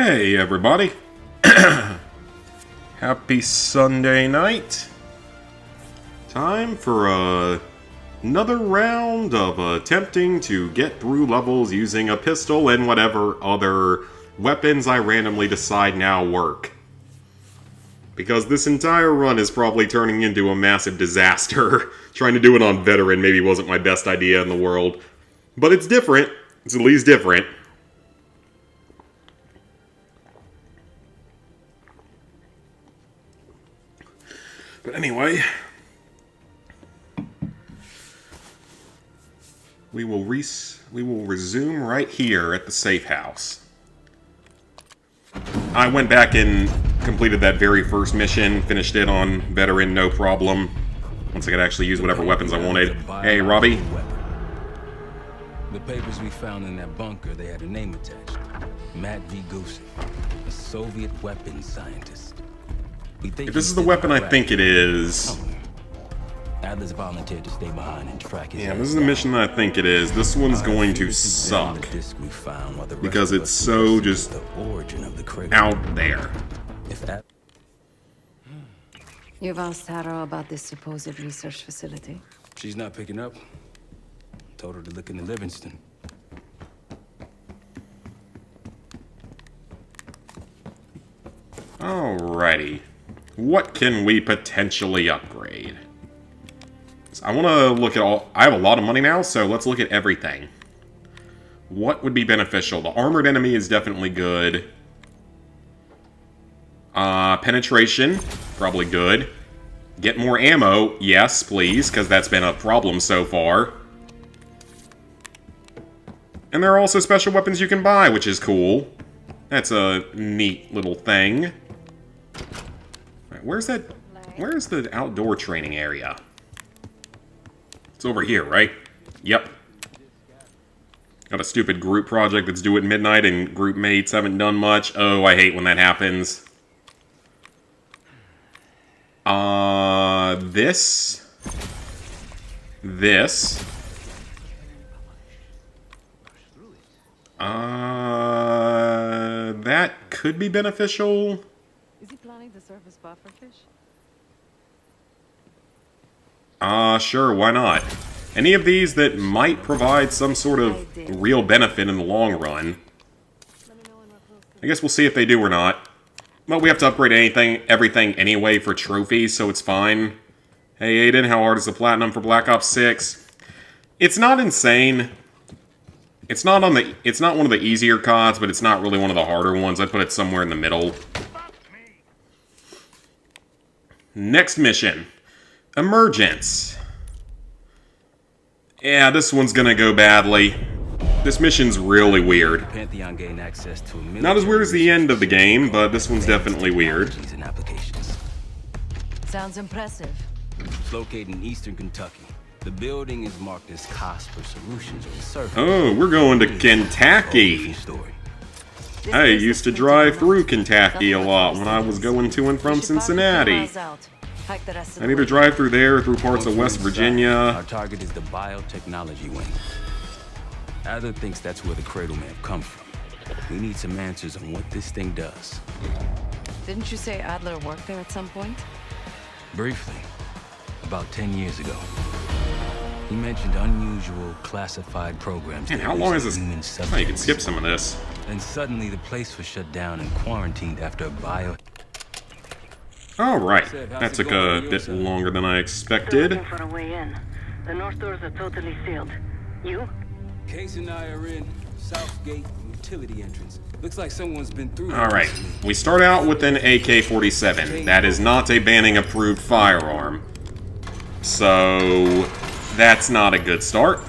Hey everybody! Happy Sunday night! Time for another round of attempting to get through levels using a pistol and whatever other weapons I randomly decide now work. Because this entire run is probably turning into a massive disaster. Trying to do it on veteran maybe wasn't my best idea in the world. But it's different. It's at least different. But anyway, we will resume right here at the safe house. I went back and completed that very first mission, finished it on veteran, no problem. Once I could actually use whatever weapons I wanted. Hey, Robbie. The papers we found in that bunker, they had a name attached. Matt V. Gusev, a Soviet weapons scientist. If this is the weapon I think it is... Adler's volunteered to stay behind and track his Yeah, this is the mission that I think it is. This one's going to suck. Because it's so just out there. You've asked Harrow about this supposed research facility? She's not picking up. Told her to look into Livingston. Alrighty. What can we potentially upgrade? So I want to look at all... I have a lot of money now, so let's look at everything. What would be beneficial? The armored enemy is definitely good. Penetration, probably good. Get more ammo, yes, please, because that's been a problem so far. And there are also special weapons you can buy, which is cool. That's a neat little thing. Where's that? Where's the outdoor training area? It's over here, right? Yep. Got a stupid group project that's due at midnight and group mates haven't done much. Oh, I hate when that happens. This. That could be beneficial. Is he planning to serve as buffer fish? Sure, why not? Any of these that might provide some sort of real benefit in the long run. I guess we'll see if they do or not. But we have to upgrade everything anyway for trophies, so it's fine. Hey Aiden, how hard is the platinum for Black Ops 6? It's not insane. It's not one of the easier CODs, but it's not really one of the harder ones. I'd put it somewhere in the middle. Next mission. Emergence. Yeah, this one's gonna go badly. This mission's really weird. Not as weird as the end of the game, but this one's definitely weird. Sounds impressive. It's located in eastern Kentucky. The building is marked as Cosper Solutions on the surface. Oh, we're going to Kentucky. I used to drive through Kentucky a lot when I was going to and from Cincinnati. I need to drive through there, through parts of West Virginia. Our target is the biotechnology wing. Adler thinks that's where the cradle may have come from. We need some answers on what this thing does. Didn't you say Adler worked there at some point? Briefly, about 10 years ago. He mentioned unusual classified programs. Man, how long is this? Oh, you can skip some of this. And suddenly the place was shut down and quarantined after a bio... Alright, that took a bit longer than I expected. Looking for a way in. The north doors are totally sealed. You? Case and I are in Southgate utility entrance. Looks like someone's been through. Alright, we start out with an AK-47. That is not a banning-approved firearm. So, that's not a good start.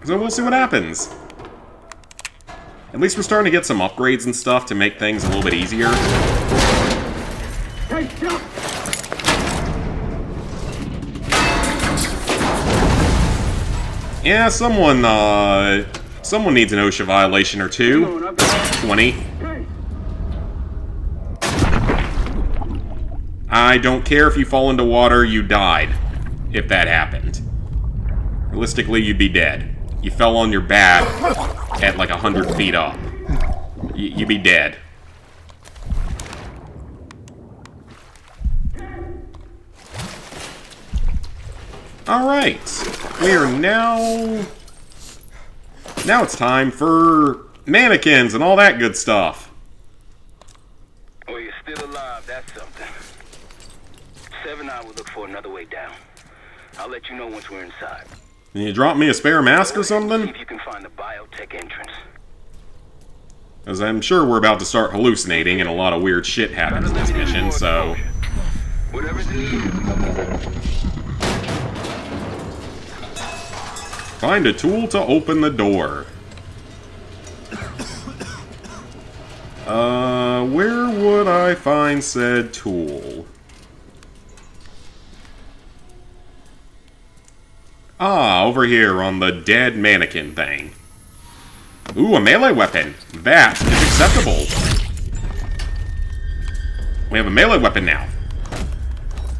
So we'll see what happens. At least we're starting to get some upgrades and stuff to make things a little bit easier. Yeah, someone needs an OSHA violation or two. 20. I don't care if you fall into water, you died. If that happened. Realistically, you'd be dead. you fell on your back at like 100 feet up. You'd be dead. Alright. We are now... Now it's time for mannequins and all that good stuff. Well, you're still alive, that's something. 7 I will look for another way down. I'll let you know once we're inside. Can you drop me a spare mask or See something? if you can find the biotech entrance. As I'm sure we're about to start hallucinating and a lot of weird shit happens in this mission, so... Whatever's needed. Find a tool to open the door. Where would I find said tool? Ah, over here on the dead mannequin thing. Ooh, a melee weapon. That is acceptable. We have a melee weapon now.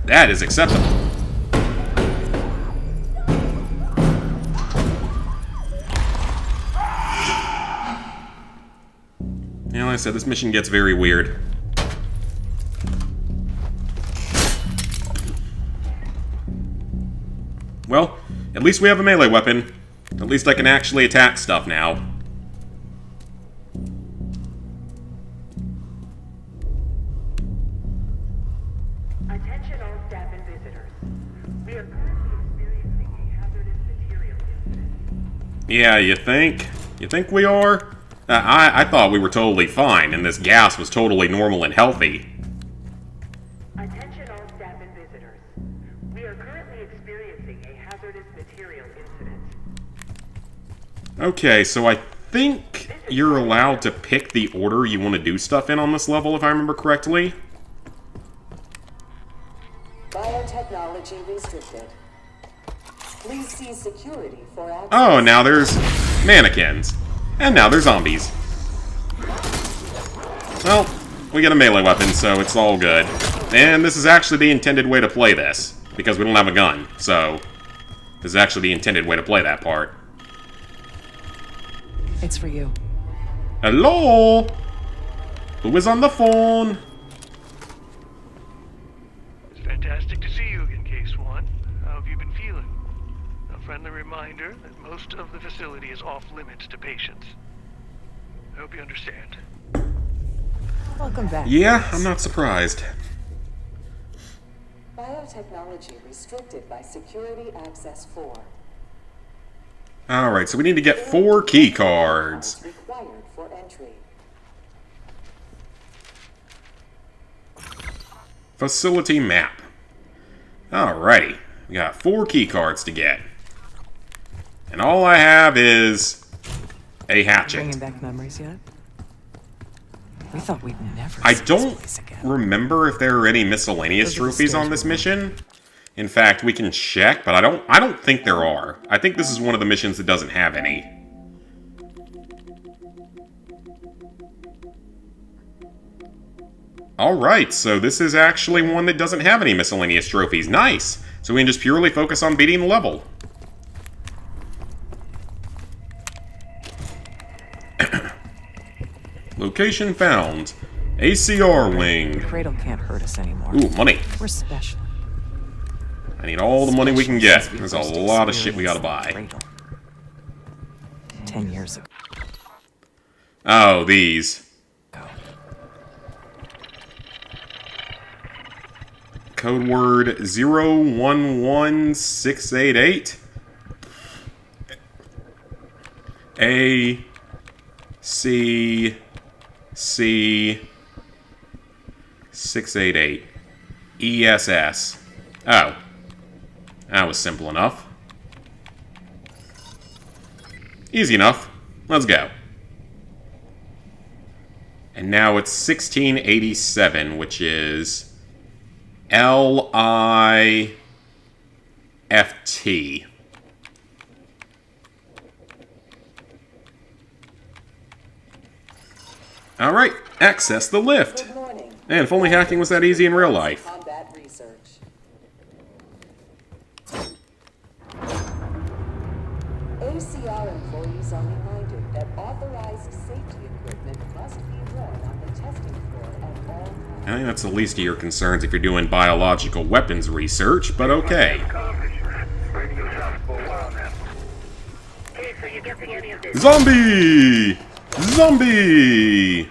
That is acceptable. Yeah, like I said, this mission gets very weird. Well, at least we have a melee weapon. At least I can actually attack stuff now. Attention all staff and visitors. We are currently experiencing a hazardous material incident. Yeah, you think? You think we are? I thought we were totally fine, and this gas was totally normal and healthy. Attention all staff and visitors. We are currently experiencing a hazardous material incident. Okay, so I think you're allowed to pick the order you want to do stuff in on this level, if I remember correctly. Biotechnology restricted. Please see security for access. Oh, now there's mannequins. And now there's zombies. Well, we get a melee weapon, so it's all good. And this is actually the intended way to play this, because we don't have a gun, so this is actually the intended way to play that part. It's for you. Hello? Who is on the phone? It's fantastic to see you again, Case 1. How have you been feeling? A friendly reminder that most of the facility is off limits to patients. I hope you understand. Welcome back. Yeah, I'm not surprised. Biotechnology restricted by Security Access 4. Alright, so we need to get 4 key cards. Required for entry. Facility map. Alrighty, we got 4 key cards to get. And all I have is a hatchet. Bringing back memories yet? We thought we'd never I see this don't place again. remember if there are any miscellaneous Those are the trophies on stairs this we're on. mission. In fact, we can check, but I don't think there are. I think this is one of the missions that doesn't have any. Alright, so this is actually one that doesn't have any miscellaneous trophies. Nice! So we can just purely focus on beating the level. Location found. ACR wing. Cradle can't hurt us anymore. Ooh, money. We're special. I need all the money we can get. Since There's a first lot of shit we gotta experienced buy. Cradle. 10 years ago. Oh, these. Code word 011688. A C C 688 ESS. Oh. That was simple enough. Easy enough. Let's go. And now it's 1687, which is LIFT. Alright, access the lift. Good morning. And if only hacking was that easy in real life. Combat research. ACR Authorized safety equipment must be worn on the testing floor at all times. I think that's the least of your concerns if you're doing biological weapons research, but okay. Hey, so you guessing any of this? Zombie! Zombie!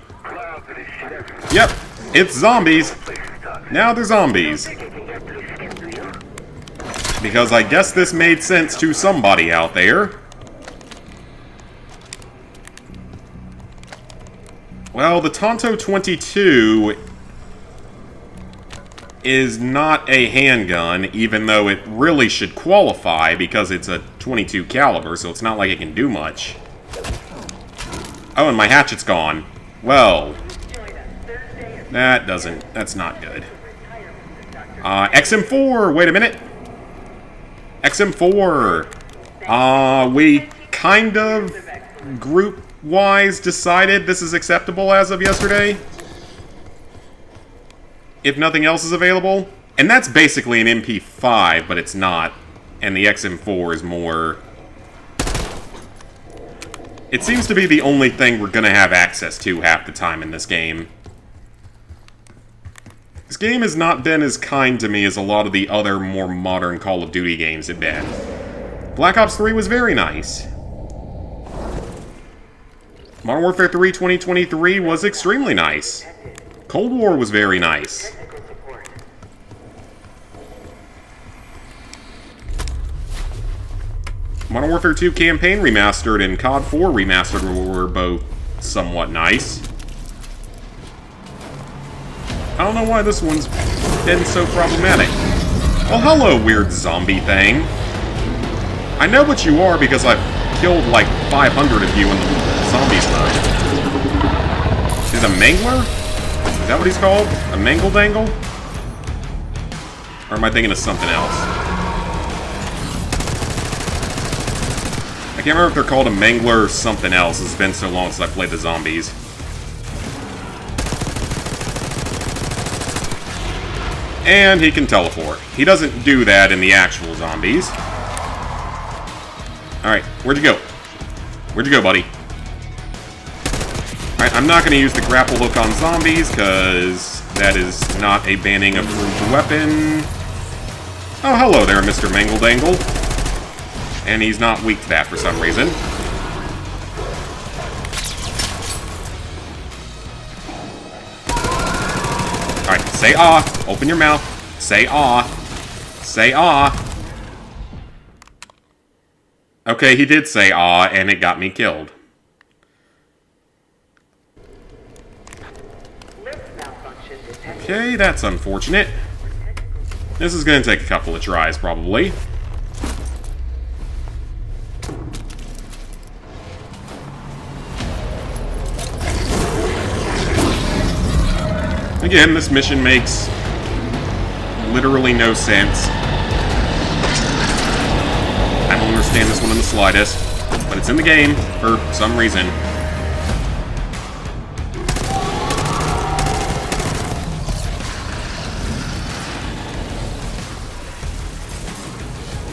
Yep, it's zombies. Now they're zombies. Because I guess this made sense to somebody out there. Well, the Tonto 22 is not a handgun, even though it really should qualify because it's a 22 caliber, so it's not like it can do much. Oh, and my hatchet's gone. Well, that's not good. XM4, wait a minute. XM4. We kind of group-wise decided this is acceptable as of yesterday. If nothing else is available. And that's basically an MP5, but it's not. And the XM4 is more... It seems to be the only thing we're gonna have access to half the time in this game. This game has not been as kind to me as a lot of the other more modern Call of Duty games have been. Black Ops 3 was very nice. Modern Warfare 3 2023 was extremely nice. Cold War was very nice. Modern Warfare 2 Campaign Remastered and COD 4 Remastered were both somewhat nice. I don't know why this one's been so problematic. Well, hello, weird zombie thing. I know what you are because I've killed like 500 of you in the zombies mode. Is it a mangler? Is that what he's called? A mangle dangle? Or am I thinking of something else? I can't remember if they're called a mangler or something else. It's been so long since I played the zombies. And he can teleport. He doesn't do that in the actual zombies. Alright, where'd you go? Where'd you go, buddy? Alright, I'm not going to use the grapple hook on zombies, because that is not a banning approved weapon. Oh, hello there, Mr. Mangle Dangle. And he's not weak to that for some reason. Alright, say ah. Open your mouth. Say ah. Say ah. Okay, he did say ah, and it got me killed. Okay, that's unfortunate. This is going to take a couple of tries, probably. Again, this mission makes literally no sense. I don't understand this one in the slightest, but it's in the game for some reason.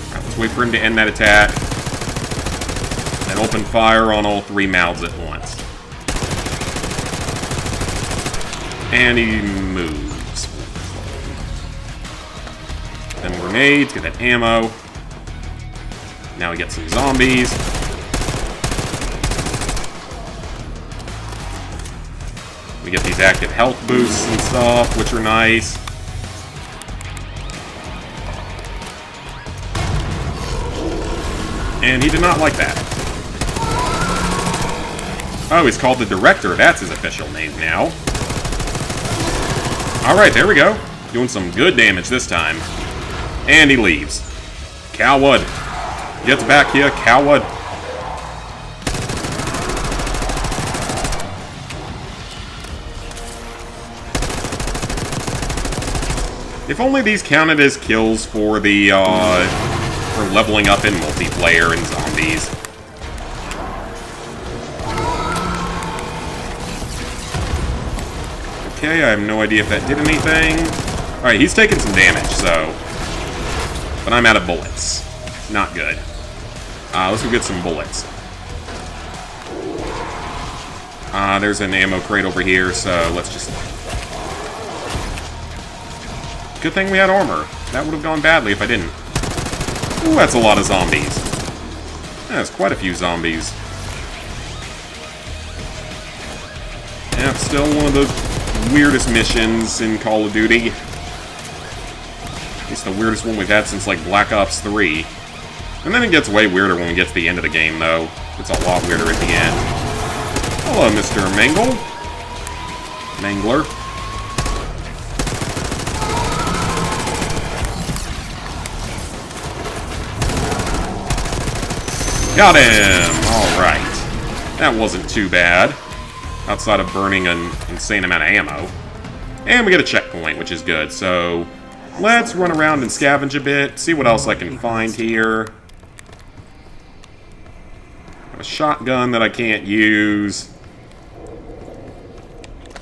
Alright, let's wait for him to end that attack. And open fire on all three mouths at once. And he moves. Then grenades, get that ammo. Now we get some zombies. We get these active health boosts and stuff, which are nice. And he did not like that. Oh, he's called the Director. That's his official name now. Alright, there we go. Doing some good damage this time. And he leaves. Coward. Get back here, coward. If only these counted as kills for the, for leveling up in multiplayer and zombies. Okay, I have no idea if that did anything. Alright, he's taking some damage, so... But I'm out of bullets. Not good. Let's go get some bullets. There's an ammo crate over here, so let's just... Good thing we had armor. That would have gone badly if I didn't. Ooh, that's a lot of zombies. That's quite a few zombies. Yeah, still one of the weirdest missions in Call of Duty. It's the weirdest one we've had since, like, Black Ops 3. And then it gets way weirder when we get to the end of the game, though. It's a lot weirder at the end. Hello, Mr. Mangler. Got him! Alright. That wasn't too bad. Outside of burning an insane amount of ammo. And we get a checkpoint, which is good. So, let's run around and scavenge a bit. See what else I can find here. A shotgun that I can't use.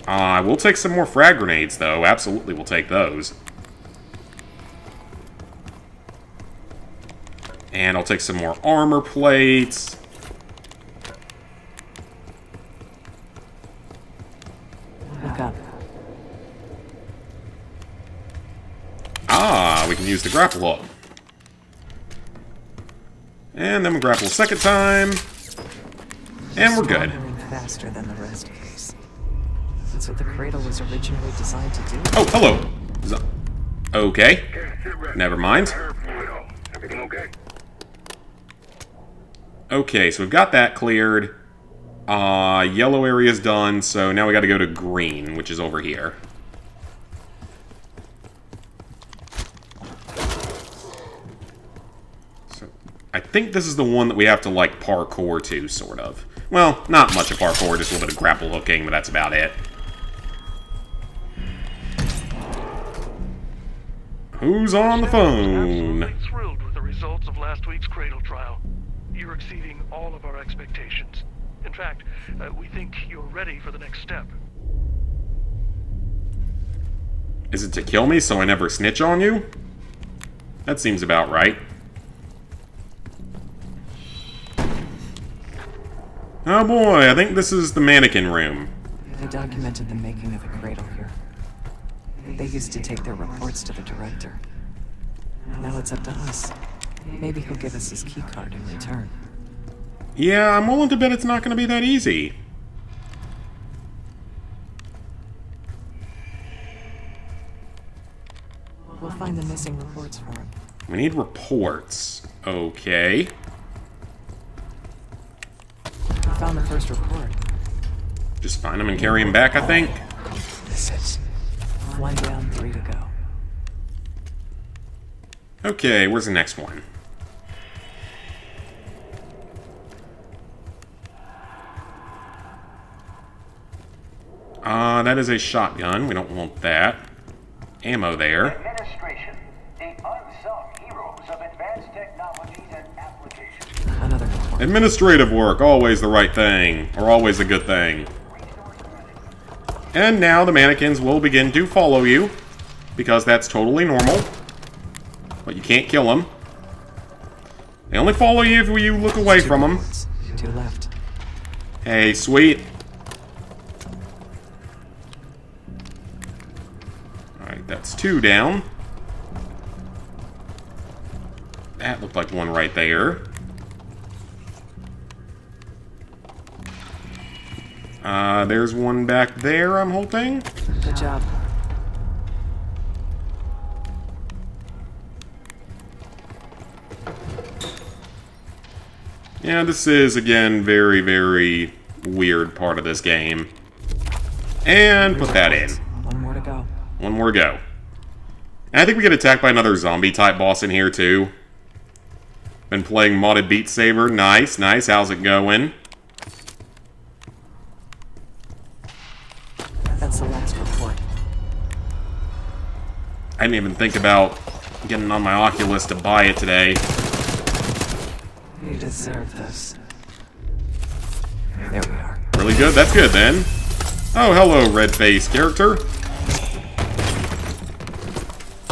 We'll take some more frag grenades, though. Absolutely, we'll take those. And I'll take some more armor plates. Look up. We can use the grapple hook. And then we grapple a second time. And we're good. Faster than the rest of us. That's what the cradle was originally designed to do. Oh, hello. Okay. Never mind. Everything okay? Okay, so we've got that cleared. Yellow area's done, so now we gotta go to green, which is over here. So, I think this is the one that we have to, like, parkour to, sort of. Well, not much of parkour, just a little bit of grapple hooking, but that's about it. Who's on the phone? Absolutely thrilled with the results of last week's Cradle trial. You're exceeding all of our expectations. In fact, we think you're ready for the next step. Is it to kill me so I never snitch on you? That seems about right. Oh boy, I think this is the mannequin room. They documented the making of a cradle here. They used to take their reports to the director. Now it's up to us. Maybe he'll give us his keycard in return. Yeah, I'm willing to bet it's not going to be that easy. We'll find the missing reports for him. We need reports. Okay. We found the first report. Just find them and carry them back, I think. This is 1 down, 3 to go. Okay, where's the next one? That is a shotgun. We don't want that. Ammo there. Administration, the unsung heroes of advanced technologies and applications. Another report. Administrative work, always the right thing, or always a good thing. And now the mannequins will begin to follow you, because that's totally normal. But you can't kill them. They only follow you if you look away from them. 2 left. Hey, sweet. Alright, that's 2 down. That looked like one right there. There's one back there, I'm hoping. Good job. Yeah, this is, again, very, very weird part of this game. And put that in. 1 more to go. 1 more to go. And I think we get attacked by another zombie-type boss in here, too. Been playing modded Beat Saber. Nice, nice. How's it going? That's the last report. I didn't even think about getting on my Oculus to buy it today. You deserve this. There we are. Really good? That's good, then. Oh, hello, red-faced character.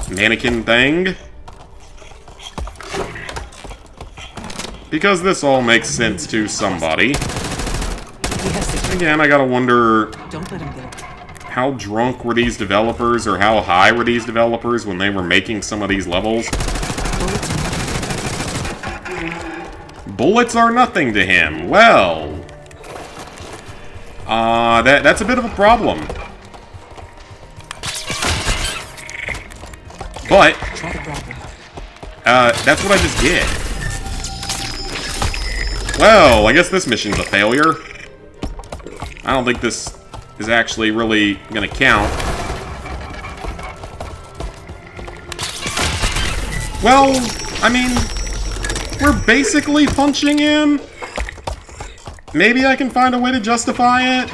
Mannequin thing. Because this all makes sense to somebody. He has the Again, I gotta wonder, Don't let him get it. how drunk were these developers, or how high were these developers when they were making some of these levels? Bullets are nothing to him. Well, that's a bit of a problem. But, that's what I just did. Well, I guess this mission's a failure. I don't think this is actually really gonna count. Well, I mean, we're basically punching him. Maybe I can find a way to justify it.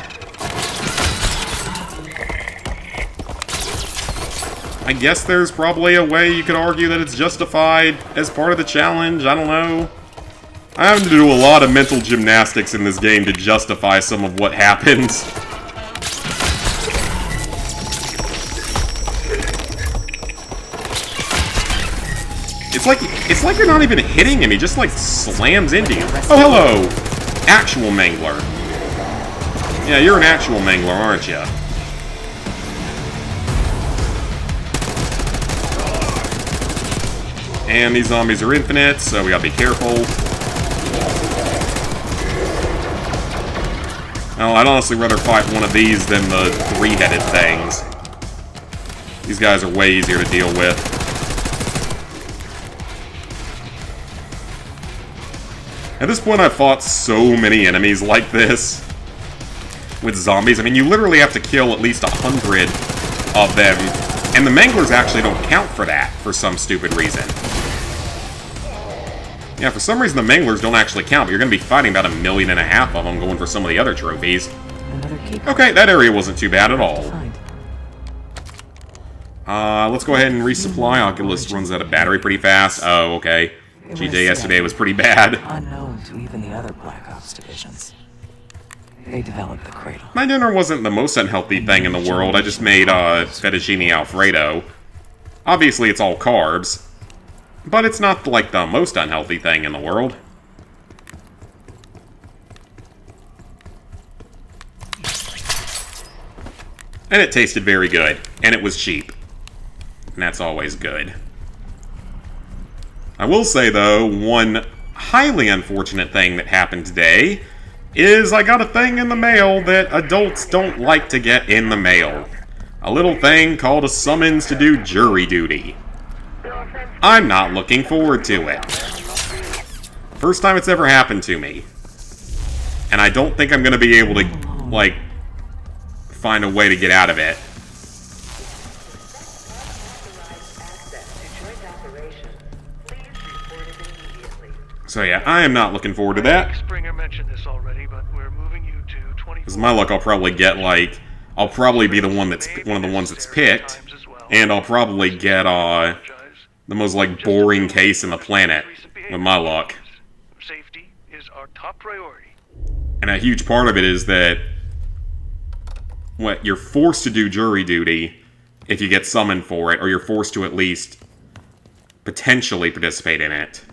I guess there's probably a way you could argue that it's justified as part of the challenge. I don't know. I have to do a lot of mental gymnastics in this game to justify some of what happens. It's like you're not even hitting him. He just like slams into you. Oh, hello, actual Mangler. Yeah, you're an actual Mangler, aren't you? And these zombies are infinite, so we gotta be careful. Oh, I'd honestly rather fight one of these than the three-headed things. These guys are way easier to deal with. At this point, I've fought so many enemies like this with zombies. I mean, you literally have to kill at least 100 of them, and the Manglers actually don't count for that for some stupid reason. Yeah, for some reason the Manglers don't actually count, but you're going to be fighting about 1.5 million of them going for some of the other trophies. Okay, that area wasn't too bad at all. Let's go ahead and resupply. Oculus runs out of battery pretty fast. Oh, okay. GTA yesterday was pretty bad. Unknown to even the other Black Ops divisions. They developed the cradle. My dinner wasn't the most unhealthy thing in the world. I just made fettuccine alfredo. Obviously, it's all carbs. But it's not, like, the most unhealthy thing in the world. And it tasted very good. And it was cheap. And that's always good. I will say, though, one highly unfortunate thing that happened today is I got a thing in the mail that adults don't like to get in the mail. A little thing called a summons to do jury duty. I'm not looking forward to it. First time it's ever happened to me. And I don't think I'm going to be able to, like, find a way to get out of it. So yeah, I am not looking forward to that. Springer mentioned this already, but we're moving you to 24. With my luck, I'll probably get, like, I'll probably be the one that's one of the ones that's picked. And I'll probably get, the most, like, boring case in the planet, with my luck. Safety is our top priority. And a huge part of it is that you're forced to do jury duty if you get summoned for it, or you're forced to at least potentially participate in it.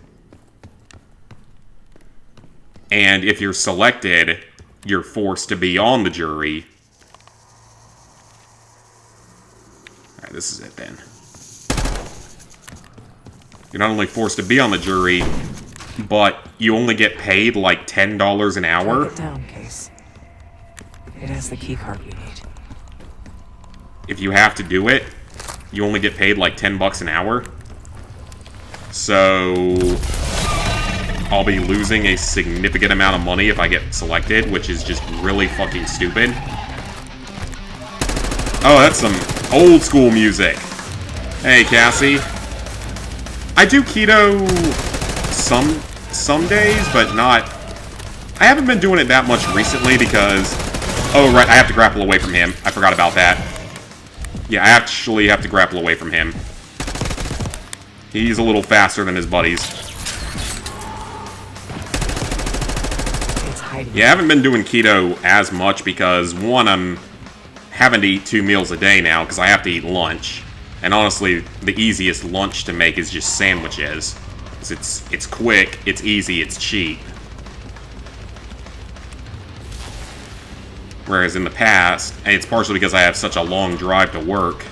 And if you're selected, you're forced to be on the jury. Alright, this is it then. You're not only forced to be on the jury, but you only get paid like $10 an hour. Track it down, Case. It has the keycard we need. If you have to do it, you only get paid like $10 an hour. So I'll be losing a significant amount of money if I get selected, which is just really fucking stupid. Oh, that's some old school music. Hey, Cassie. I do keto some days, but not... I haven't been doing it that much recently because... Oh, right, I have to grapple away from him. I forgot about that. Yeah, I actually have to grapple away from him. He's a little faster than his buddies. Yeah, I haven't been doing keto as much because, one, I'm having to eat 2 meals a day now because I have to eat lunch. And honestly, the easiest lunch to make is just sandwiches. It's quick, it's easy, it's cheap. Whereas in the past, and it's partially because I have such a long drive to work.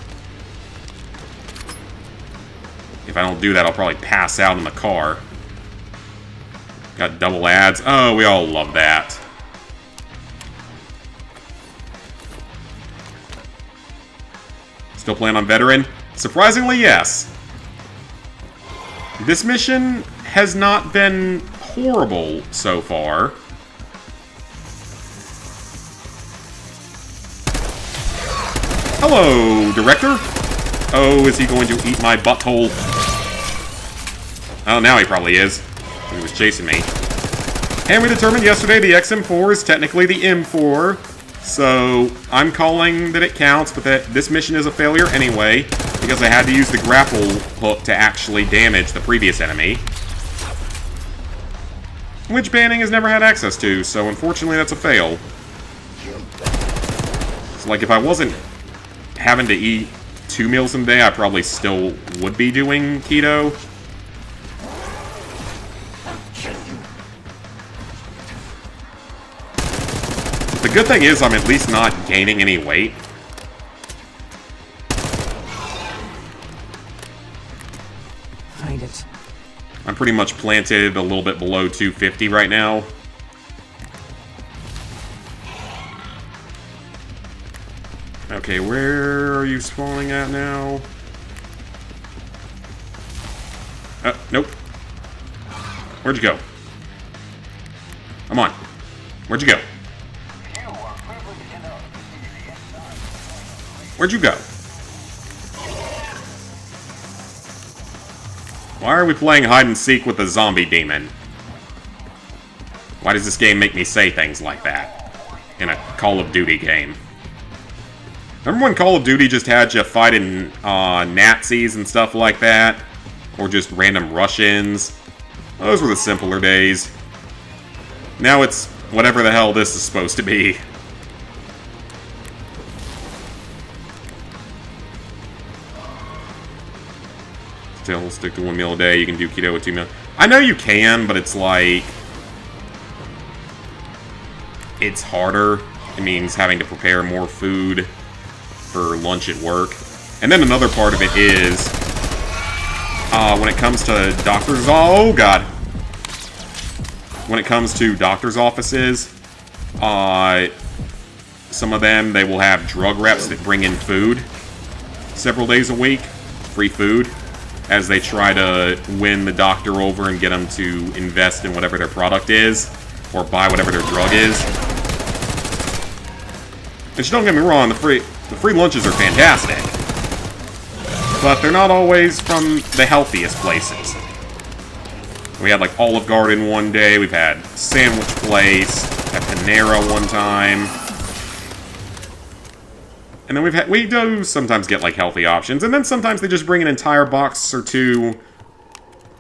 If I don't do that, I'll probably pass out in the car. Got double ads. Oh, we all love that. Still playing on veteran? Surprisingly, yes. This mission has not been horrible so far. Hello, Director. Oh, is he going to eat my butthole? Oh, now he probably is. He was chasing me. And we determined yesterday the XM4 is technically the M4. So, I'm calling that it counts, but that this mission is a failure anyway, because I had to use the grapple hook to actually damage the previous enemy. Which Banning has never had access to, so unfortunately that's a fail. So, like, if I wasn't having to eat 2 meals a day, I probably still would be doing keto. The good thing is I'm at least not gaining any weight. Find it. I'm pretty much planted a little bit below 250 right now. Okay, where are you spawning at now? Nope. Where'd you go? Come on. Where'd you go? Where'd you go? Why are we playing hide and seek with a zombie demon? Why does this game make me say things like that in a Call of Duty game? Remember when Call of Duty just had you fighting Nazis and stuff like that? Or just random Russians? Those were the simpler days. Now it's whatever the hell this is supposed to be. Still stick to 1 meal a day. You can do keto with 2 meals. I know you can, but it's like... it's harder. It means having to prepare more food for lunch at work. And then another part of it is... when it comes to doctors... oh, God. When it comes to doctor's offices, some of them, they will have drug reps that bring in food several days a week. Free food. As they try to win the doctor over and get them to invest in whatever their product is, or buy whatever their drug is. And don't get me wrong, the free lunches are fantastic, but they're not always from the healthiest places. We had like Olive Garden one day, we've had Sandwich Place, at Panera one time. And then we do sometimes get, like, healthy options. And then sometimes they just bring an entire box or two.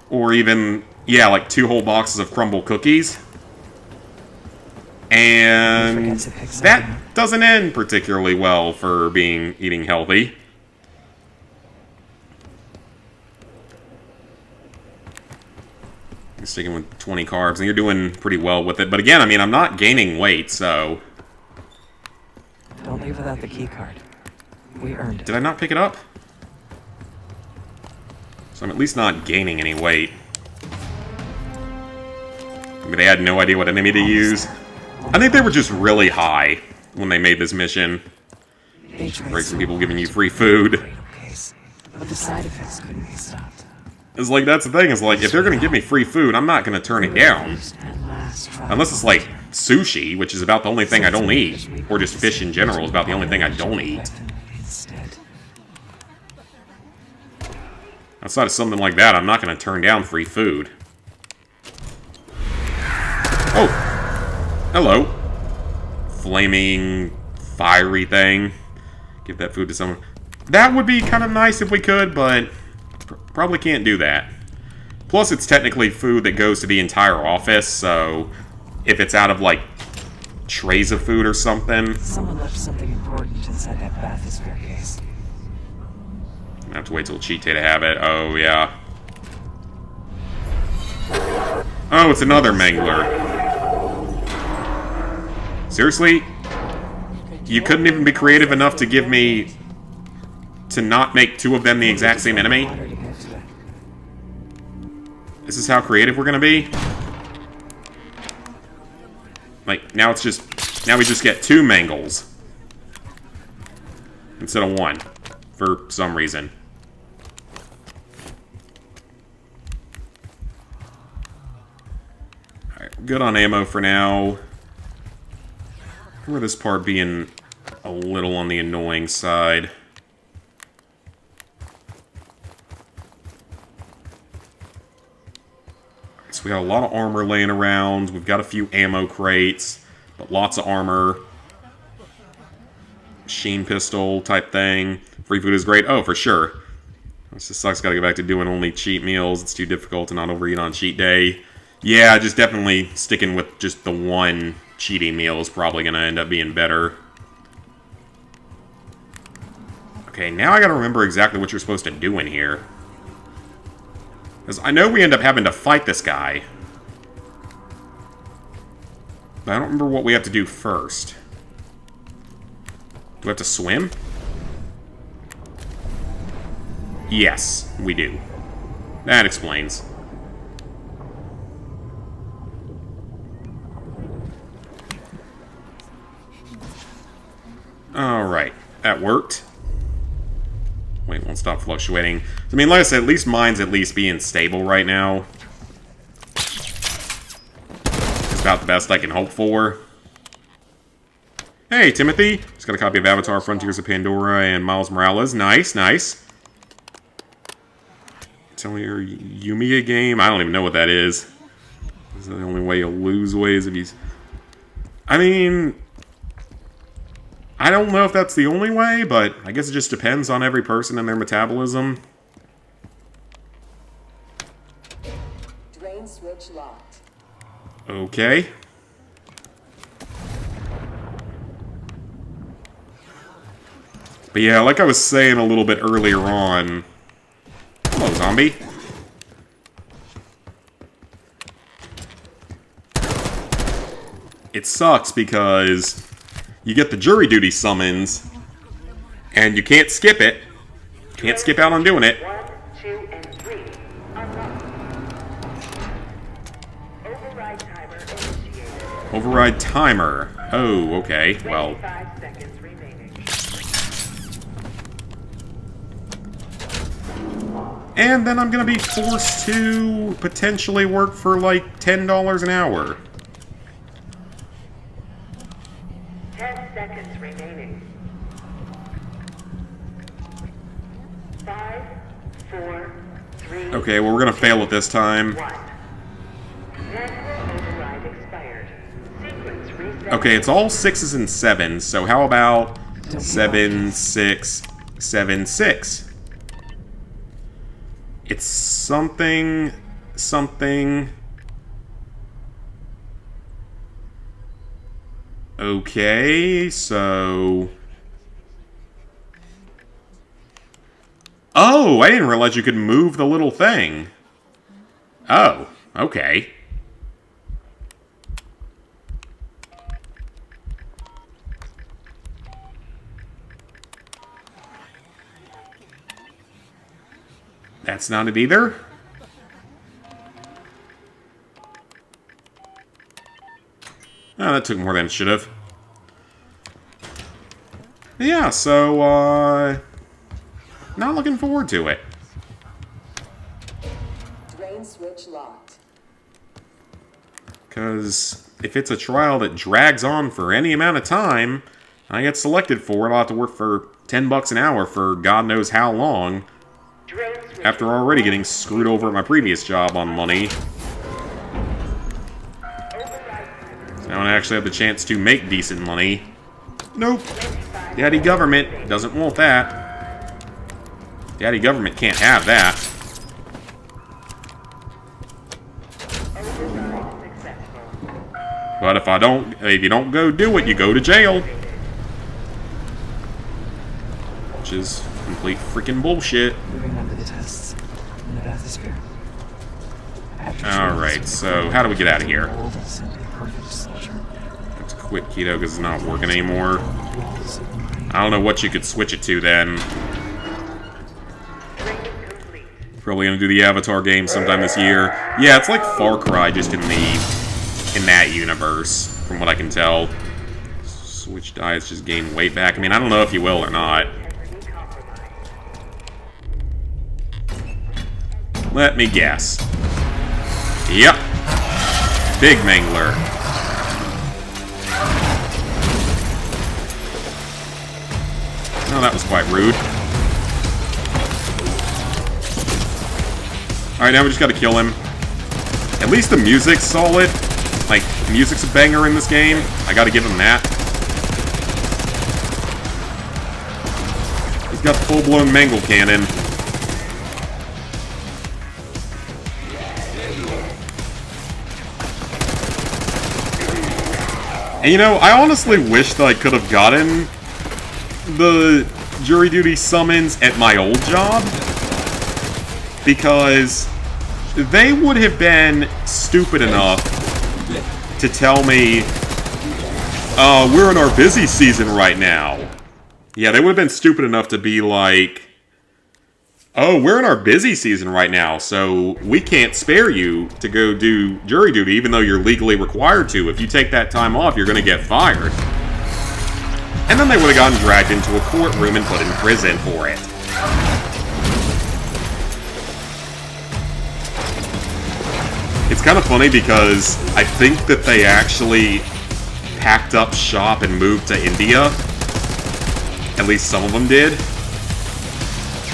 Or even, yeah, like 2 whole boxes of crumble cookies. And that doesn't end particularly well for eating healthy. You're sticking with 20 carbs, and you're doing pretty well with it. But again, I mean, I'm not gaining weight, so... Don't leave without the key card. We earned it. Did I not pick it up? So I'm at least not gaining any weight. I mean, they had no idea what enemy to use. I think they were just really high when they made this mission. Break some people giving you free food. But the side effects couldn't be stopped. It's like, that's the thing, is like, if they're gonna give me free food, I'm not gonna turn it down. Unless it's like sushi, which is about the only thing I don't eat. Or just fish in general is about the only thing I don't eat. Outside of something like that, I'm not gonna turn down free food. Oh! Hello. Flaming, fiery thing. Give that food to someone. That would be kind of nice if we could, but... probably can't do that. Plus, it's technically food that goes to the entire office, so if it's out of, like, trays of food or something... Someone left something important inside that bathysphere case. I have to wait till cheat day to have it. Oh, yeah. Oh, it's another Mangler. Seriously? You couldn't even be creative enough to give me... to not make two of them the exact same enemy? This is how creative we're gonna be? Like, now it's just... now we just get two mangles. Instead of one. For some reason. Alright, good on ammo for now. I remember this part being a little on the annoying side. So we got a lot of armor laying around. We've got a few ammo crates, but lots of armor. Machine pistol type thing. Free food is great. Oh, for sure. This just sucks. Gotta go back to doing only cheat meals. It's too difficult to not overeat on cheat day. Yeah, just definitely sticking with just the one cheating meal is probably gonna end up being better. Okay, now I gotta remember exactly what you're supposed to do in here. Because I know we end up having to fight this guy. But I don't remember what we have to do first. Do we have to swim? Yes, we do. That explains. Alright, that worked. Wait, won't stop fluctuating. I mean, like I said, at least mine's at least being stable right now. It's about the best I can hope for. Hey, Timothy! Just got a copy of Avatar, Frontiers of Pandora, and Miles Morales. Nice, nice. Tell me your Yumiya game? I don't even know what that is. Is that the only way you'll lose ways if he's... I mean... I don't know if that's the only way, but I guess it just depends on every person and their metabolism. Drain switch locked. Okay. But yeah, like I was saying a little bit earlier on... Hello, zombie. It sucks because... you get the jury duty summons, and you can't skip it. Can't skip out on doing it. 1, 2, and 3. Unlocked. Override timer initiated. Override timer. Oh, okay. Well, 25 seconds remaining. and then I'm gonna be forced to potentially work for like $10 an hour. 10 seconds remaining. 5, 4, 3. Okay, well, we're gonna fail it this time. 1. Manual override expired. Sequence reset. Okay, it's all 6s and 7s, so how about 7, 6, 7, 6? It's something, something... Okay, so... Oh, I didn't realize you could move the little thing. Oh, okay. That's not it either. Oh, that took more than it should have. Yeah, so, not looking forward to it. Drain switch locked. Because if it's a trial that drags on for any amount of time, I get selected for it, I'll have to work for $10 an hour for God knows how long, after already getting screwed over at my previous job on money. So now I actually have the chance to make decent money. Nope. Daddy government doesn't want that. Daddy government can't have that. But if you don't go do it, you go to jail. Which is complete freaking bullshit. Moving on to the tests. In the bathysphere. Alright, so how do we get out of here? Send a perfect soldier. Let's quit keto because it's not working anymore. I don't know what you could switch it to then. Probably gonna do the Avatar game sometime this year. Yeah, it's like Far Cry just in that universe, from what I can tell. Switch diets, just gain weight back. I mean, I don't know if you will or not. Let me guess. Yep. Big Mangler. Oh, that was quite rude. Alright, now we just gotta kill him. At least the music's solid. Like, music's a banger in this game. I gotta give him that. He's got full-blown mangle cannon. And you know, I honestly wish that I could have gotten the jury duty summons at my old job, because they would have been stupid enough to tell me, we're in our busy season right now. Yeah, they would have been stupid enough to be like, oh, we're in our busy season right now, so we can't spare you to go do jury duty, even though you're legally required to. If you take that time off, you're going to get fired. And then they would have gotten dragged into a courtroom and put in prison for it. It's kind of funny because I think that they actually packed up shop and moved to India. At least some of them did.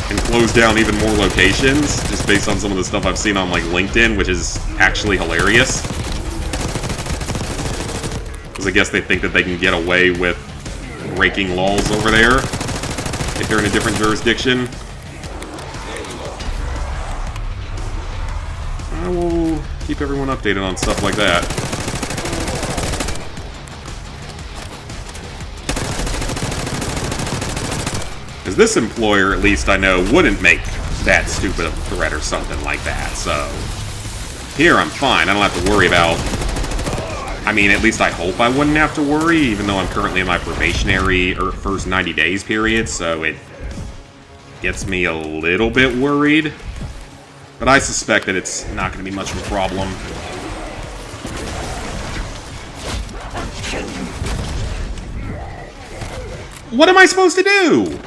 And closed down even more locations, just based on some of the stuff I've seen on like LinkedIn, which is actually hilarious. Because I guess they think that they can get away with breaking laws over there if they're in a different jurisdiction. I will keep everyone updated on stuff like that. Because this employer, at least I know, wouldn't make that stupid a threat or something like that, so... Here, I'm fine. I don't have to worry about... I mean, at least I hope I wouldn't have to worry, even though I'm currently in my probationary or first 90 days period, so it gets me a little bit worried. But I suspect that it's not going to be much of a problem. What am I supposed to do?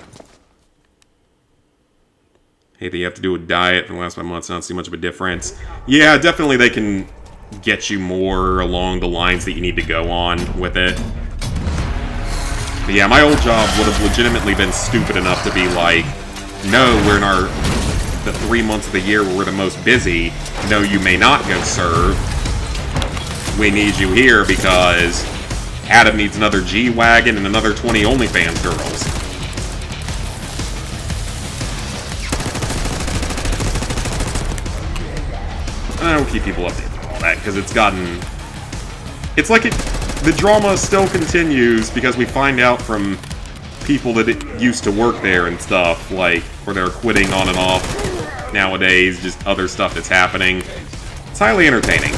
Hey, you have to do a diet for the last 5 months. I don't see much of a difference. Yeah, definitely they can get you more along the lines that you need to go on with it. But yeah, my old job would have legitimately been stupid enough to be like, no, we're in the 3 months of the year where we're the most busy. No, you may not go serve. We need you here because Adam needs another G-Wagon and another 20 OnlyFans girls. I will keep people updated on all that, because it's gotten... It's like the drama still continues, because we find out from people that used to work there and stuff, like, where they're quitting on and off nowadays, just other stuff that's happening. It's highly entertaining.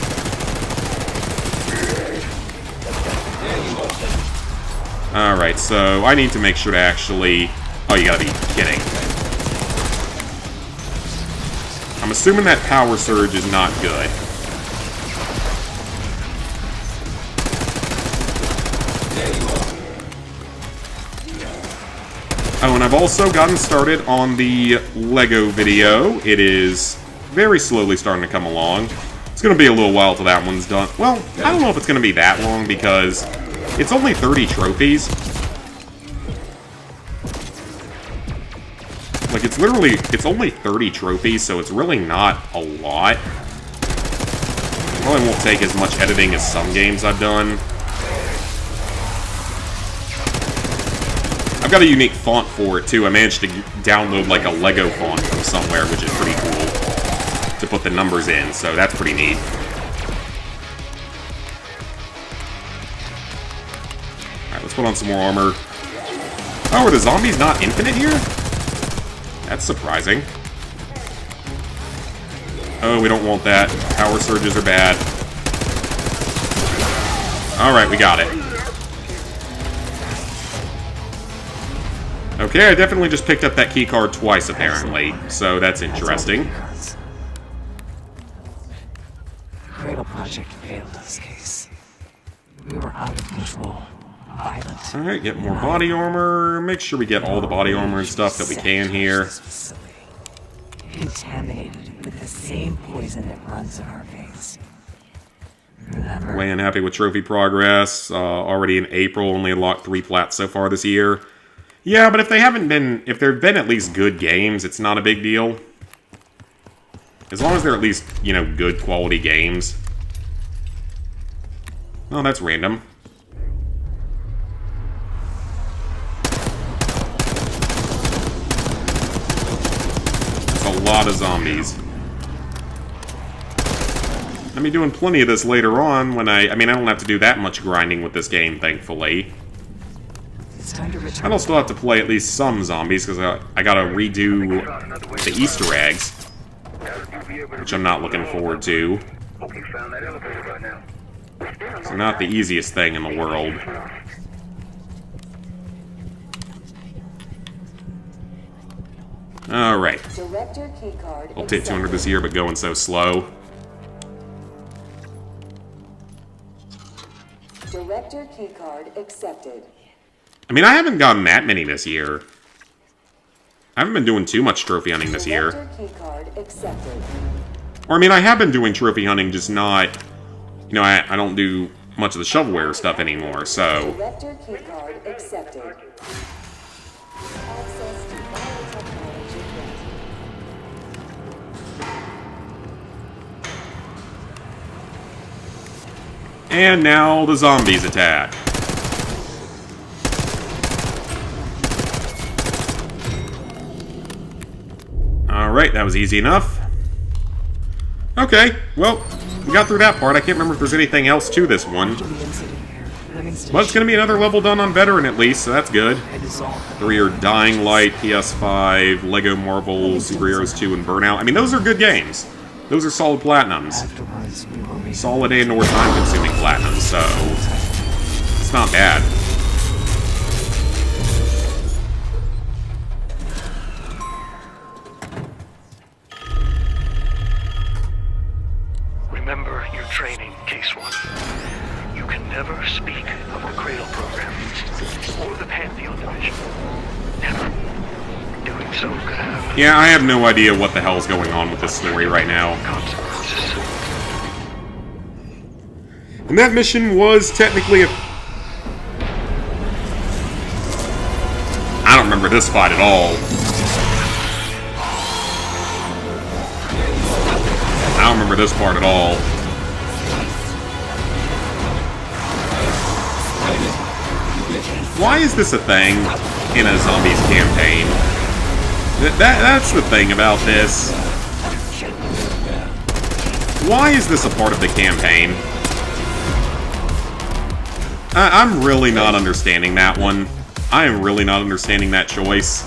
Alright, so I need to make sure to actually... Oh, you gotta be kidding. I'm assuming that power surge is not good. Oh, and I've also gotten started on the Lego video. It is very slowly starting to come along. It's going to be a little while till that one's done. Well, I don't know if it's going to be that long because it's only 30 trophies. Like, it's only 30 trophies, so it's really not a lot. Probably won't take as much editing as some games I've done. I've got a unique font for it, too. I managed to download, like, a Lego font from somewhere, which is pretty cool, to put the numbers in, so that's pretty neat. Alright, let's put on some more armor. Oh, are the zombies not infinite here? That's surprising. Oh, we don't want that. Power surges are bad. Alright, we got it. Okay, I definitely just picked up that key card twice, apparently. So that's interesting. The Cradle Project failed this case. We were out of control. Violent. Alright, get more body armor. Make sure we get all the body armor and stuff that we can here. Contaminated with the same poison that runs in our veins. Way unhappy with trophy progress. Already in April, only unlocked 3 plats so far this year. Yeah, but if there have been at least good games, it's not a big deal. As long as they're at least, you know, good quality games. Oh, that's random. That's a lot of zombies. I'll be doing plenty of this later on when I mean, I don't have to do that much grinding with this game, thankfully. I'll still have to play at least some zombies, because I gotta redo the Easter eggs. Which I'm not looking forward to. It's not the easiest thing in the world. Alright. I'll take 200 this year, but going so slow. Director keycard accepted. I mean, I haven't gotten that many this year. I haven't been doing too much trophy hunting this year. Keycard accepted. Or, I mean, I have been doing trophy hunting, just not... You know, I don't do much of the shovelware stuff anymore, so... Director keycard accepted. Access to biotechnology granted. And now the zombies attack. Alright, that was easy enough. Okay, well, we got through that part. I can't remember if there's anything else to this one. But it's going to be another level done on Veteran at least, so that's good. 3 are Dying Light, PS5, Lego Marvel, Super Heroes 2, and Burnout. I mean, those are good games. Those are solid platinums. Solid and or time-consuming platinums, so... It's not bad. Remember your training, Case 1. You can never speak of the Cradle Program or the Pantheon Division. Never. Doing so could have... Yeah, I have no idea what the hell's going on with this story right now. consequences. And that mission was technically a... I don't remember this fight at all. I don't remember this part at all. Why is this a thing in a zombies campaign? That's the thing about this. Why is this a part of the campaign? I'm really not understanding that one. I am really not understanding that choice.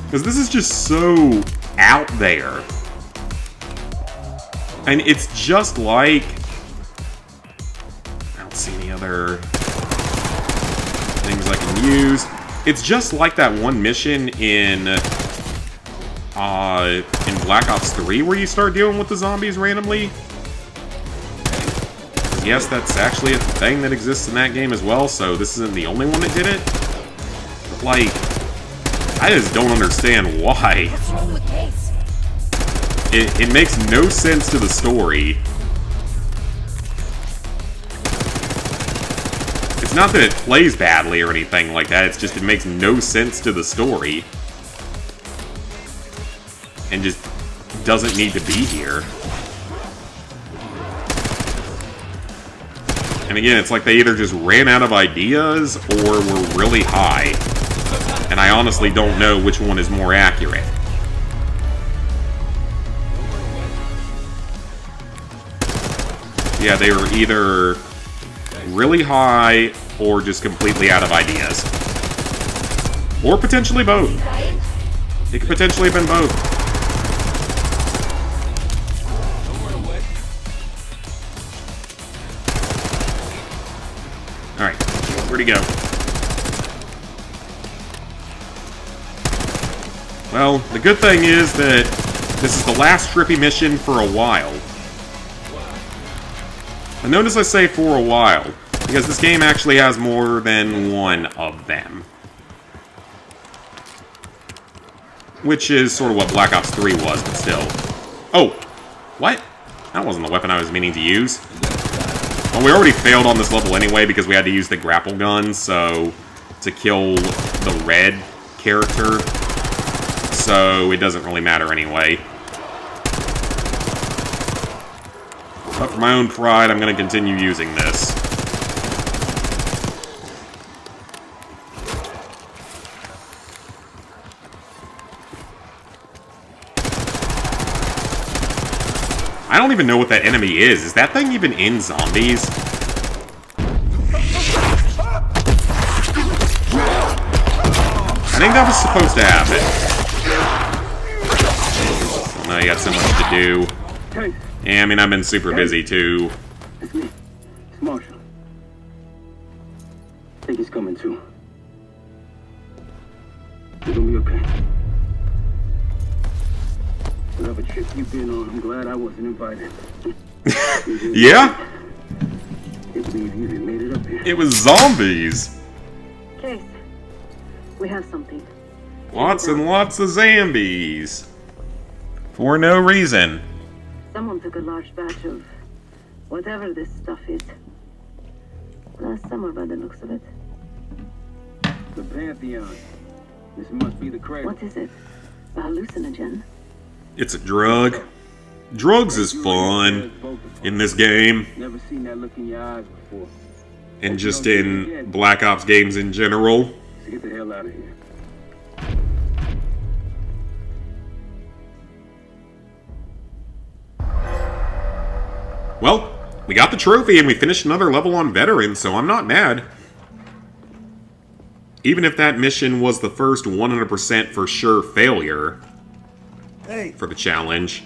Because this is just so out there. And it's just like... I don't see any other things I can use. It's just like that one mission in Black Ops 3 where you start dealing with the zombies randomly. Yes, that's actually a thing that exists in that game as well, so this isn't the only one that did it. But, like, I just don't understand why. It makes no sense to the story. It's not that it plays badly or anything like that, it's just it makes no sense to the story. And just doesn't need to be here. And again, it's like they either just ran out of ideas or were really high. And I honestly don't know which one is more accurate. Yeah, they were either really high or just completely out of ideas. Or potentially both. It could potentially have been both. Alright, where'd he go? Well, the good thing is that this is the last trippy mission for a while. And notice I say for a while, because this game actually has more than one of them. Which is sort of what Black Ops 3 was, but still. Oh! What? That wasn't the weapon I was meaning to use. Well, we already failed on this level anyway because we had to use the grapple gun, so... to kill the red character. So it doesn't really matter anyway. But for my own pride, I'm going to continue using this. I don't even know what that enemy is. Is that thing even in Zombies? I think that was supposed to happen. Well, now you got so much to do. Yeah, I mean, I've been super busy, too. It's me. It's Marshall. I think he's coming, too. You're gonna be okay. Whatever trip you've been on, I'm glad I wasn't invited. Yeah? Can't believe you even made it up here. It was zombies. Case. We have something. Lots and lots of zombies. For no reason. Someone took a large batch of whatever this stuff is. Last summer, by the looks of it. The Pantheon. This must be the cradle. What is it? A hallucinogen? It's a drug. Drugs is fun in this game. Never seen that look in your eyes before. And just in Black Ops games in general. So get the hell out of here. Well, we got the trophy and we finished another level on Veteran, so I'm not mad. Even if that mission was the first 100% for sure failure for the challenge.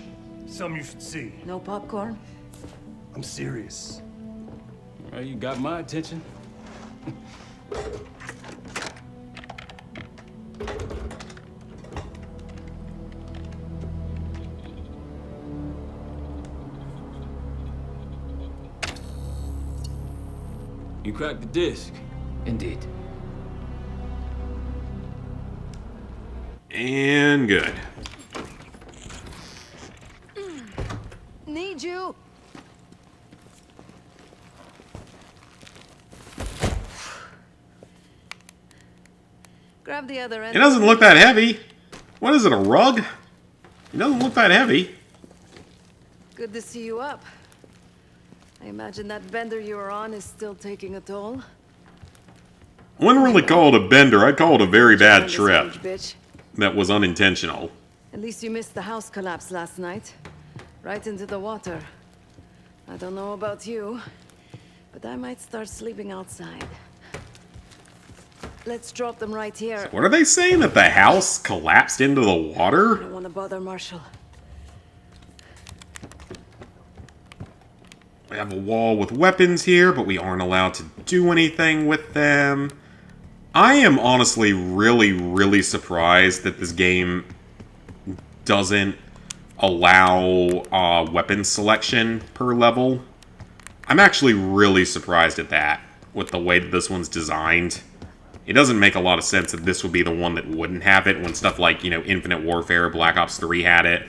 Something you should see. No popcorn? I'm serious. Well, you got my attention. You cracked the disc. Indeed. And good. Need you. Grab the other end. It doesn't look that heavy. What is it, a rug? It doesn't look that heavy. Good to see you up. I imagine that bender you were on is still taking a toll. I wouldn't really call it a bender. I'd call it a very bad Tremendous trip. age, bitch. That was unintentional. At least you missed the house collapse last night. Right into the water. I don't know about you, but I might start sleeping outside. Let's drop them right here. What are they saying? That the house collapsed into the I water? don't want to bother Marshall. We have a wall with weapons here, but we aren't allowed to do anything with them. I am honestly really surprised that this game doesn't allow weapon selection per level. I'm actually really surprised at that, with the way that this one's designed. It doesn't make a lot of sense that this would be the one that wouldn't have it when stuff like, you know, Infinite Warfare, Black Ops 3 had it.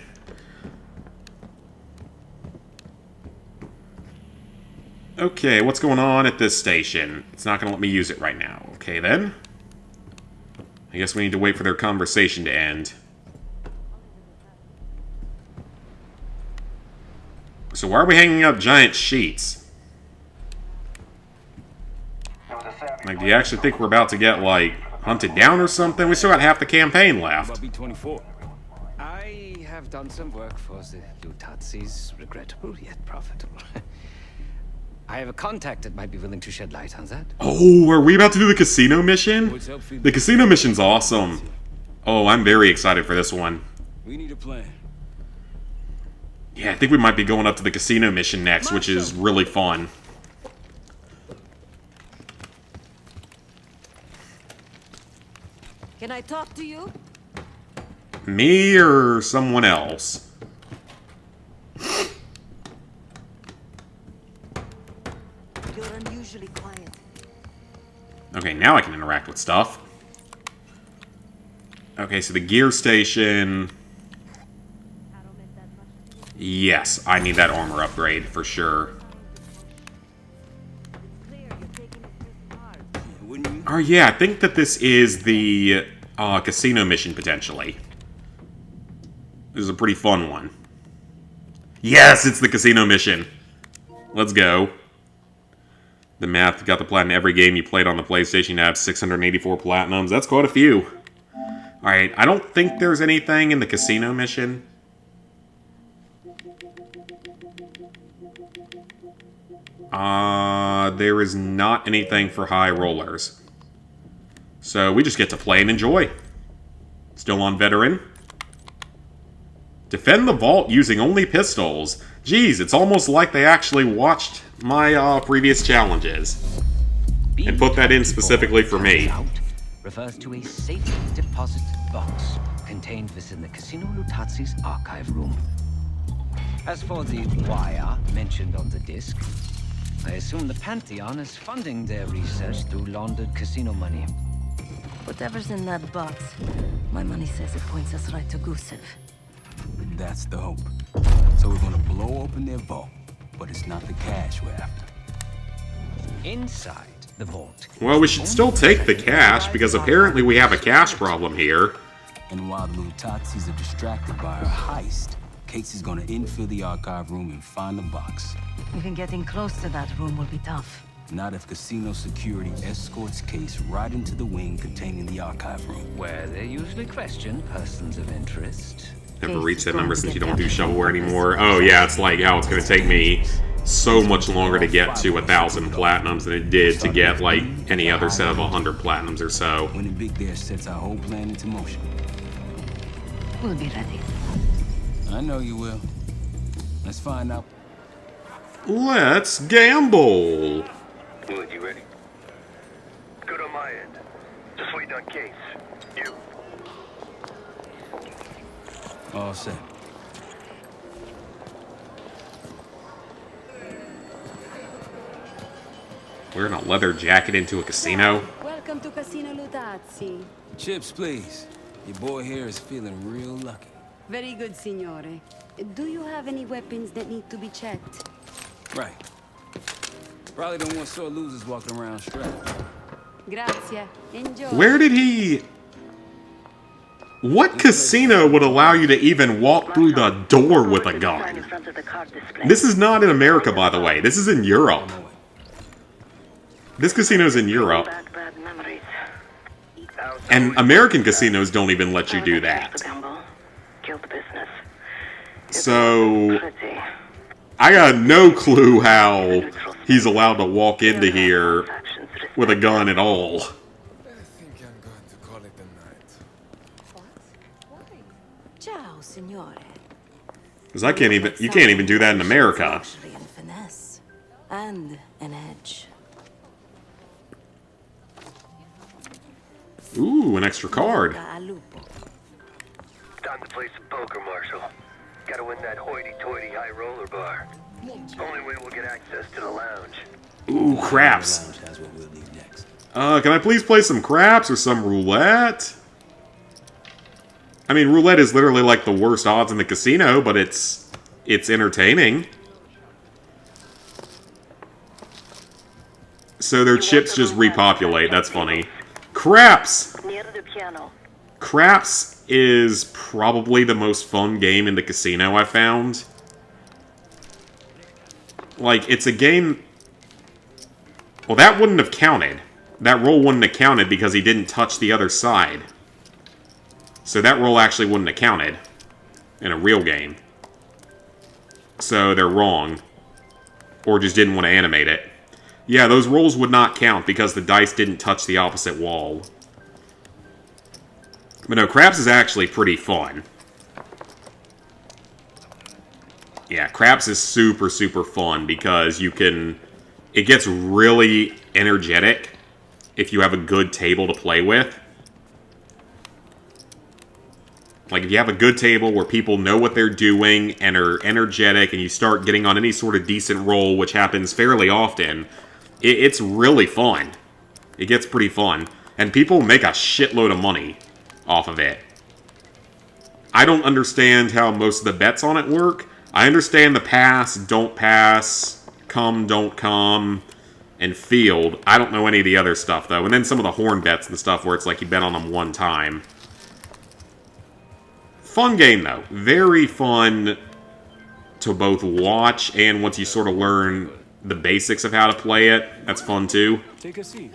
Okay, what's going on at this station? It's not going to let me use it right now. Okay, then. I guess we need to wait for their conversation to end. So why are we hanging up giant sheets? Like, do you actually think we're about to get, like, hunted down or something? We still got half the campaign left. B-24. I have done some work for the Lutazis, regrettable yet profitable. I have a contact that might be willing to shed light on that. Oh, are we about to do the casino mission? The casino mission's awesome. Oh, I'm very excited for this one. We need a plan. Yeah, I think we might be going up to the casino mission next, which is really fun. Can I talk to you? Me or someone else? You're unusually quiet. Okay, now I can interact with stuff. Okay, so the gear station... Yes, I need that armor upgrade for sure. Oh yeah, I think that this is the casino mission, potentially. This is a pretty fun one. Yes, it's the casino mission! Let's go. The math got the platinum every game you played on the PlayStation. You have 684 platinums. That's quite a few. Alright, I don't think there's anything in the casino mission. There is not anything for high rollers. So we just get to play and enjoy. Still on veteran. Defend the vault using only pistols. Geez, it's almost like they actually watched my previous challenges. And put that in specifically for me. Refers to a safe deposit box contained within the Casino Lutazi's archive room. As for the wire mentioned on the disc, I assume the Pantheon is funding their research through laundered casino money. Whatever's in that box, my money says it points us right to Gusev. That's the hope. So we're gonna blow open their vault, but it's not the cash we're after. Inside the vault. Well, we should still take the cash, because apparently we have a cash problem here. And while the Lutazis are distracted by our heist, Casey's gonna infill the archive room and find the box. Even getting close to that room will be tough. Not if casino security escorts Case right into the wing containing the archive room. Where they usually question persons of interest. Never reached that number since you don't do shovelware anymore. Oh yeah, it's like how it's gonna take me so much longer to get to 1,000 platinums than it did to get like any other set of 100 platinums or so. When the big there sets our whole plan into motion. We'll be ready. I know you will. Let's find out. Let's gamble! Wood, you ready? Good on my end. Just waiting on Case. You. All set. Wearing a leather jacket into a casino? Welcome to Casino Lutazzi. Chips, please. Your boy here is feeling real lucky. Very good, signore. Do you have any weapons that need to be checked? Right. Probably don't want sore losers walking around strapped. Grazie. Enjoy. Where did he... What casino would allow you to even walk through the door with a gun? This is not in America, by the way. This is in Europe. This casino's in Europe. And American casinos don't even let you do that. So... I got no clue how he's allowed to walk into here with a gun at all. I think I'm going to call it a night. What? Why? Ciao, signore. Because I can't even, you can't even do that in America. Actually, in finesse and an edge. Ooh, an extra card. Time to play some poker, Marshal. Gotta win that hoity-toity high roller bar. Only way we'll get access to the lounge. Ooh, craps. Can I please play some craps or some roulette? I mean, roulette is literally like the worst odds in the casino, but it's entertaining. So their chips just repopulate. That's funny. Craps! Near the piano. Craps is probably the most fun game in the casino I found. Like, it's a game... Well, that wouldn't have counted. That roll wouldn't have counted because he didn't touch the other side. So that roll actually wouldn't have counted in a real game. So they're wrong. Or just didn't want to animate it. Yeah, those rolls would not count because the dice didn't touch the opposite wall. But no, craps is actually pretty fun. Yeah, craps is super, super fun because you can... It gets really energetic if you have a good table to play with. Like, if you have a good table where people know what they're doing and are energetic, and you start getting on any sort of decent roll, which happens fairly often, it's really fun. It gets pretty fun. And people make a shitload of money off of it. I don't understand how most of the bets on it work. I understand the pass, don't pass, come, don't come, and field. I don't know any of the other stuff, though. And then some of the horn bets and stuff where it's like you bet on them one time. Fun game, though. Very fun to both watch and once you sort of learn the basics of how to play it. That's fun, too. Take a seat.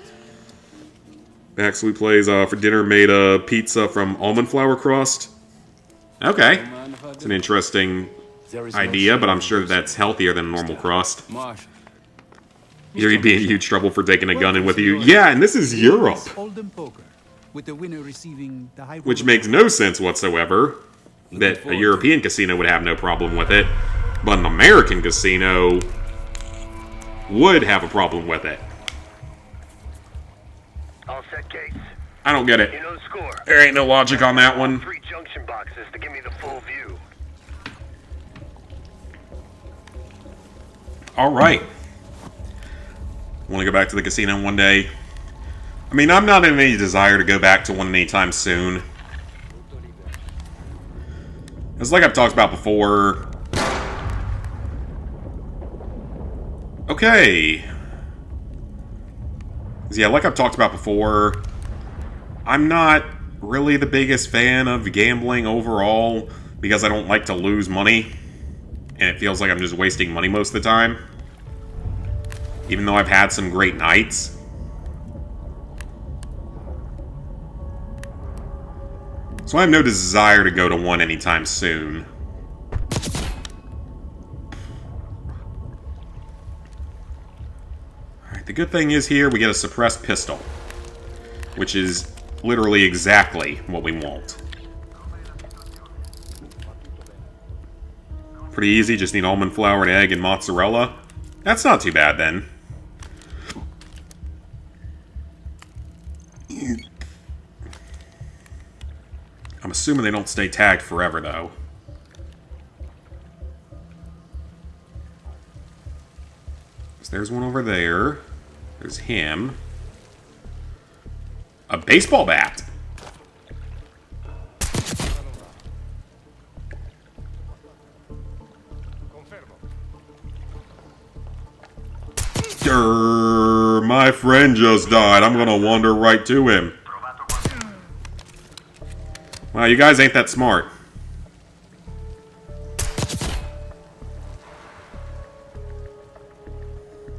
Actually plays for dinner made a pizza from almond flour crust. Okay. It's an interesting idea, but I'm sure that's healthier than normal crust. You'd be in huge trouble for taking a gun in with you. Yeah, and this is Europe. Which makes no sense whatsoever. That a European casino would have no problem with it. But an American casino would have a problem with it. All set, Case. I don't get it. You know the score. There ain't no logic on that one. 3 junction boxes to give me the full view. Alright. Want to go back to the casino one day? I mean, I'm not in any desire to go back to one anytime soon. It's like I've talked about before. Okay. Yeah, like I've talked about before, I'm not really the biggest fan of gambling overall because I don't like to lose money. And it feels like I'm just wasting money most of the time. Even though I've had some great nights. So I have no desire to go to one anytime soon. Alright, the good thing is here we get a suppressed pistol. Which is literally exactly what we want. Pretty easy, just need almond flour, and egg, and mozzarella. That's not too bad then. I'm assuming they don't stay tagged forever, though. So there's one over there. There's him. A baseball bat! My friend just died. I'm gonna wander right to him. Wow, you guys ain't that smart.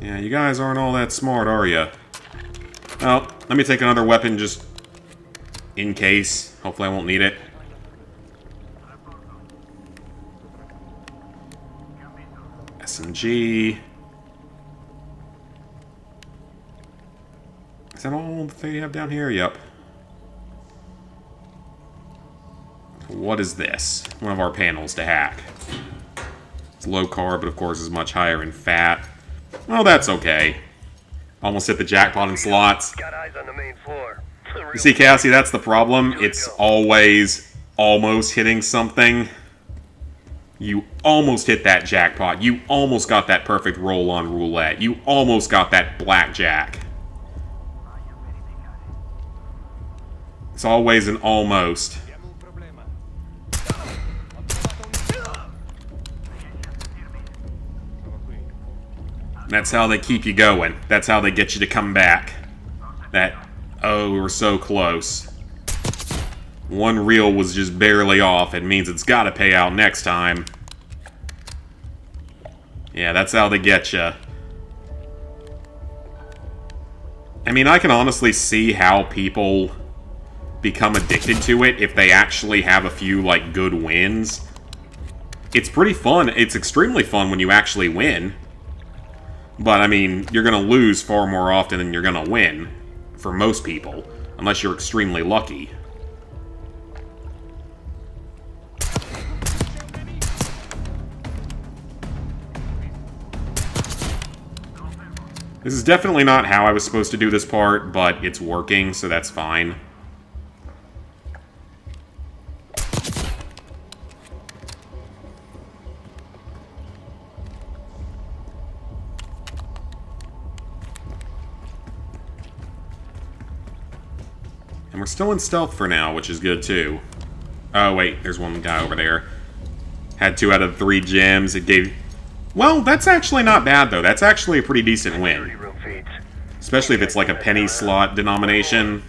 Yeah, you guys aren't all that smart, are ya? Well, let me take another weapon just in case. Hopefully I won't need it. SMG. Is that all that they have down here? Yep. What is this? One of our panels to hack. It's low carb, but of course is much higher in fat. Well, that's okay. Almost hit the jackpot in slots. Got eyes on the main floor. You see, Cassie, that's the problem. It's always almost hitting something. You almost hit that jackpot. You almost got that perfect roll on roulette. You almost got that blackjack. It's always an almost. That's how they keep you going. That's how they get you to come back. That, oh, we were so close. One reel was just barely off. It means it's got to pay out next time. Yeah, that's how they get you. I mean, I can honestly see how people become addicted to it if they actually have a few, like, good wins. It's pretty fun. It's extremely fun when you actually win. But, I mean, you're going to lose far more often than you're going to win. For most people. Unless you're extremely lucky. This is definitely not how I was supposed to do this part, but it's working, so that's fine. And we're still in stealth for now, which is good too. Oh, wait, there's one guy over there. Had 2 out of 3 gems. It gave... Well, that's actually not bad, though. That's actually a pretty decent win. Especially if it's like a penny slot denomination.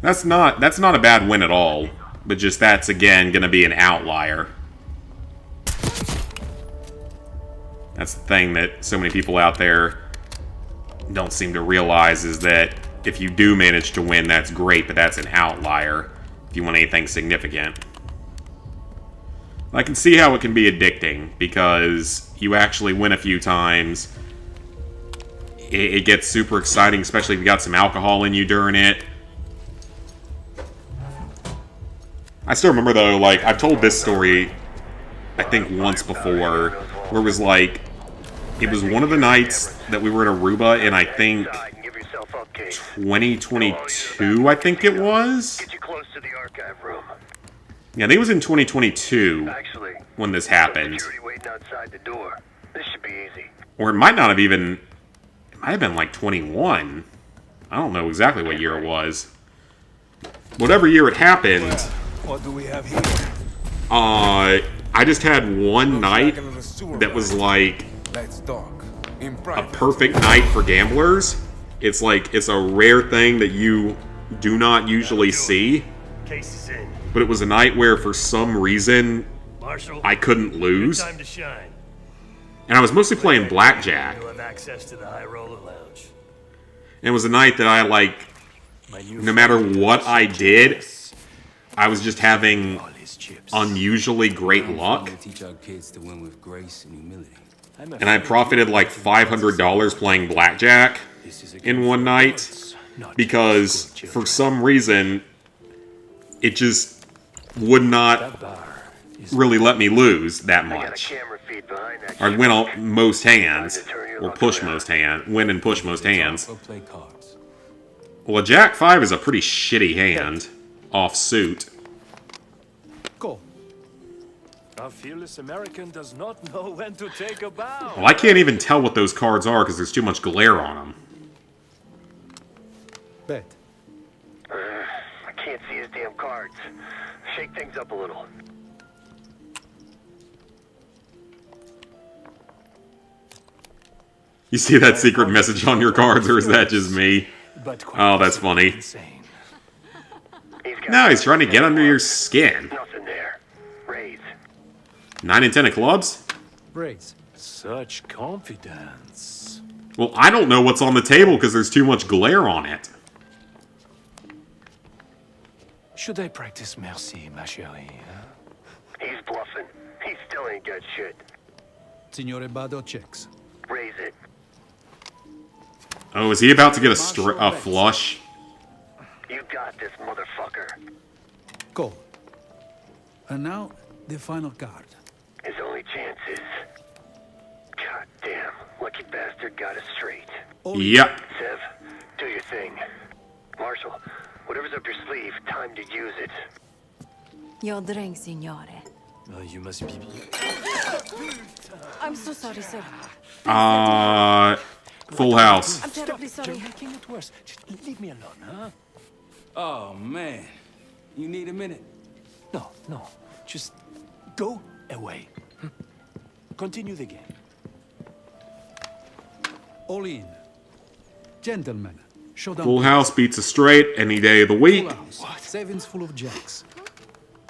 That's not a bad win at all. But just that's, again, going to be an outlier. That's the thing that so many people out there don't seem to realize, is that if you do manage to win, that's great, but that's an outlier if you want anything significant. I can see how it can be addicting, because you actually win a few times. It gets super exciting, especially if you got some alcohol in you during it. I still remember, though, like, I've told this story, I think, once before, where it was like, it was one of the nights that we were in Aruba in, I think, 2022, I think it was? Yeah, I think it was in 2022 when this happened. Or it might not have even... It might have been like 21. I don't know exactly what year it was. Whatever year it happened... What do we have here? I just had one night that was like a perfect night for gamblers. It's like, it's a rare thing that you do not usually see. But it was a night where, for some reason, I couldn't lose. And I was mostly playing blackjack. And it was a night that I, like, no matter what I did, I was just having unusually great luck. And I profited like $500 playing blackjack in one night, because for some reason it just would not really let me lose that much. I'd win most hands, or push most hands, win and push most hands. Well, a Jack 5 is a pretty shitty hand, off suit. Go. A fearless American does not know when to take a bow. Well, I can't even tell what those cards are because there's too much glare on them. Bet. I can't see his damn cards. Shake things up a little. You see that secret message on your cards, or is that just me? Oh, that's funny. No, he's trying to get under your skin. Nothing there. Raise. 9 and 10 of clubs? Raise. Such confidence. Well, I don't know what's on the table because there's too much glare on it. Should I practice merci, ma chérie? He's bluffing. He still ain't got shit. Signore Bado checks. Raise it. Oh, is he about to get a flush? You got this, motherfucker. Go. And now, the final card. His only chance is... God damn, lucky bastard got us straight. Yep. Sev, do your thing. Marshall, whatever's up your sleeve, time to use it. Your drink, signore. You must be... I'm so sorry, sir. Full house. I'm terribly sorry. You're making it worse. Just leave me alone, huh? Oh, man. You need a minute? No. Just go away. Continue the game. All in. Gentlemen, show down. Full house beats a straight any day of the week. Sevens full of jacks.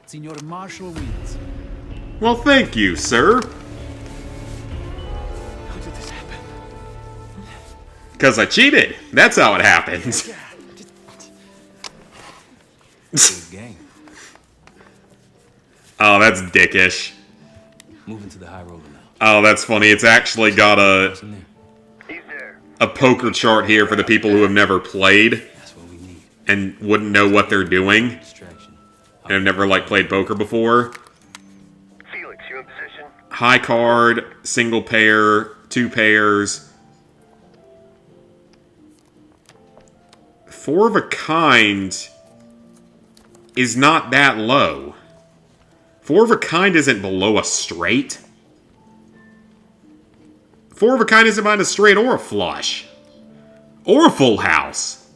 Signor Marshall wins. Well, thank you, sir. How did this happen? Because I cheated. That's how it happens. Game. Oh, that's dickish. Moving to the high roller now. Oh, that's funny. It's actually got a poker chart here for the people who have never played and wouldn't know what they're doing and have never like played poker before. Felix, you in position? High card, single pair, 2 pairs. 4 of a kind is not that low. 4 of a kind isn't below a straight. 4 of a kind isn't behind a straight or a flush. Or a full house.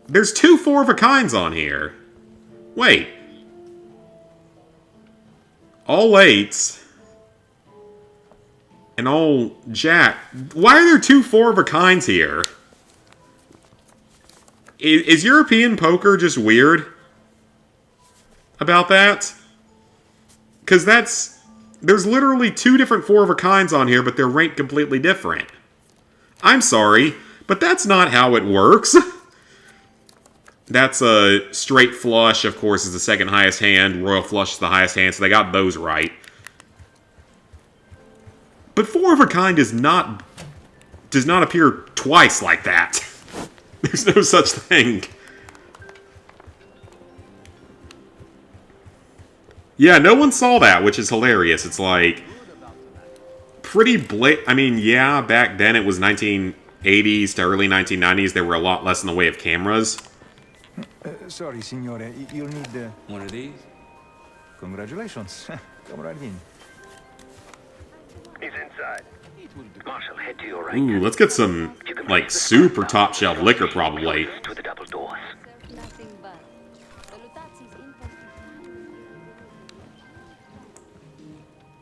There's 2 4-of-a-kinds on here. Wait. All 8s. And all Jack. Why are there 2 4-of-a-kinds here? Is European poker just weird about that? Because there's literally 2 different 4-of-a-kinds on here, but they're ranked completely different. I'm sorry, but that's not how it works. That's a straight flush, of course, is the second highest hand. Royal flush is the highest hand, so they got those right. But 4-of-a-kind does not appear twice like that. There's no such thing. Yeah, no one saw that, which is hilarious. It's like pretty I mean, yeah, back then it was 1980s to early 1990s. There were a lot less in the way of cameras. Sorry, signore. You'll need one of these. Congratulations. Come right in. He's inside. Marshal, head to your right. Ooh, let's get some, like, super top-shelf liquor, probably. To the double doors.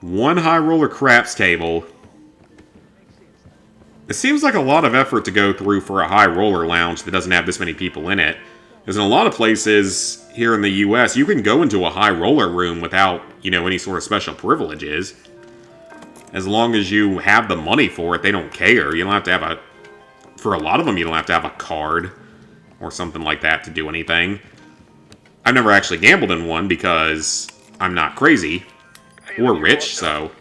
One high roller craps table. It seems like a lot of effort to go through for a high roller lounge that doesn't have this many people in it. Because in a lot of places here in the US, you can go into a high roller room without, you know, any sort of special privileges. As long as you have the money for it, they don't care. You don't have to have a... For a lot of them, you don't have to have a card or something like that to do anything. I've never actually gambled in one because I'm not crazy or rich, so...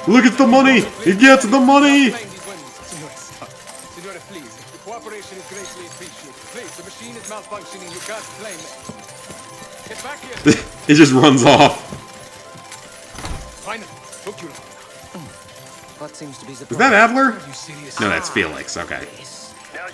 Look at the money! He gets the money! Signore, please. The cooperation is greatly appreciated. Please, the machine is malfunctioning. You can't blame it. Get back here! It just runs off. Finally, took you. What seems to be the Is that Adler? Are you serious? No, that's Felix. Okay.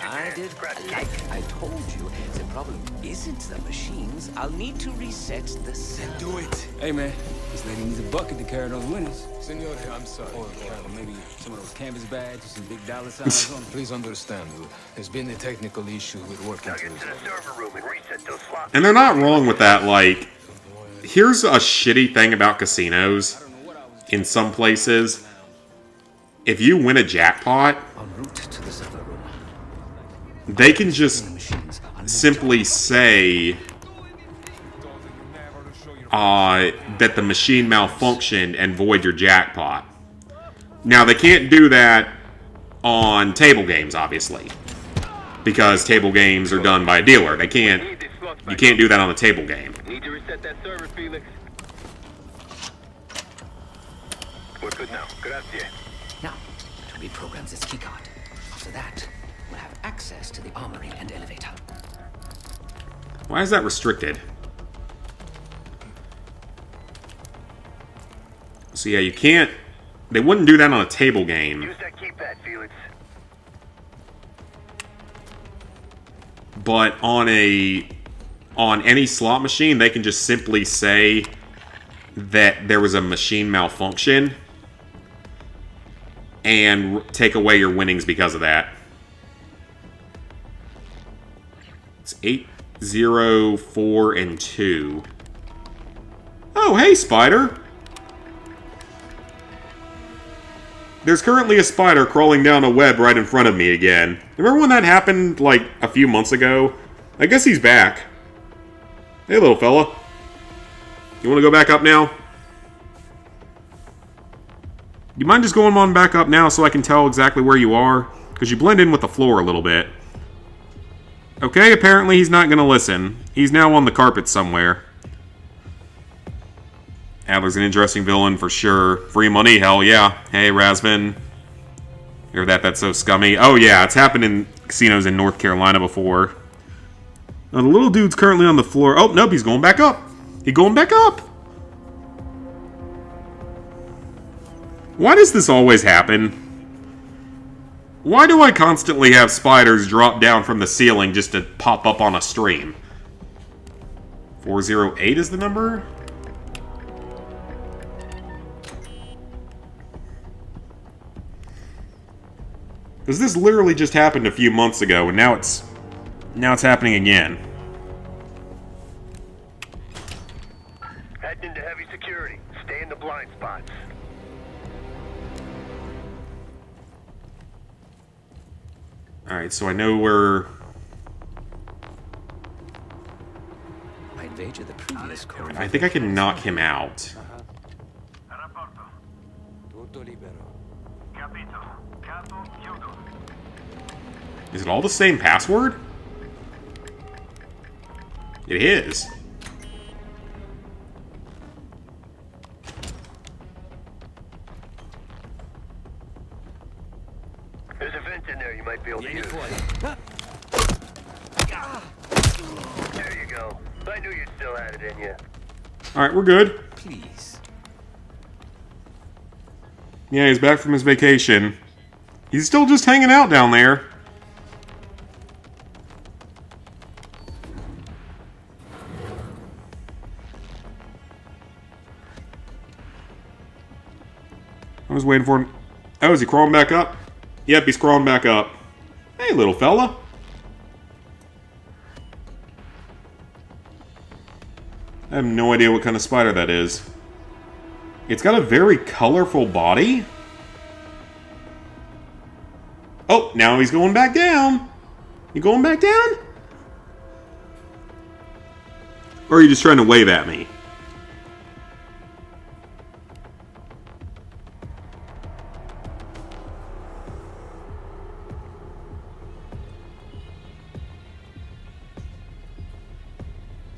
I did. Like I told you, the problem isn't the machines. I'll need to reset the cell. Do it. Hey, man. This lady needs a bucket to carry those winners. Signore, I'm sorry. Or maybe some of those canvas bags with some big dollar signs on them. Please understand, there's been a technical issue with working Now get to the server room and reset those slots. And they're not wrong with that, like... Here's a shitty thing about casinos. In some places. If you win a jackpot... They can just simply say... that the machine malfunctioned and void your jackpot. Now, they can't do that on table games, obviously. Because table games are done by a dealer. They can't... You can't do that on a table game. Need to reset that server, Felix. We're good now. Grazie. Now, to reprogram this keycard. After that, we'll have access to the armory and elevator. Why is that restricted? So yeah, you can't... They wouldn't do that on a table game. Use that keypad, Felix. But on any slot machine, they can just simply say that there was a machine malfunction and take away your winnings because of that. It's 8, 0, 4, and 2. Oh, hey, Spider! There's currently a spider crawling down a web right in front of me again. Remember when that happened, like, a few months ago? I guess he's back. Hey, little fella. You want to go back up now? You mind just going on back up now so I can tell exactly where you are? Because you blend in with the floor a little bit. Okay, apparently he's not going to listen. He's now on the carpet somewhere. Adler's an interesting villain for sure. Free money, hell yeah. Hey, Razvan. Hear that? That's so scummy. Oh yeah, it's happened in casinos in North Carolina before. Now, the little dude's currently on the floor. Oh, nope, he's going back up. He's going back up. Why does this always happen? Why do I constantly have spiders drop down from the ceiling just to pop up on a stream? 408 is the number? Because this literally just happened a few months ago, and now it's happening again. Heading into heavy security. Stay in the blind spots. Alright, so I know where... I invaded the previous core. I think I can knock him out. Is it all the same password? It is. There's a vent in there you might be able to use. There you go. I knew you still had it in you. Alright, we're good. Please. Yeah, he's back from his vacation. He's still just hanging out down there. I was waiting for him. Oh, is he crawling back up? Yep, he's crawling back up. Hey, little fella. I have no idea what kind of spider that is. It's got a very colorful body. Oh, now he's going back down. You going back down? Or are you just trying to wave at me?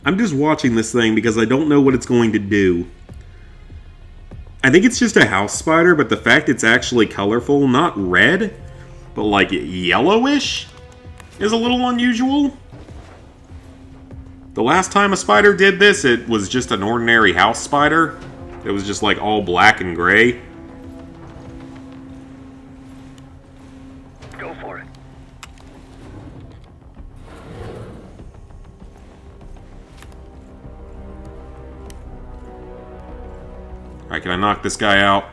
I'm just watching this thing because I don't know what it's going to do. I think it's just a house spider, but the fact it's actually colorful, not red, but like yellowish, is a little unusual. The last time a spider did this, it was just an ordinary house spider. It was just like all black and gray. Go for it. Alright, can I knock this guy out?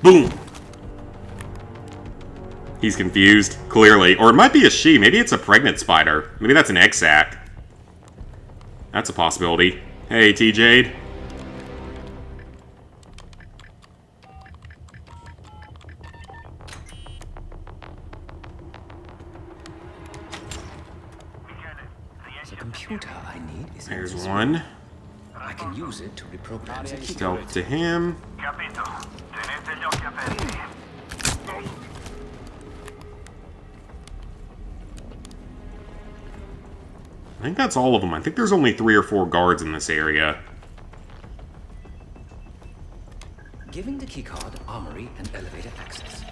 Boom! He's confused, clearly. Or it might be a she. Maybe it's a pregnant spider. Maybe that's an egg sac. That's a possibility. Hey, T-Jade. The computer I need is There's one. I can use it to reprogram the key. Stealth to him. I think that's all of them. I think there's only 3 or 4 guards in this area. Giving the keycard, armory, and elevator access.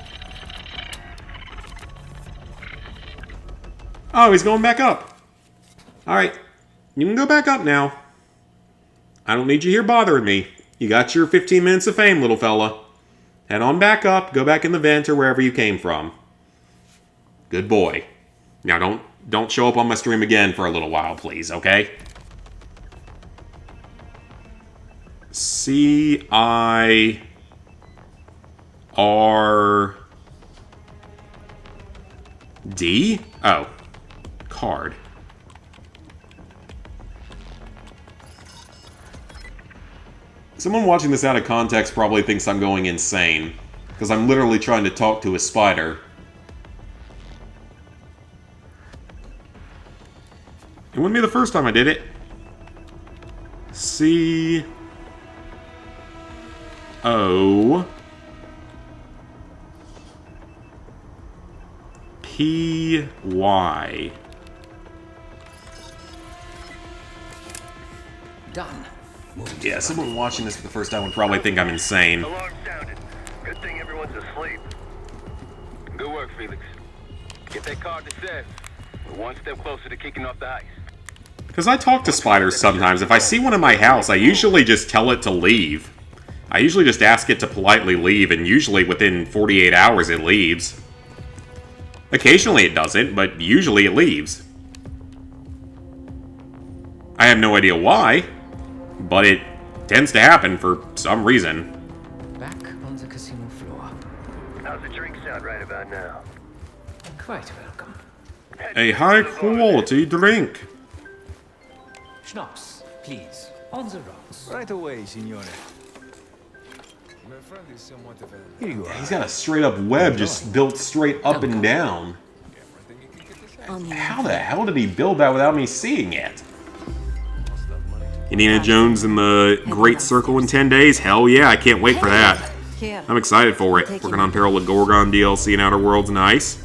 Oh, he's going back up. Alright, you can go back up now. I don't need you here bothering me. You got your 15 minutes of fame, little fella. Head on back up, go back in the vent or wherever you came from. Good boy. Now don't show up on my stream again for a little while, please, okay? C-I-R-D? Oh. Card. Someone watching this out of context probably thinks I'm going insane, because I'm literally trying to talk to a spider. It wouldn't be the first time I did it. C O P Y. Done. Yeah, someone watching this for the first time would probably think I'm insane. Alarm sounded. Good thing everyone's asleep. Good work, Felix. Get that card to Seth. We're one step closer to kicking off the heist. Because I talk to spiders sometimes. If I see one in my house, I usually just tell it to leave. I usually just ask it to politely leave, and usually within 48 hours it leaves. Occasionally it doesn't, but usually it leaves. I have no idea why, but it tends to happen for some reason. Back on the casino floor. How's the drink sound right about now? Quite welcome. A high-quality drink. Schnapps, please. On the rocks. Right away, signore. My friend is somewhat of a... Here you are. He's got a straight-up web just built straight up and down. How the hell did he build that without me seeing it? Indiana Jones and the Great Circle in 10 days? Hell yeah, I can't wait for that. I'm excited for it. Working on Peril of Gorgon DLC and Outer Worlds, nice.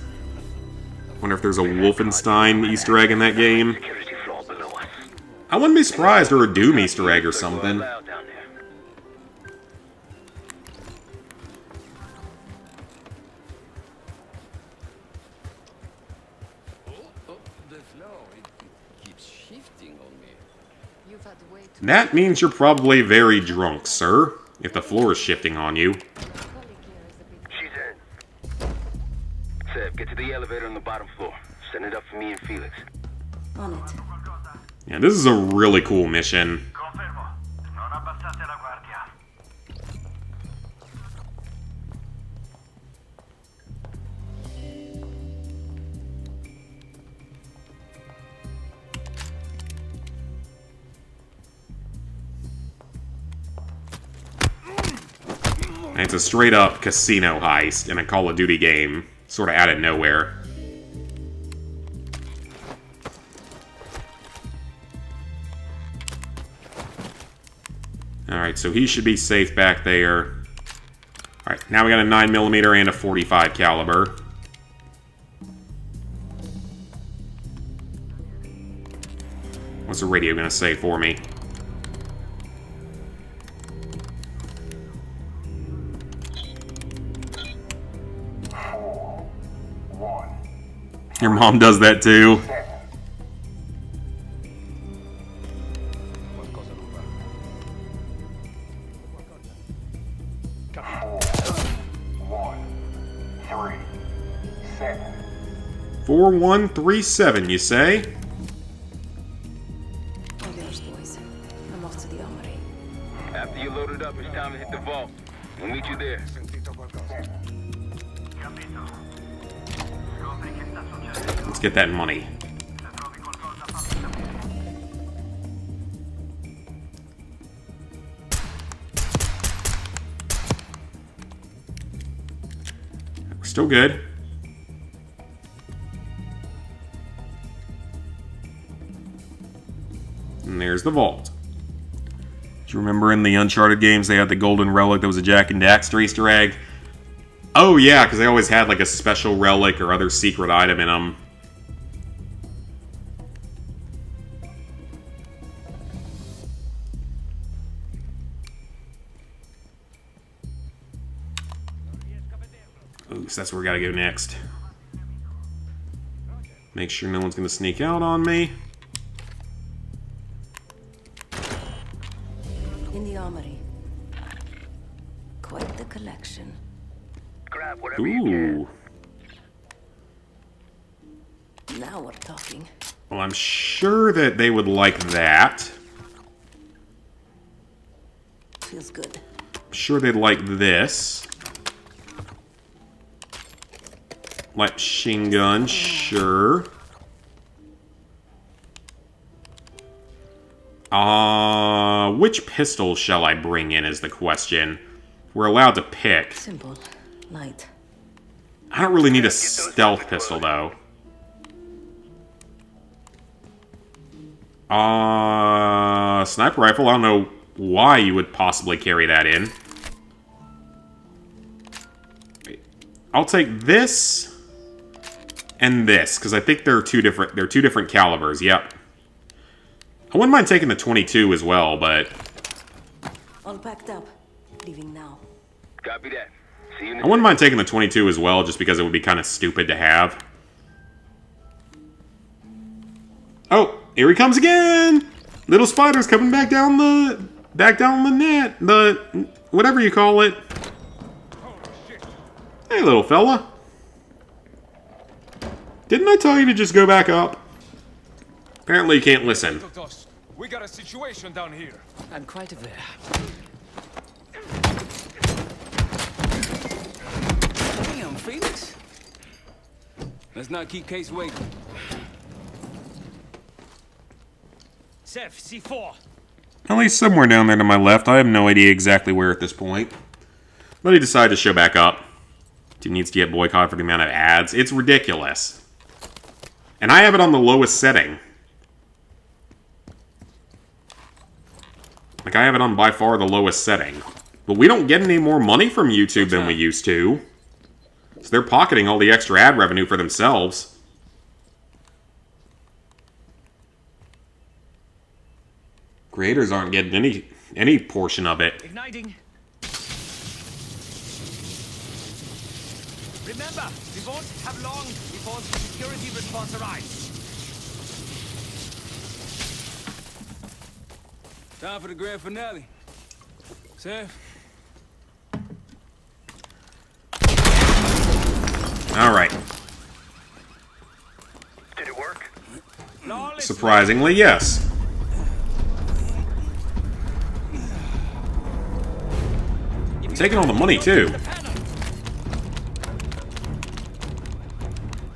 Wonder if there's a Wolfenstein Easter egg in that game. I wouldn't be surprised, or a Doom Easter egg or something. That means you're probably very drunk, sir, if the floor is shifting on you. She's in. Seb, get to the elevator on the bottom floor. Send it up for me and Felix. On it. Yeah, this is a really cool mission. And it's a straight-up casino heist in a Call of Duty game, sort of out of nowhere. Alright, so he should be safe back there. Alright, now we got a 9mm and a .45 caliber. What's the radio gonna say for me? Your mom does that too. Four, 1, 3, 7, you say? All yours, boys. I'm off to the armory. After you load it up, it's time to hit the vault. We'll meet you there. Let's get that money. We're still good. And there's the vault. Do you remember in the Uncharted games they had the golden relic that was a Jak and Daxter Easter egg? Oh yeah, because they always had like a special relic or other secret item in them. Ooh, so that's where we gotta go next. Make sure no one's gonna sneak out on me. In the armory. Quite the collection. Grab whatever you can. Now we're talking. Well, I'm sure that they would like that. Feels good. I'm sure they'd like this. Light machine gun, sure. Which pistol shall I bring in is the question. We're allowed to pick. Simple. Light. I don't really need a stealth pistol, though. Sniper rifle, I don't know why you would possibly carry that in. I'll take this and this, because I think they're two different calibers, yep. I wouldn't mind taking the 22 as well, but... All packed up. Leaving now. Copy that. See you in I wouldn't mind taking the 22 as well, just because it would be kind of stupid to have. Oh, here he comes again! Little spider's coming back down the net. The... whatever you call it. Hey, little fella. Didn't I tell you to just go back up? Apparently you can't listen. We got a situation down here. I'm quite aware. Damn, Felix. Let's not keep Case waiting. Chef, C4. At least somewhere down there to my left. I have no idea exactly where at this point. But he decided to show back up. He needs to get boycotted for the amount of ads. It's ridiculous. And I have it on the lowest setting. Like, I have it on by far the lowest setting. But we don't get any more money from YouTube than we used to. So they're pocketing all the extra ad revenue for themselves. Creators aren't getting any portion of it. Igniting. Remember, we won't have long before the security response arrives. Time for the grand finale. Seth? Alright. Did it work? Surprisingly, yes. I'm taking all the money, too.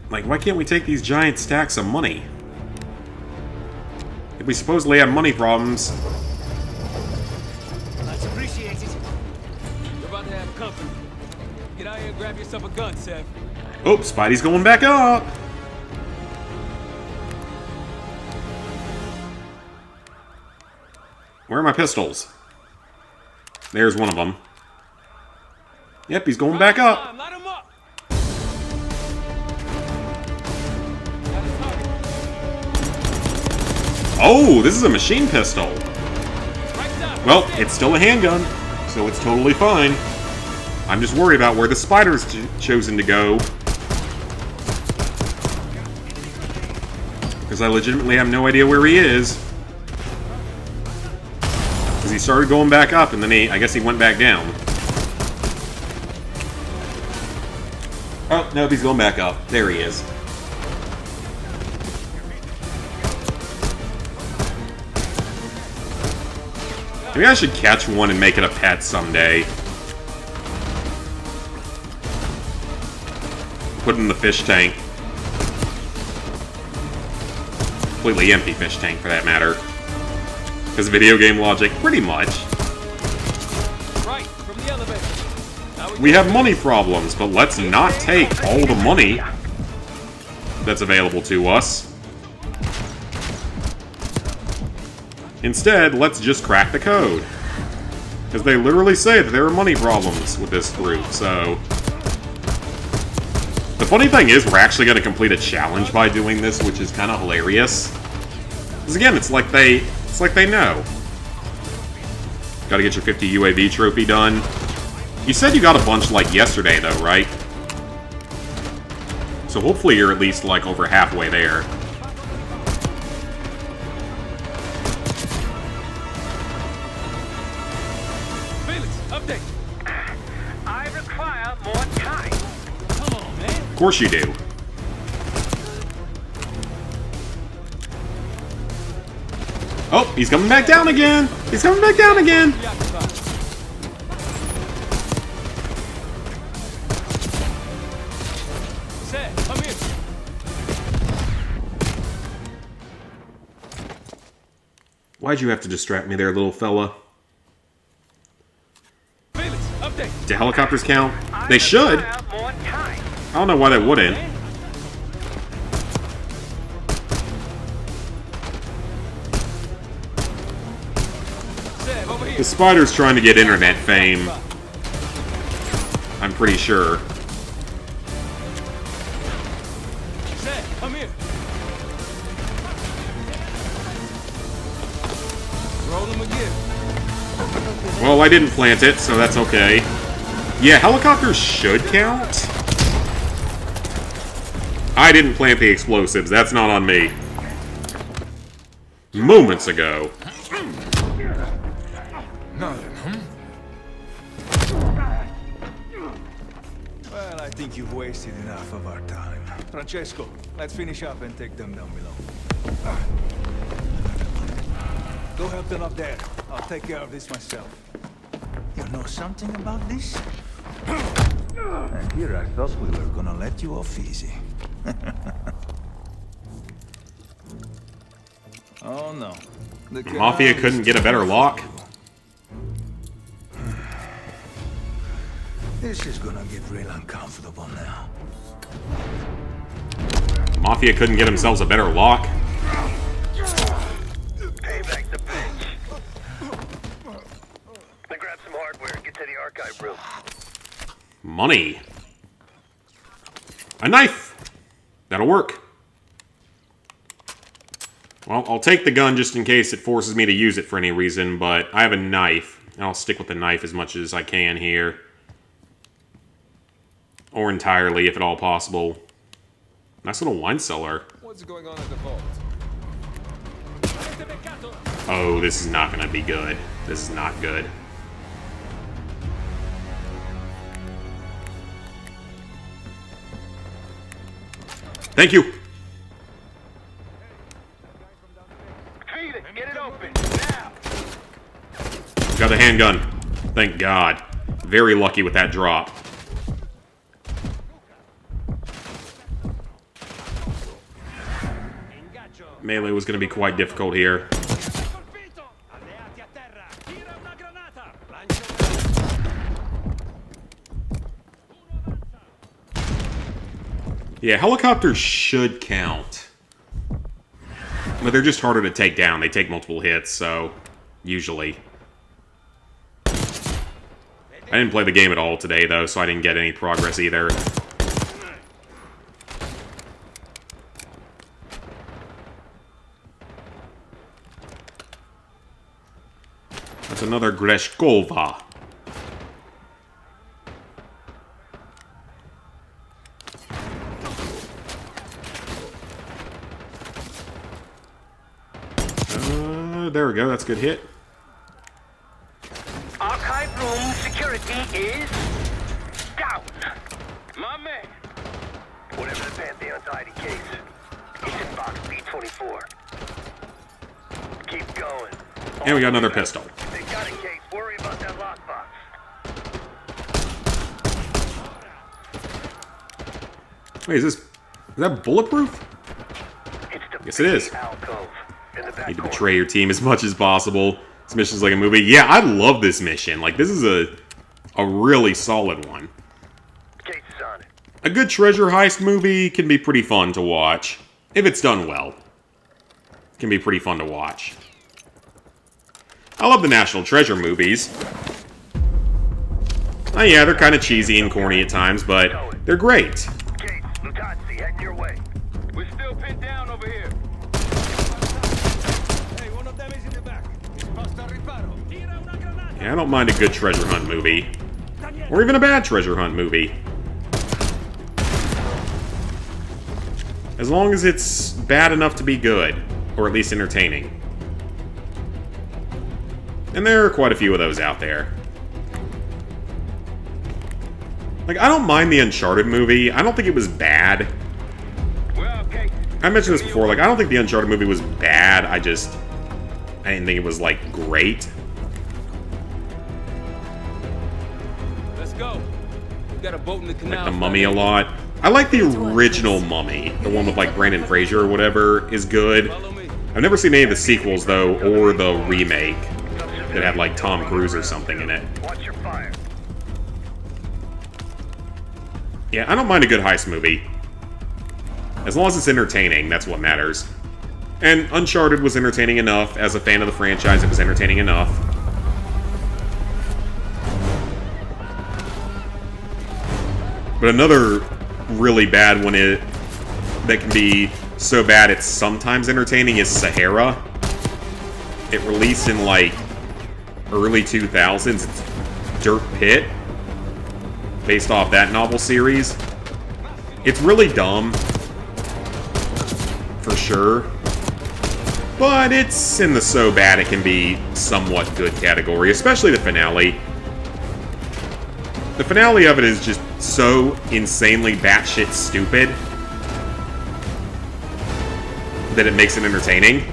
Like, why can't we take these giant stacks of money? If we supposedly have money problems... That's appreciated. You're about to have company. Get out here and grab yourself a gun, Seth. Oh, Spidey's going back up! Where are my pistols? There's one of them. Yep, he's going back up. Light him up. Oh, this is a machine pistol. Well, it's still a handgun, so it's totally fine. I'm just worried about where the spider's chosen to go. Because I legitimately have no idea where he is. Because he started going back up, and then I guess he went back down. Oh, nope, he's going back up. There he is. Maybe I should catch one and make it a pet someday. Put it in the fish tank. Completely empty fish tank, for that matter. Because video game logic, pretty much. Right, from the elevator. We have money problems, but let's not take all the money that's available to us. Instead, let's just crack the code. Because they literally say that there are money problems with this group, so... The funny thing is, we're actually going to complete a challenge by doing this, which is kind of hilarious. Because again, it's like they know. Gotta get your 50 UAV trophy done. You said you got a bunch, like, yesterday, though, right? So hopefully you're at least, like, over halfway there. I require more time. Come on, man. Of course you do. Oh, he's coming back down again! He's coming back down again! Seth, come here. Why'd you have to distract me there, little fella? Felix, update. Do helicopters count? They should! I don't know why they wouldn't. The spider's trying to get internet fame. I'm pretty sure. Seth, come here. Roll him again. Well, I didn't plant it, so that's okay. Yeah, helicopters should count. I didn't plant the explosives. That's not on me. Moments ago. Nothing, Well, I think you've wasted enough of our time. Francesco, let's finish up and take them down below. Go help them up there. I'll take care of this myself. You know something about this? And here I thought we were gonna let you off easy. Oh no. The Mafia couldn't get a better lock. This is gonna get real uncomfortable now. Mafia couldn't get themselves a better lock. Payback's a bitch. Then grab some hardware and get to the archive room. Money. A knife. That'll work. Well, I'll take the gun just in case it forces me to use it for any reason, but I have a knife. I'll stick with the knife as much as I can here. Or entirely, if at all possible. Nice little wine cellar. What's going on at the vault? Oh, this is not going to be good. This is not good. Thank you. Feed it. Get it open. Now. Got the handgun. Thank God. Very lucky with that drop. Melee was going to be quite difficult here. Yeah, helicopters should count. But they're just harder to take down. They take multiple hits, so... usually. I didn't play the game at all today, though, so I didn't get any progress either. That's another Greshkova. There we go, that's a good hit. Archive room security is down. My man. Whatever the Pantheon's ID case. He's in box B24. Keep going. And we got another pistol. They got a case. Worry about that lockbox. Wait, is that bulletproof? Yes, it is. Alcove. Need to betray your team as much as possible. This mission's like a movie. Yeah, I love this mission. Like, this is a really solid one. Case is on it. A good treasure heist movie can be pretty fun to watch. If it's done well. It can be pretty fun to watch. I love the National Treasure movies. Oh yeah, they're kind of cheesy and corny at times, but they're great. Case, Lutazzi, heading your way. We're still pinned down over here. Yeah, I don't mind a good treasure hunt movie. Or even a bad treasure hunt movie. As long as it's bad enough to be good. Or at least entertaining. And there are quite a few of those out there. Like, I don't mind the Uncharted movie. I don't think it was bad. I mentioned this before, like, I don't think the Uncharted movie was bad. I didn't think it was, like, great. Let's go. We got a boat in the canal. Like the Mummy a lot. I like the original Mummy. The one with, like, Brandon Fraser or whatever is good. I've never seen any of the sequels, though, or the remake that had, like, Tom Cruise or something in it. Watch your fire. Yeah, I don't mind a good heist movie. As long as it's entertaining, that's what matters. And Uncharted was entertaining enough. As a fan of the franchise, it was entertaining enough. But another really bad one that can be so bad it's sometimes entertaining is Sahara. It released in, like, early 2000s. It's Dirt Pit. Based off that novel series. It's really dumb. For sure. But it's in the so bad it can be somewhat good category. Especially the finale. The finale of it is just so insanely batshit stupid that it makes it entertaining.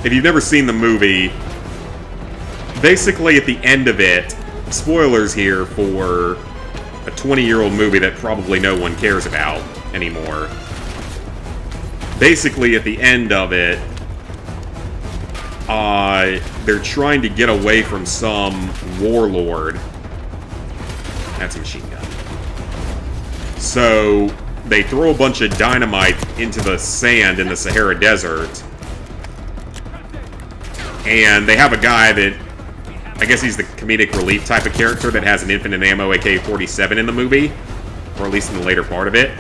if you've never seen the movie, basically at the end of it, spoilers here for a 20-year-old movie that probably no one cares about anymore. Basically, at the end of it, they're trying to get away from some warlord. That's a machine gun. So, they throw a bunch of dynamite into the sand in the Sahara Desert. And they have a guy that, I guess he's the comedic relief type of character that has an infinite ammo AK-47 in the movie. Or at least in the later part of it.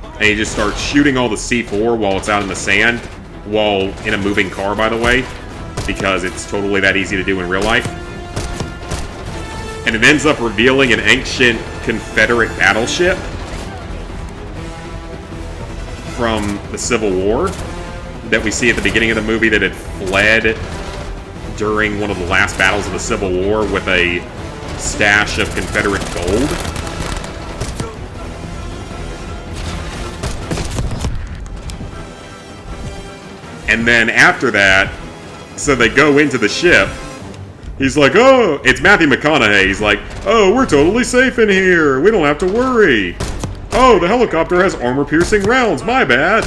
And he just starts shooting all the C4 while it's out in the sand. While in a moving car, by the way. Because it's totally that easy to do in real life. And it ends up revealing an ancient Confederate battleship from the Civil War that we see at the beginning of the movie that had fled during one of the last battles of the Civil War with a stash of Confederate gold. And then after that, so they go into the ship. He's like, oh, it's Matthew McConaughey. He's like, oh, we're totally safe in here. We don't have to worry. Oh, the helicopter has armor-piercing rounds. My bad.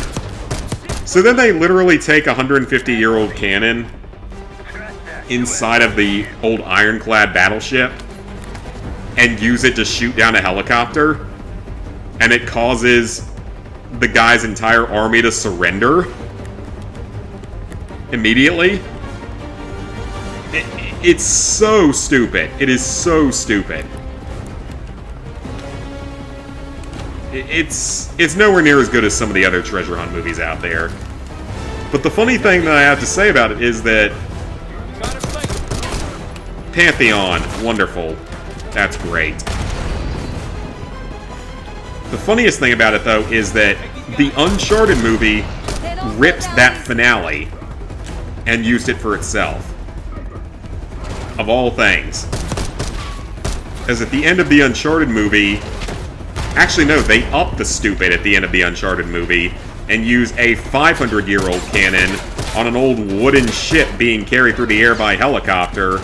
So then they literally take a 150-year-old cannon inside of the old ironclad battleship and use it to shoot down a helicopter. And it causes the guy's entire army to surrender immediately. It's so stupid. It is so stupid. It's nowhere near as good as some of the other treasure hunt movies out there. But the funny thing that I have to say about it is that Pantheon, wonderful. That's great. The funniest thing about it, though, is that the Uncharted movie ripped that finale and used it for itself. Of all things. As at the end of the Uncharted movie... Actually, no, they upped the stupid at the end of the Uncharted movie and use a 500-year-old cannon on an old wooden ship being carried through the air by helicopter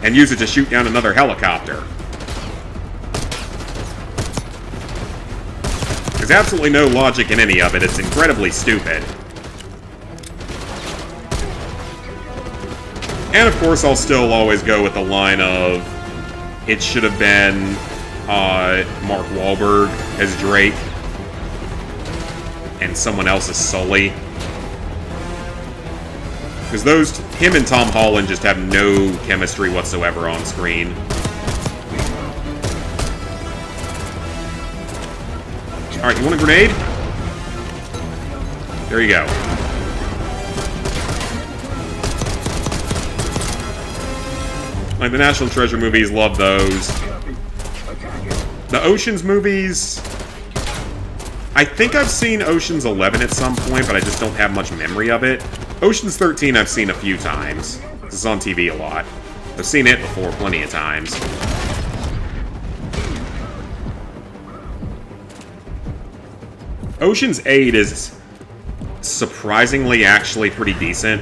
and use it to shoot down another helicopter. There's absolutely no logic in any of it. It's incredibly stupid. And of course, I'll still always go with the line of, it should have been Mark Wahlberg as Drake and someone else as Sully. Because him and Tom Holland just have no chemistry whatsoever on screen. Alright, you want a grenade? There you go. Like, the National Treasure movies, love those. The Oceans movies... I think I've seen Oceans 11 at some point, but I just don't have much memory of it. Oceans 13 I've seen a few times. This is on TV a lot. I've seen it before plenty of times. Oceans 8 is surprisingly actually pretty decent.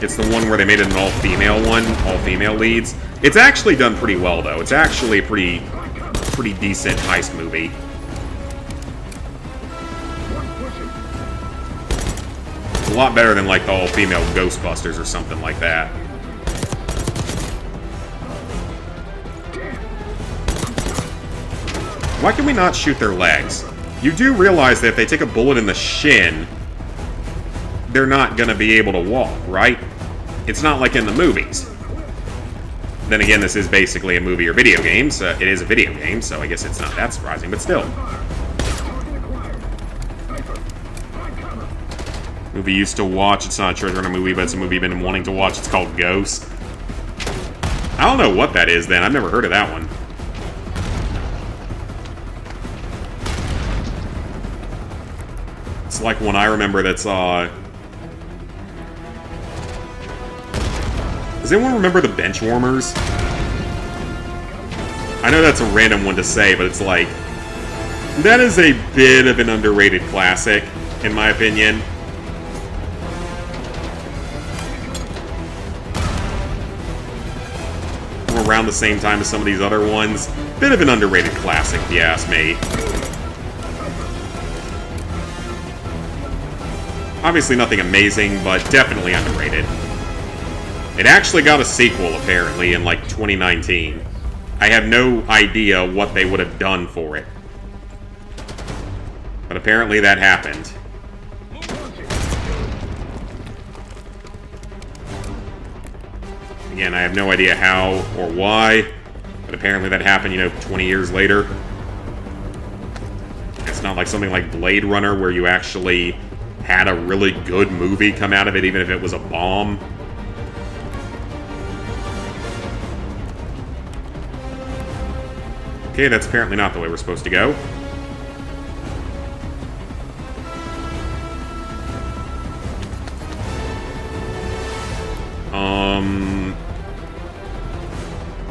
It's the one where they made it an all-female one, all-female leads. It's actually done pretty well, though. It's actually a pretty decent heist movie. It's a lot better than, like, the all-female Ghostbusters or something like that. Why can we not shoot their legs? You do realize that if they take a bullet in the shin, they're not going to be able to walk, right? It's not like in the movies. Then again, this is basically a movie or video game, so it is a video game, so I guess it's not that surprising, but still. Movie you used to watch, it's not a treasure hunter movie, but it's a movie you've been wanting to watch, it's called Ghost. I don't know what that is then, I've never heard of that one. It's like one I remember that's, Does anyone remember the Benchwarmers? I know that's a random one to say, but it's like... That is a bit of an underrated classic, in my opinion. from around the same time as some of these other ones. Bit of an underrated classic, if you ask me. Obviously nothing amazing, but definitely underrated. It actually got a sequel, apparently, in, like, 2019. I have no idea what they would have done for it. But apparently that happened. Again, I have no idea how or why, but apparently that happened, 20 years later. It's not like something like Blade Runner where you actually had a really good movie come out of it, even if it was a bomb. Okay, that's apparently not the way we're supposed to go.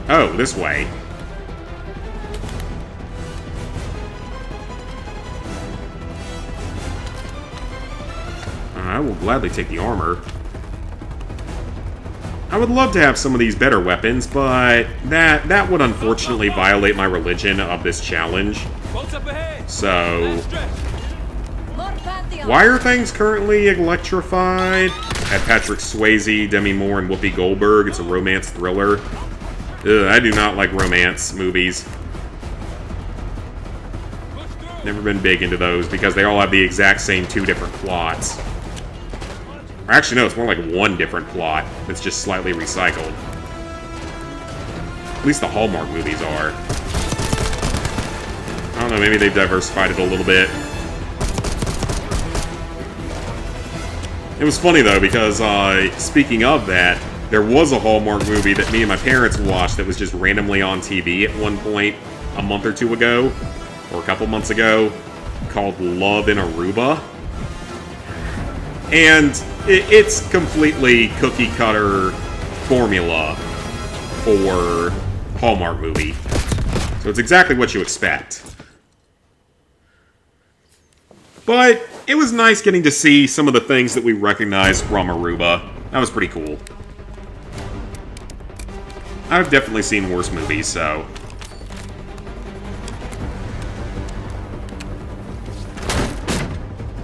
Oh, this way. I will gladly take the armor. I would love to have some of these better weapons, but that would unfortunately violate my religion of this challenge. So, why are things currently electrified? At Patrick Swayze, Demi Moore, and Whoopi Goldberg. It's a romance thriller. Ugh, I do not like romance movies. Never been big into those because they all have the exact same 2 different plots. Or actually, no, it's more like 1 different plot that's just slightly recycled. At least the Hallmark movies are. I don't know, maybe they've diversified it a little bit. It was funny, though, because, speaking of that, there was a Hallmark movie that me and my parents watched that was just randomly on TV at one point a month or 2 ago, or a couple months ago, called Love in Aruba. And it's completely cookie-cutter formula for Hallmark movie. So it's exactly what you expect. But it was nice getting to see some of the things that we recognized from Aruba. That was pretty cool. I've definitely seen worse movies, so...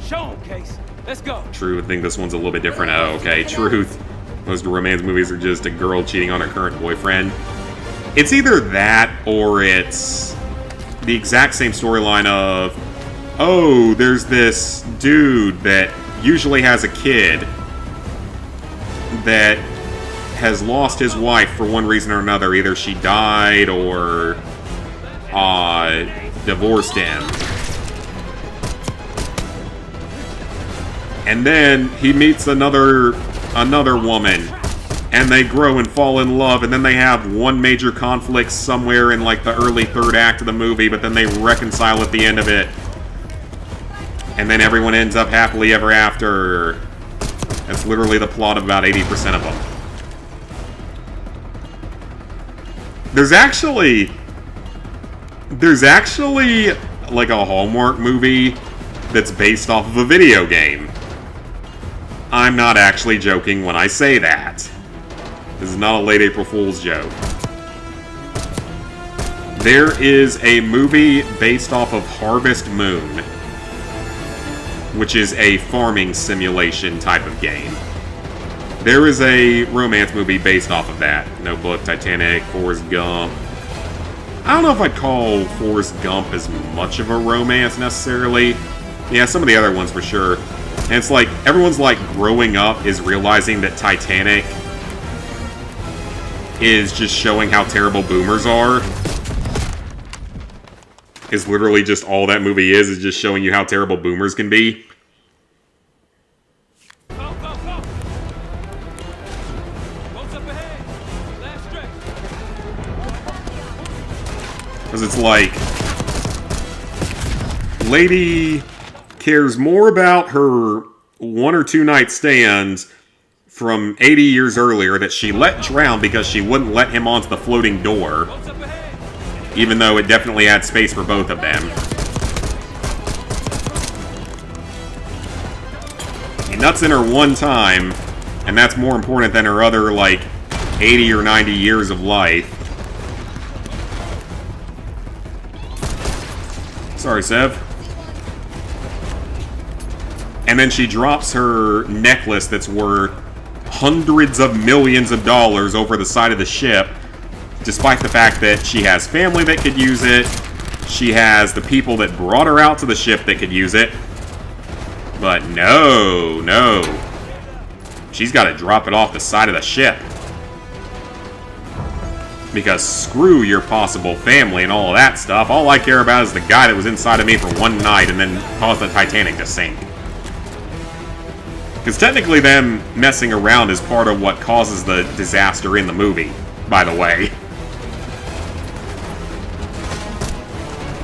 Show 'em, Case. Let's go. True, I think this one's a little bit different. Oh, okay, truth. Most romance movies are just a girl cheating on her current boyfriend. It's either that, or it's the exact same storyline of, oh, there's this dude that usually has a kid that has lost his wife for one reason or another. Either she died or divorced him. And then he meets another woman, and they grow and fall in love, and then they have one major conflict somewhere in like the early 3rd act of the movie, but then they reconcile at the end of it. And then everyone ends up happily ever after. That's literally the plot of about 80% of them. There's actually like a Hallmark movie that's based off of a video game. I'm not actually joking when I say that. This is not a late April Fool's joke. There is a movie based off of Harvest Moon, which is a farming simulation type of game. There is a romance movie based off of that. Notebook, Titanic, Forrest Gump. I don't know if I'd call Forrest Gump as much of a romance necessarily. Yeah, some of the other ones for sure. And it's like, everyone's like growing up is realizing that Titanic is just showing how terrible boomers are. Is literally just all that movie is just showing you how terrible boomers can be. Because it's like, lady cares more about her 1 or 2 night stands from 80 years earlier that she let drown because she wouldn't let him onto the floating door, even though it definitely had space for both of them. He nuts in her one time, and that's more important than her other, like, 80 or 90 years of life. Sorry, Sev. And then she drops her necklace that's worth hundreds of millions of dollars over the side of the ship, despite the fact that she has family that could use it. She has the people that brought her out to the ship that could use it. But no, no. She's got to drop it off the side of the ship. Because screw your possible family and all of that stuff. All I care about is the guy that was inside of me for one night and then caused the Titanic to sink. Because technically them messing around is part of what causes the disaster in the movie, by the way.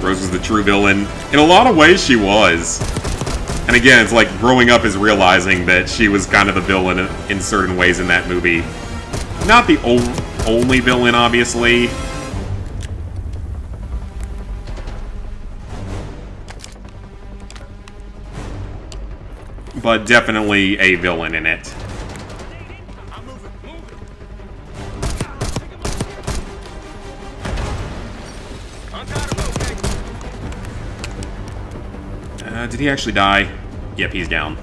Rose was the true villain. In a lot of ways, she was. And again, it's like growing up is realizing that she was kind of the villain in certain ways in that movie. Not the only villain, obviously. But definitely a villain in it. Did he actually die? Yep, he's down.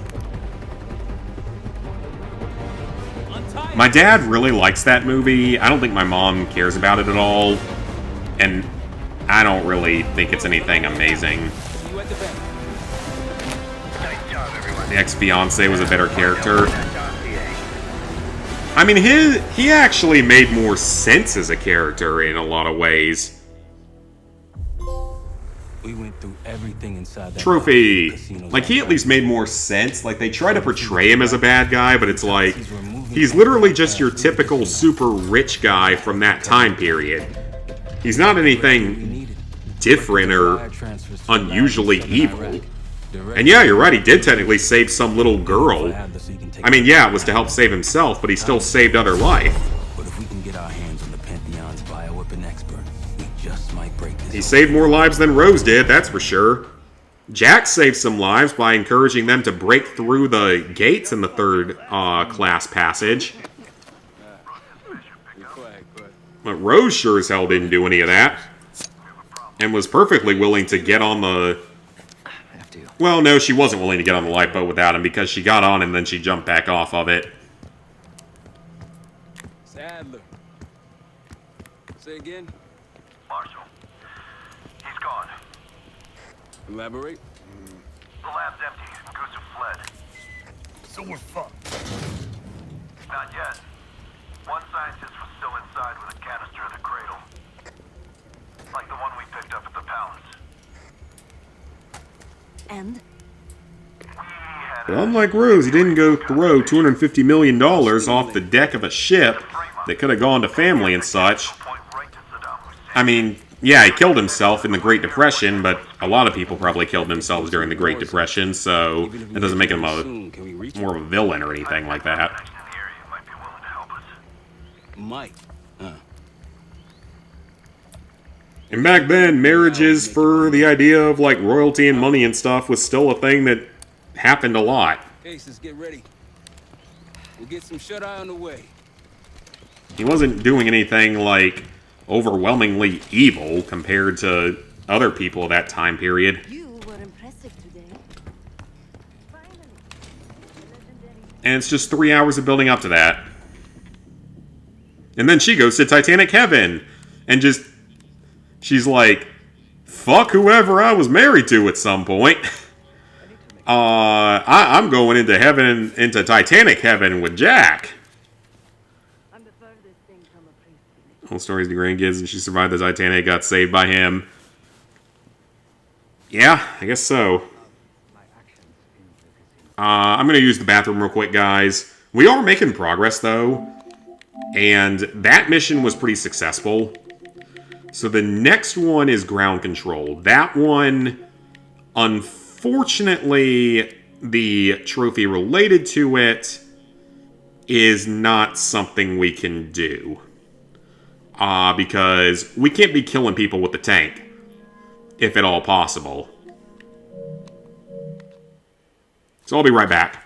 My dad really likes that movie. I don't think my mom cares about it at all. And I don't really think it's anything amazing. The ex-fiancé was a better character. I mean, he actually made more sense as a character in a lot of ways. We went through everything inside that Trophy. Like, he at least made more sense. Like, they try to portray him as a bad guy, but it's like, he's literally just your typical super rich guy from that time period. He's not anything different or unusually evil. And yeah, you're right, he did technically save some little girl. I mean, yeah, it was to help save himself, but he still saved other life. But if we can get our hands on the Pantheon's bioweapon expert, we just might break this. He saved more lives than Rose did, that's for sure. Jack saved some lives by encouraging them to break through the gates in the third class passage. But Rose sure as hell didn't do any of that. And was perfectly willing to get on the... Well, no, she wasn't willing to get on the lifeboat without him because she got on and then she jumped back off of it. Sadler. Say again? Marshal. He's gone. Elaborate? The lab's empty. Gustav fled. So we're fucked. Not yet. One scientist was still inside with a canister of the cradle. Like the one we picked up at the palace. And? But unlike Rose, he didn't go throw $250 million off the deck of a ship that could have gone to family and such. I mean, yeah, he killed himself in the Great Depression, but a lot of people probably killed themselves during the Great Depression, so that doesn't make him more of a villain or anything like that. Mike. And back then, marriages for the idea of, like, royalty and money and stuff was still a thing that happened a lot. Cases, get ready. We'll get some shut-eye on the way. He wasn't doing anything, like, overwhelmingly evil compared to other people of that time period. You were impressive today. And it's just 3 hours of building up to that. And then she goes to Titanic Heaven and just... She's like, fuck whoever I was married to at some point. I'm going into heaven, into Titanic Heaven with Jack. Whole stories to grandkids, and she survived the Titanic, got saved by him. Yeah, I guess so. I'm going to use the bathroom real quick, guys. We are making progress, though. And that mission was pretty successful. So the next one is ground control. That one, unfortunately, the trophy related to it is not something we can do. Because we can't be killing people with the tank, if at all possible. So I'll be right back.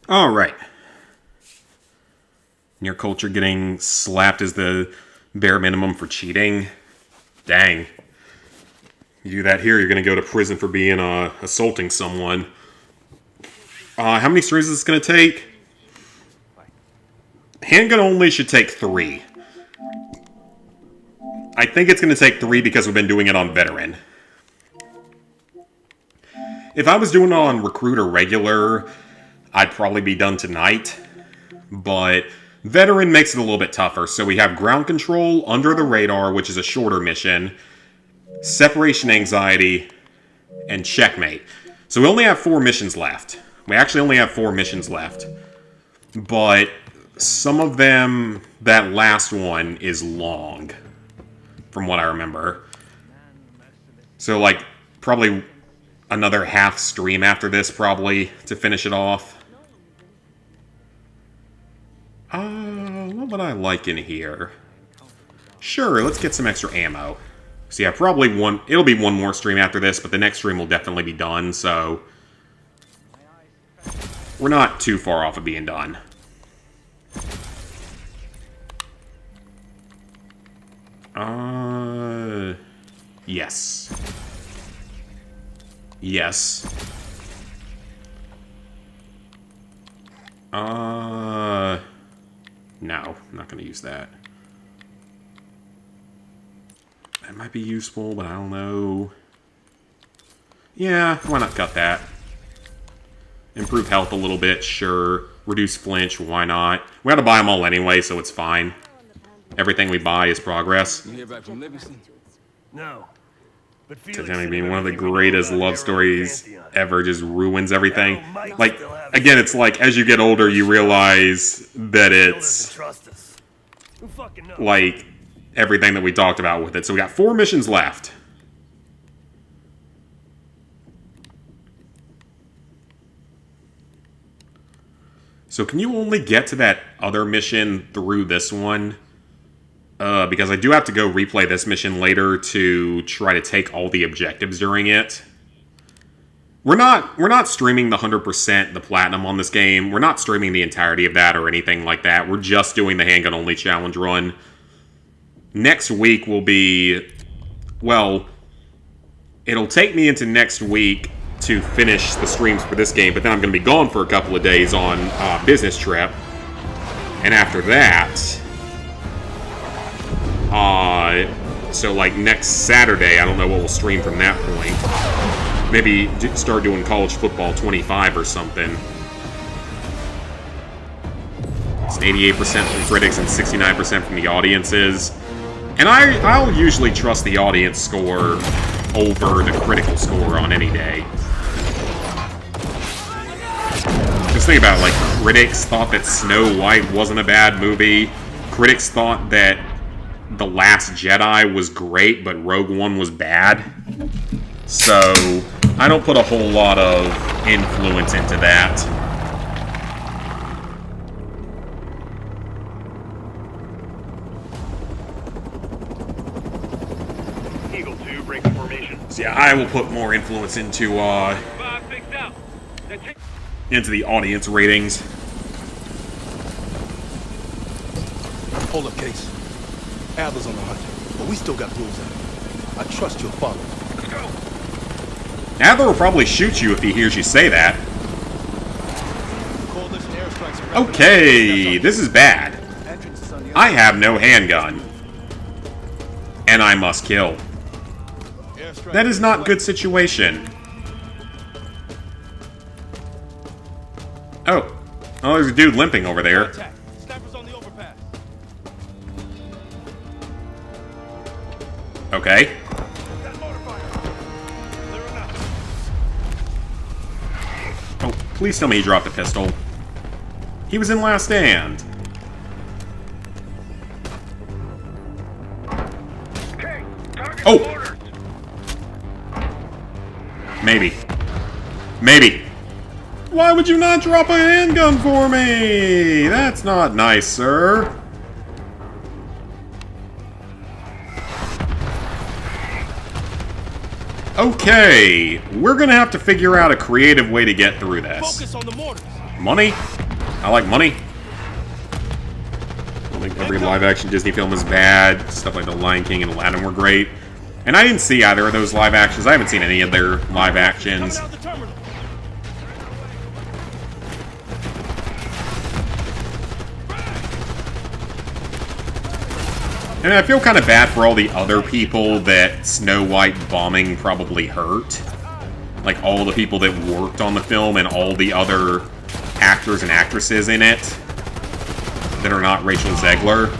Alright. Your culture getting slapped as the bare minimum for cheating. Dang. You do that here, you're going to go to prison for being assaulting someone. How many streams is this going to take? Handgun only should take 3. I think it's going to take 3 because we've been doing it on veteran. If I was doing it on recruit or regular, I'd probably be done tonight. But veteran makes it a little bit tougher. So we have ground control, under the radar, which is a shorter mission, separation anxiety, and checkmate. So we only have 4 missions left. We actually only have 4 missions left. But some of them, that last one is long, from what I remember. So, like, probably another half stream after this, probably, to finish it off. What would I like in here? Sure, let's get some extra ammo. So yeah, probably it'll be one more stream after this, but the next stream will definitely be done, so we're not too far off of being done. Yes. Yes. No, I'm not going to use that. That might be useful, but I don't know. Yeah, why not cut that? Improve health a little bit, sure. Reduce flinch, why not? We had to buy them all anyway, so it's fine. Everything we buy is progress. You hear back from Livingston? No. But I mean, one of the greatest love stories ever, just ruins everything. Like, again, it's like, as you get older, you realize that it's, like, everything that we talked about with it. So we got 4 missions left. So can you only get to that other mission through this one? Because I do have to go replay this mission later to try to take all the objectives during it. We're not streaming the 100% the platinum on this game. We're not streaming the entirety of that or anything like that. We're just doing the handgun only challenge run. Next week will be, well, it'll take me into next week to finish the streams for this game, but then I'm going to be gone for a couple of days on a business trip. And after that, so like next Saturday, I don't know what we'll stream from that point. Maybe start doing College Football 25 or something. It's 88% from critics and 69% from the audiences. And I'll usually trust the audience score over the critical score on any day. Just think about it, like, critics thought that Snow White wasn't a bad movie. Critics thought that The Last Jedi was great, but Rogue One was bad. So, I don't put a whole lot of influence into that. Eagle 2, breaking formation. So yeah, I will put more influence into the audience ratings. Hold up, Case. Adler's on the hunt, but we still got rules out. I trust you'll follow. Let's go. Adler will probably shoot you if he hears you say that. Okay, this is bad. I have no handgun. And I must kill. That is not good situation. Oh, there's a dude limping over there. Okay. Oh, please tell me he dropped the pistol. He was in Last Stand. Oh! Maybe. Maybe. Why would you not drop a handgun for me? That's not nice, sir. Okay, we're gonna have to figure out a creative way to get through this. Focus on the mortars. Money? I like money. I don't think every live-action Disney film is bad. Stuff like The Lion King and Aladdin were great. And I didn't see either of those live-actions. I haven't seen any of their live-actions. And I feel kind of bad for all the other people that Snow White bombing probably hurt. Like, all the people that worked on the film and all the other actors and actresses in it that are not Rachel Zegler.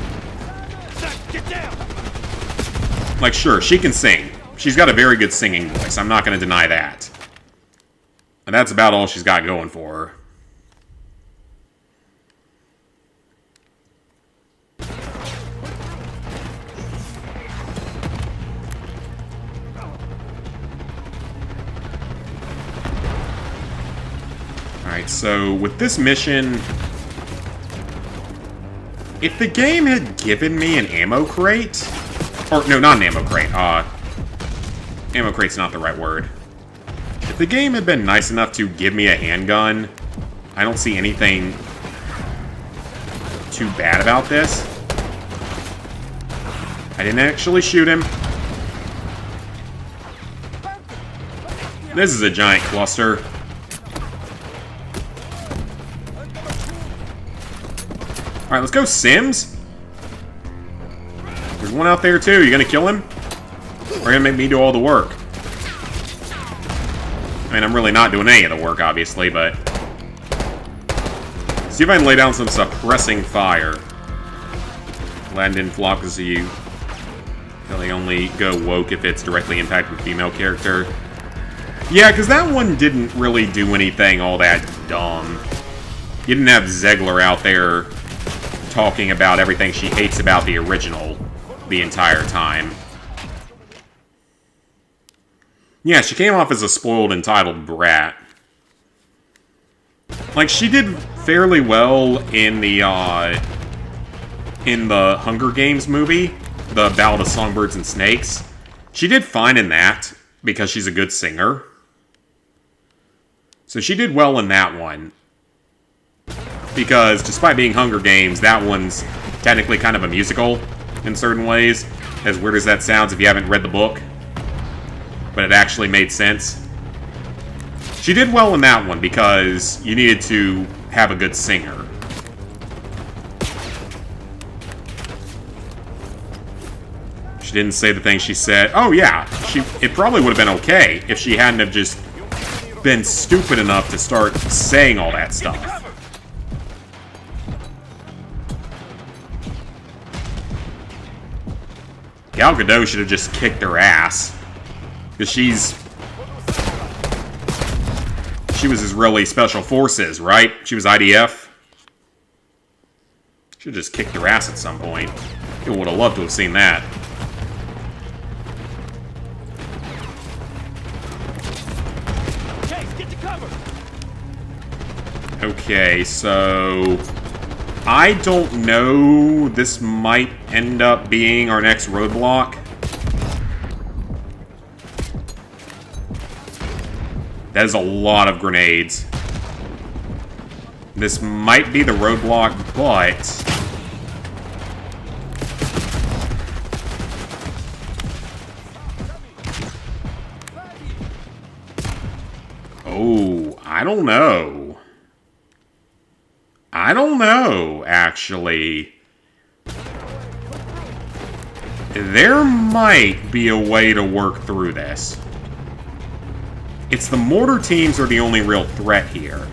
Like, sure, she can sing. She's got a very good singing voice. I'm not going to deny that. And that's about all she's got going for her. Alright, so with this mission, if the game had given me an ammo crate, or no, not an ammo crate, ammo crate's not the right word. If the game had been nice enough to give me a handgun, I don't see anything too bad about this. I didn't actually shoot him. This is a giant cluster. Alright, let's go, Sims. There's one out there, too. You gonna kill him? Or gonna make me do all the work? I mean, I'm really not doing any of the work, obviously, but... see if I can lay down some suppressing fire. Land didn't flop because you... they only go woke if it's directly impacting the female character. Yeah, because that one didn't really do anything all that dumb. You didn't have Zegler out there talking about everything she hates about the original the entire time. Yeah, she came off as a spoiled, entitled brat. Like, she did fairly well in the Hunger Games movie, the Ballad of Songbirds and Snakes. She did fine in that, because she's a good singer. So she did well in that one. Because, despite being Hunger Games, that one's technically kind of a musical in certain ways. As weird as that sounds if you haven't read the book. But it actually made sense. She did well in that one because you needed to have a good singer. She didn't say the thing she said. Oh yeah, it probably would have been okay if she hadn't have just been stupid enough to start saying all that stuff. Gal Gadot should have just kicked her ass. Because she was Israeli Special Forces, right? She was IDF. Should have just kicked her ass at some point. People would have loved to have seen that. Chase, get to cover. Okay, so... I don't know. This might end up being our next roadblock. That is a lot of grenades. This might be the roadblock, but... oh, I don't know. I don't know, actually. There might be a way to work through this. It's the mortar teams are the only real threat here.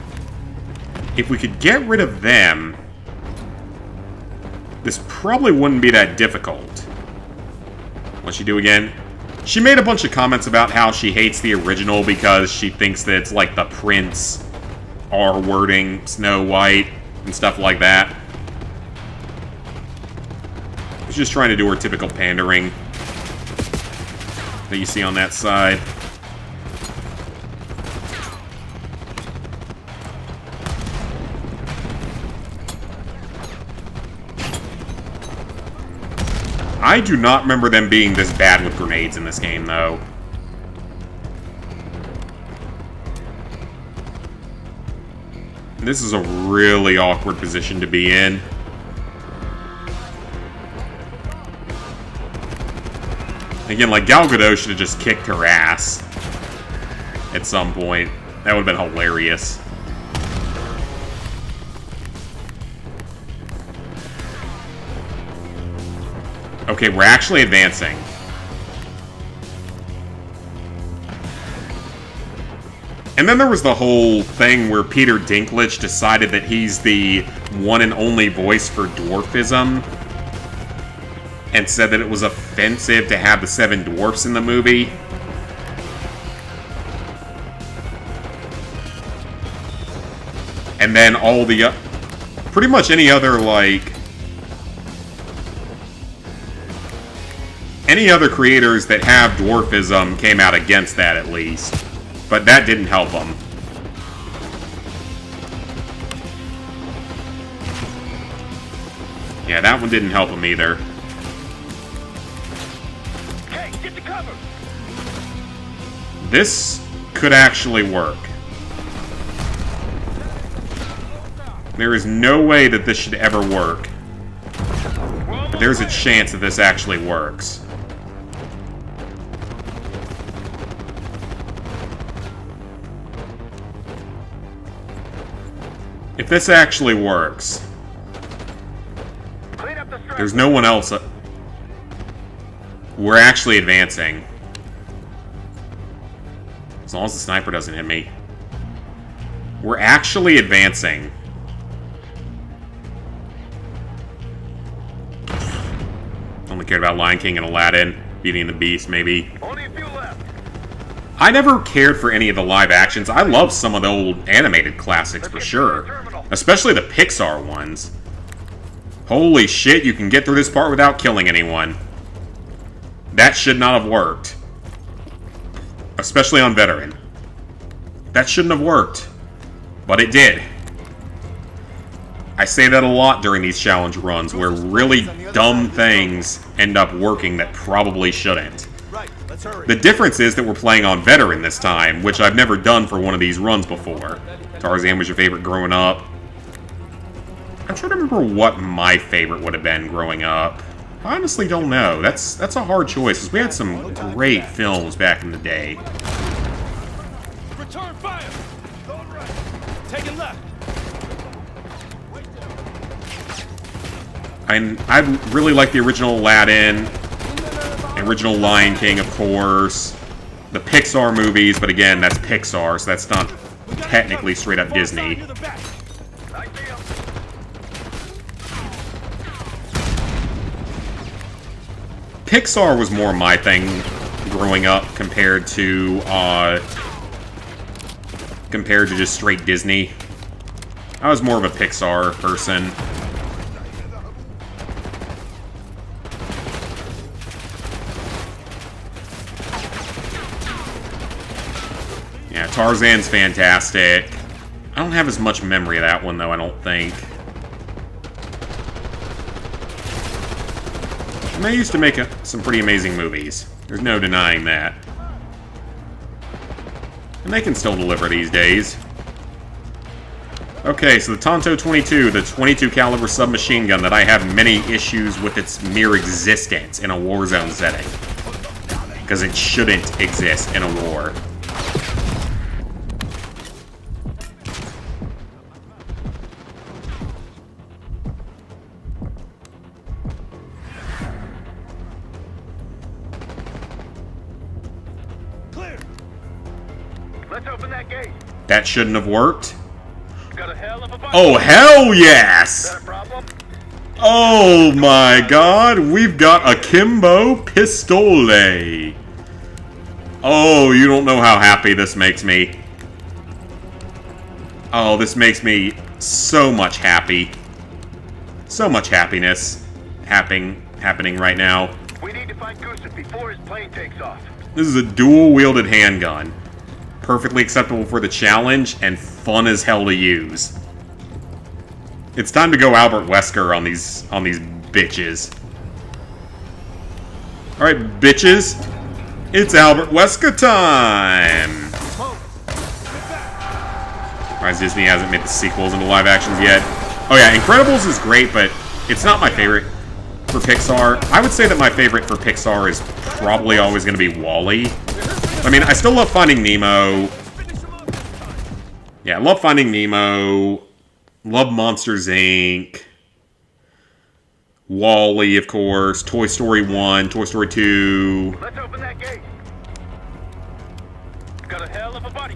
If we could get rid of them, this probably wouldn't be that difficult. What'd she do again? She made a bunch of comments about how she hates the original because she thinks that it's like the Prince R-wording Snow White and stuff like that. She's just trying to do her typical pandering that you see on that side. I do not remember them being this bad with grenades in this game, though. This is a really awkward position to be in. Again, like, Gal Gadot should have just kicked her ass at some point. That would have been hilarious. Okay, we're actually advancing. And then there was the whole thing where Peter Dinklage decided that he's the one and only voice for dwarfism, and said that it was offensive to have the 7 dwarfs in the movie. And then all the... pretty much any other, like... any other creators that have dwarfism came out against that, at least. But that didn't help them. Yeah, that one didn't help them either. Hey, get to cover! This could actually work. There is no way that this should ever work. But there's a chance that this actually works. If this actually works, there's no one else. We're actually advancing. As long as the sniper doesn't hit me. We're actually advancing. Only cared about Lion King and Aladdin, Beauty and the Beast, maybe. Only a few left. I never cared for any of the live actions. I love some of the old animated classics for sure. Especially the Pixar ones. Holy shit, you can get through this part without killing anyone. That should not have worked. Especially on Veteran. That shouldn't have worked. But it did. I say that a lot during these challenge runs, where really dumb things end up working that probably shouldn't. The difference is that we're playing on Veteran this time, which I've never done for one of these runs before. Tarzan was your favorite growing up. I'm trying to remember what my favorite would have been growing up. I honestly don't know. That's a hard choice, because we had some great films back in the day. Return fire! Going right. Taking left. I really like the original Aladdin, the original Lion King, of course, the Pixar movies, but again, that's Pixar, so that's not technically straight up Disney. Pixar was more my thing growing up compared to just straight Disney. I was more of a Pixar person. Yeah, Tarzan's fantastic. I don't have as much memory of that one, though, I don't think. And they used to make some pretty amazing movies. There's no denying that. And they can still deliver these days. Okay, so the Tonto 22, the 22 caliber submachine gun that I have many issues with its mere existence in a Warzone setting. Because it shouldn't exist in a war. Let's open that gate. That shouldn't have worked. Got a hell of a Oh, hell yes! Oh my god, we've got a Kimbo Pistole. Oh, you don't know how happy this makes me. Oh, this makes me so much happy. So much happiness happening right now. We need to find Gusev before his plane takes off. This is a dual-wielded handgun. Perfectly acceptable for the challenge, and fun as hell to use. It's time to go Albert Wesker on these bitches. Alright, bitches. It's Albert Wesker time! Surprised Disney hasn't made the sequels into live actions yet. Oh yeah, Incredibles is great, but it's not my favorite for Pixar. I would say that my favorite for Pixar is probably always going to be WALL-E. I mean, I still love Finding Nemo. Yeah, I love Finding Nemo. Love Monsters, Inc. WALL-E, of course. Toy Story 1, Toy Story 2. Let's open that gate. Got a hell of a body.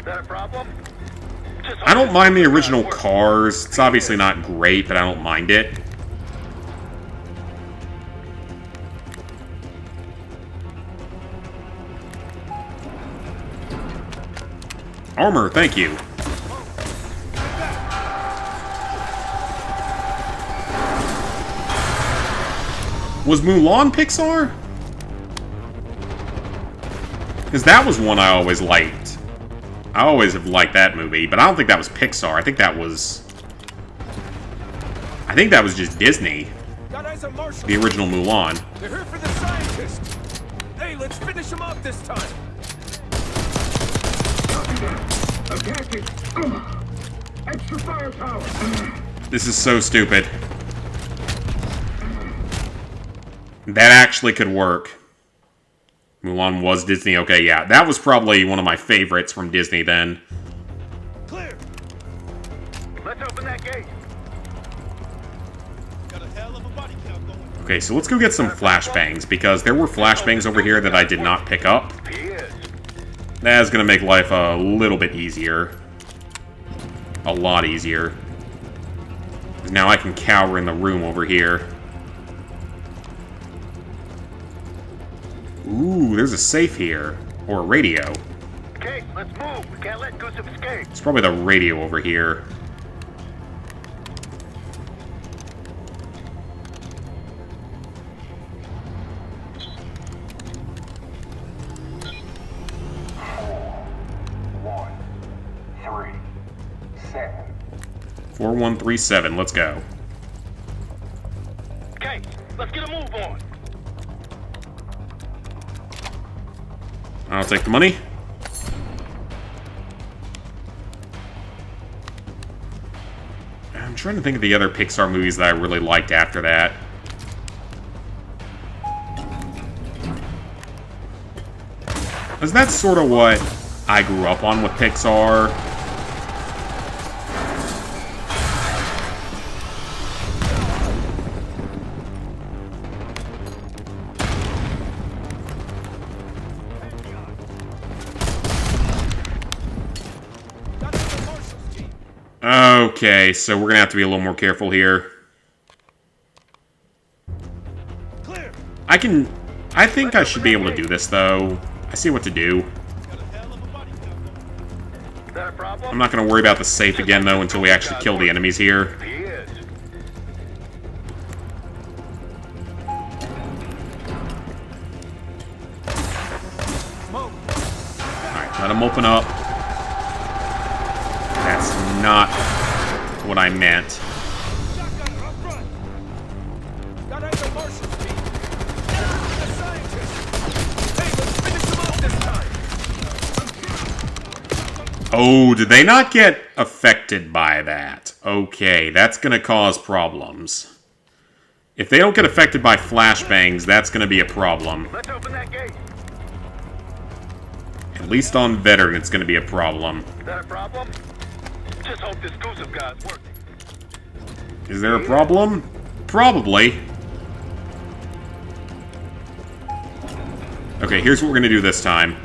Is that a problem? I don't mind the original Cars. It's obviously not great, but I don't mind it. Armor, thank you. Was Mulan Pixar? Because that was one I always liked. I always have liked that movie, but I don't think that was Pixar. I think that was just Disney. The original Mulan. They're here for the scientist. Hey, let's finish him off this time. Extra firepower. This is so stupid. That actually could work. Mulan was Disney. Okay, yeah. That was probably one of my favorites from Disney then. Clear. Let's open that gate. Okay, so let's go get some flashbangs, because there were flashbangs over here that I did not pick up. That's gonna make life a little bit easier. A lot easier. Now I can cower in the room over here. Ooh, there's a safe here. Or a radio. Okay, let's move. We can't let Gustav escape. It's probably the radio over here. Seven. 4137, let's go. Okay, let's get a move on. I'll take the money. I'm trying to think of the other Pixar movies that I really liked after that. Because that's sort of what I grew up on with Pixar. Okay, so we're gonna have to be a little more careful here. I think I should be able to do this, though. I see what to do. I'm not gonna worry about the safe again, though, until we actually kill the enemies here. Alright, let them open up. That's not what I meant. Oh, did they not get affected by that? Okay, that's gonna cause problems. If they don't get affected by flashbangs, that's gonna be a problem. Let's open that gate. At least on Veteran, it's gonna be a problem. Is that a problem? Just hope this Gustav guy's working. Is there a problem? Probably. Okay, here's what we're gonna do this time.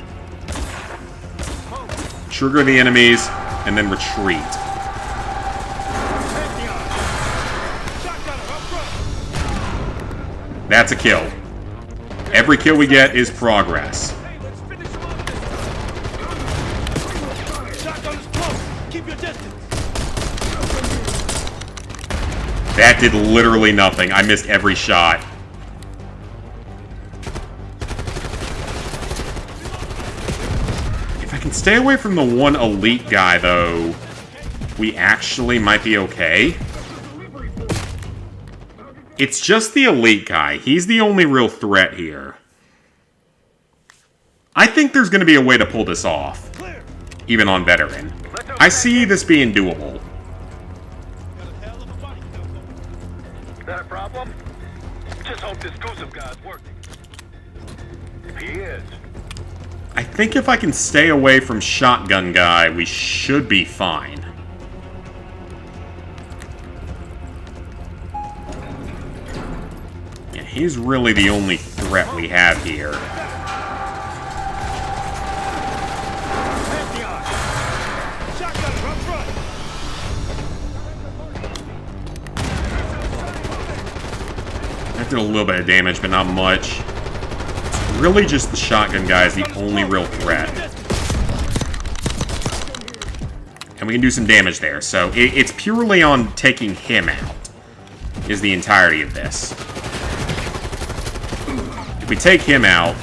Trigger the enemies, and then retreat. That's a kill. Every kill we get is progress. That did literally nothing. I missed every shot. If I can stay away from the one elite guy, though, we actually might be okay. It's just the elite guy. He's the only real threat here. I think there's going to be a way to pull this off. even on veteran. I see this being doable. Is that a problem? Just hope this Gusev guy's working. He is. I think if I can stay away from Shotgun Guy, we should be fine. Yeah, he's really the only threat we have here. That did a little bit of damage, but not much. It's really just the Shotgun Guy is the only real threat. And we can do some damage there, so it's purely on taking him out, is the entirety of this. If we take him out...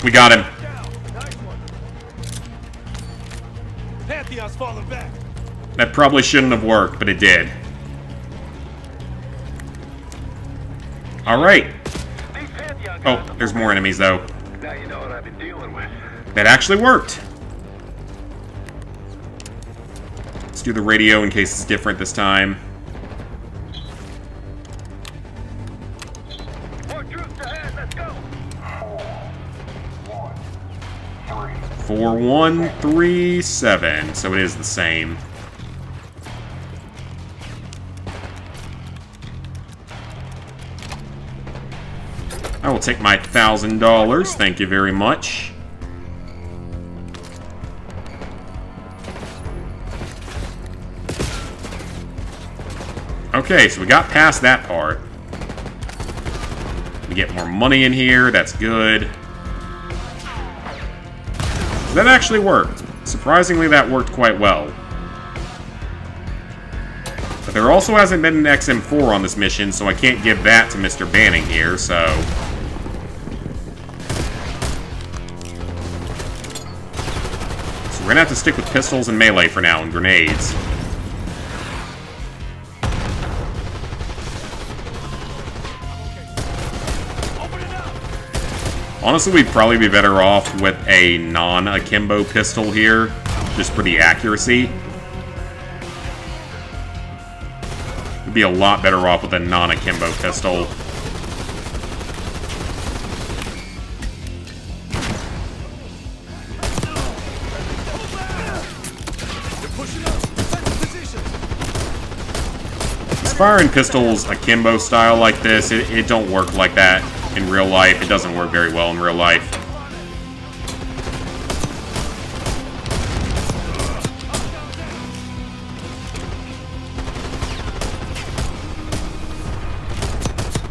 We got him. Pantheon's falling back. That probably shouldn't have worked, but it did. Alright. Oh, there's more enemies, though. Now you know what I've been dealing with. That actually worked. Let's do the radio in case it's different this time. More troops ahead, let's go. 4137, so it is the same. I will take my $1,000, thank you very much. Okay, so we got past that part. We get more money in here, that's good. That actually worked. Surprisingly, that worked quite well. But there also hasn't been an XM4 on this mission, so I can't give that to Mr. Banning here, so... So we're gonna have to stick with pistols and melee for now, and grenades. Honestly, we'd probably be better off with a non-akimbo pistol here, just for the accuracy. We'd be a lot better off with a non-akimbo pistol. Firing pistols akimbo style like this, it don't work like that in real life. It doesn't work very well in real life.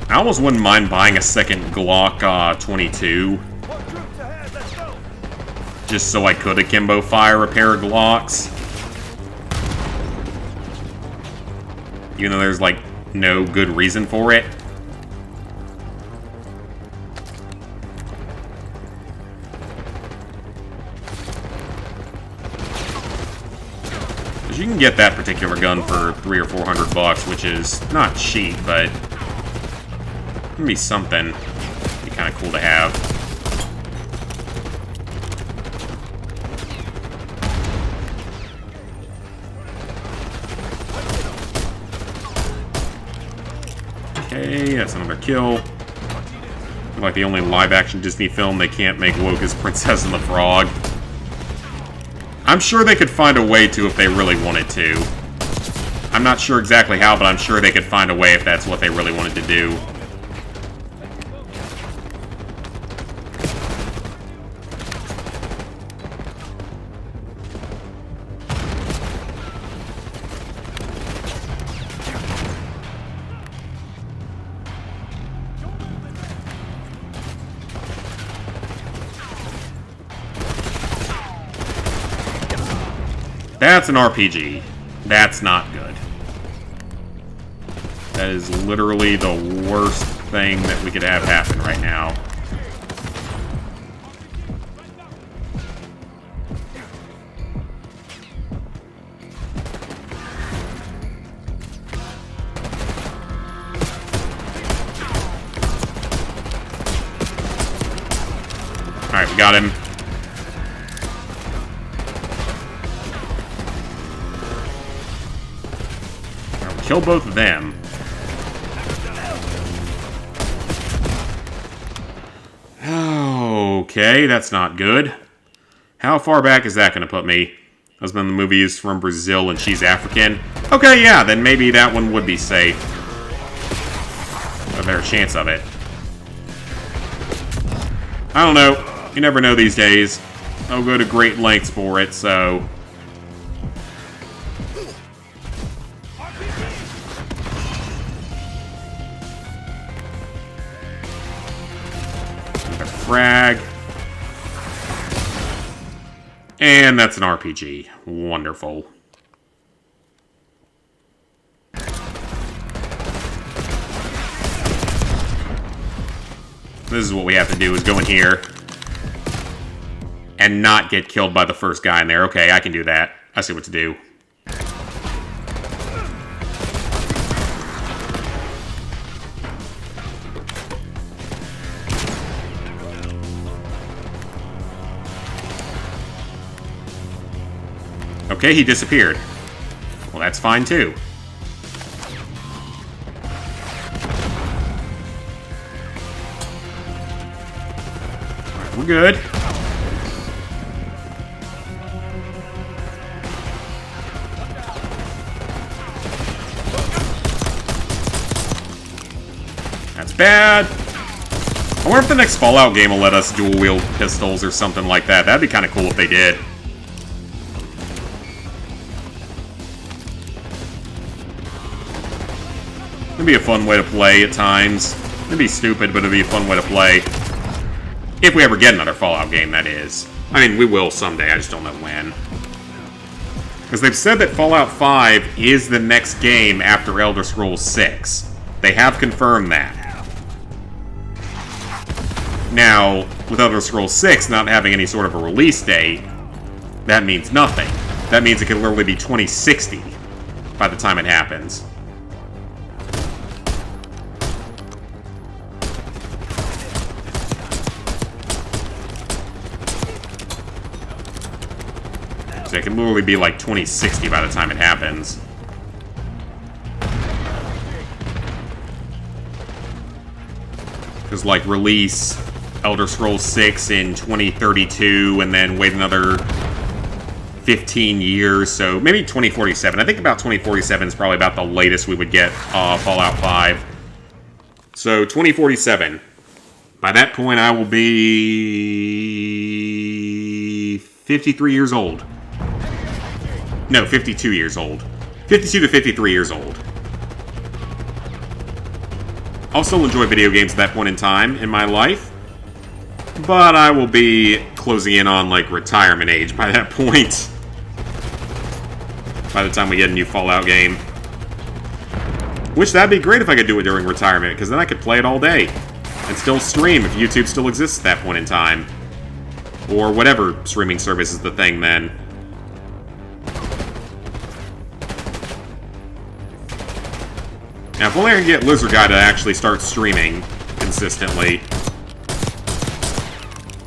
I almost wouldn't mind buying a second Glock 22. Just so I could akimbo fire a pair of Glocks. Even though there's, like, no good reason for it. You can get that particular gun for $300 or $400, which is not cheap, but it can be something. It'd be kind of cool to have. Okay, that's another kill. Like the only live-action Disney film they can't make woke is Princess and the Frog. I'm sure they could find a way to if they really wanted to. I'm not sure exactly how, but I'm sure they could find a way if that's what they really wanted to do. That's an RPG. That's not good. That is literally the worst thing that we could have happen right now. got him. I'll kill both of them. Okay, that's not good. How far back is that going to put me? Husband of the movie is from Brazil and she's African. Okay, yeah, then maybe that one would be safe. A better chance of it. I don't know. You never know these days. I'll go to great lengths for it, so... Another frag. And that's an RPG. Wonderful. This is what we have to do, is go in here and not get killed by the first guy in there. Okay, I can do that. I see what to do. Okay, he disappeared. Well, that's fine too. Alright, we're good. That's bad. I wonder if the next Fallout game will let us dual-wield pistols or something like that. That'd be kind of cool if they did. It'd be a fun way to play at times. It'd be stupid, but it'd be a fun way to play. If we ever get another Fallout game, that is. I mean, we will someday, I just don't know when. Because they've said that Fallout 5 is the next game after Elder Scrolls 6. They have confirmed that. Now, with Elder Scrolls 6 not having any sort of a release date, that means nothing. That means it could literally be 2060 by the time it happens. So it can literally be like 2060 by the time it happens. Because, like, release Elder Scrolls 6 in 2032 and then wait another 15 years, so maybe 2047. I think about 2047 is probably about the latest we would get Fallout 5. So, 2047. By that point, I will be 53 years old. No, 52 years old. 52 to 53 years old. I'll still enjoy video games at that point in time in my life, but I will be closing in on, like, retirement age by that point. By the time we get a new Fallout game. Which, that'd be great if I could do it during retirement, because then I could play it all day. And still stream if YouTube still exists at that point in time. Or whatever streaming service is the thing then. Now, if only I can get Lizard Guy to actually start streaming consistently.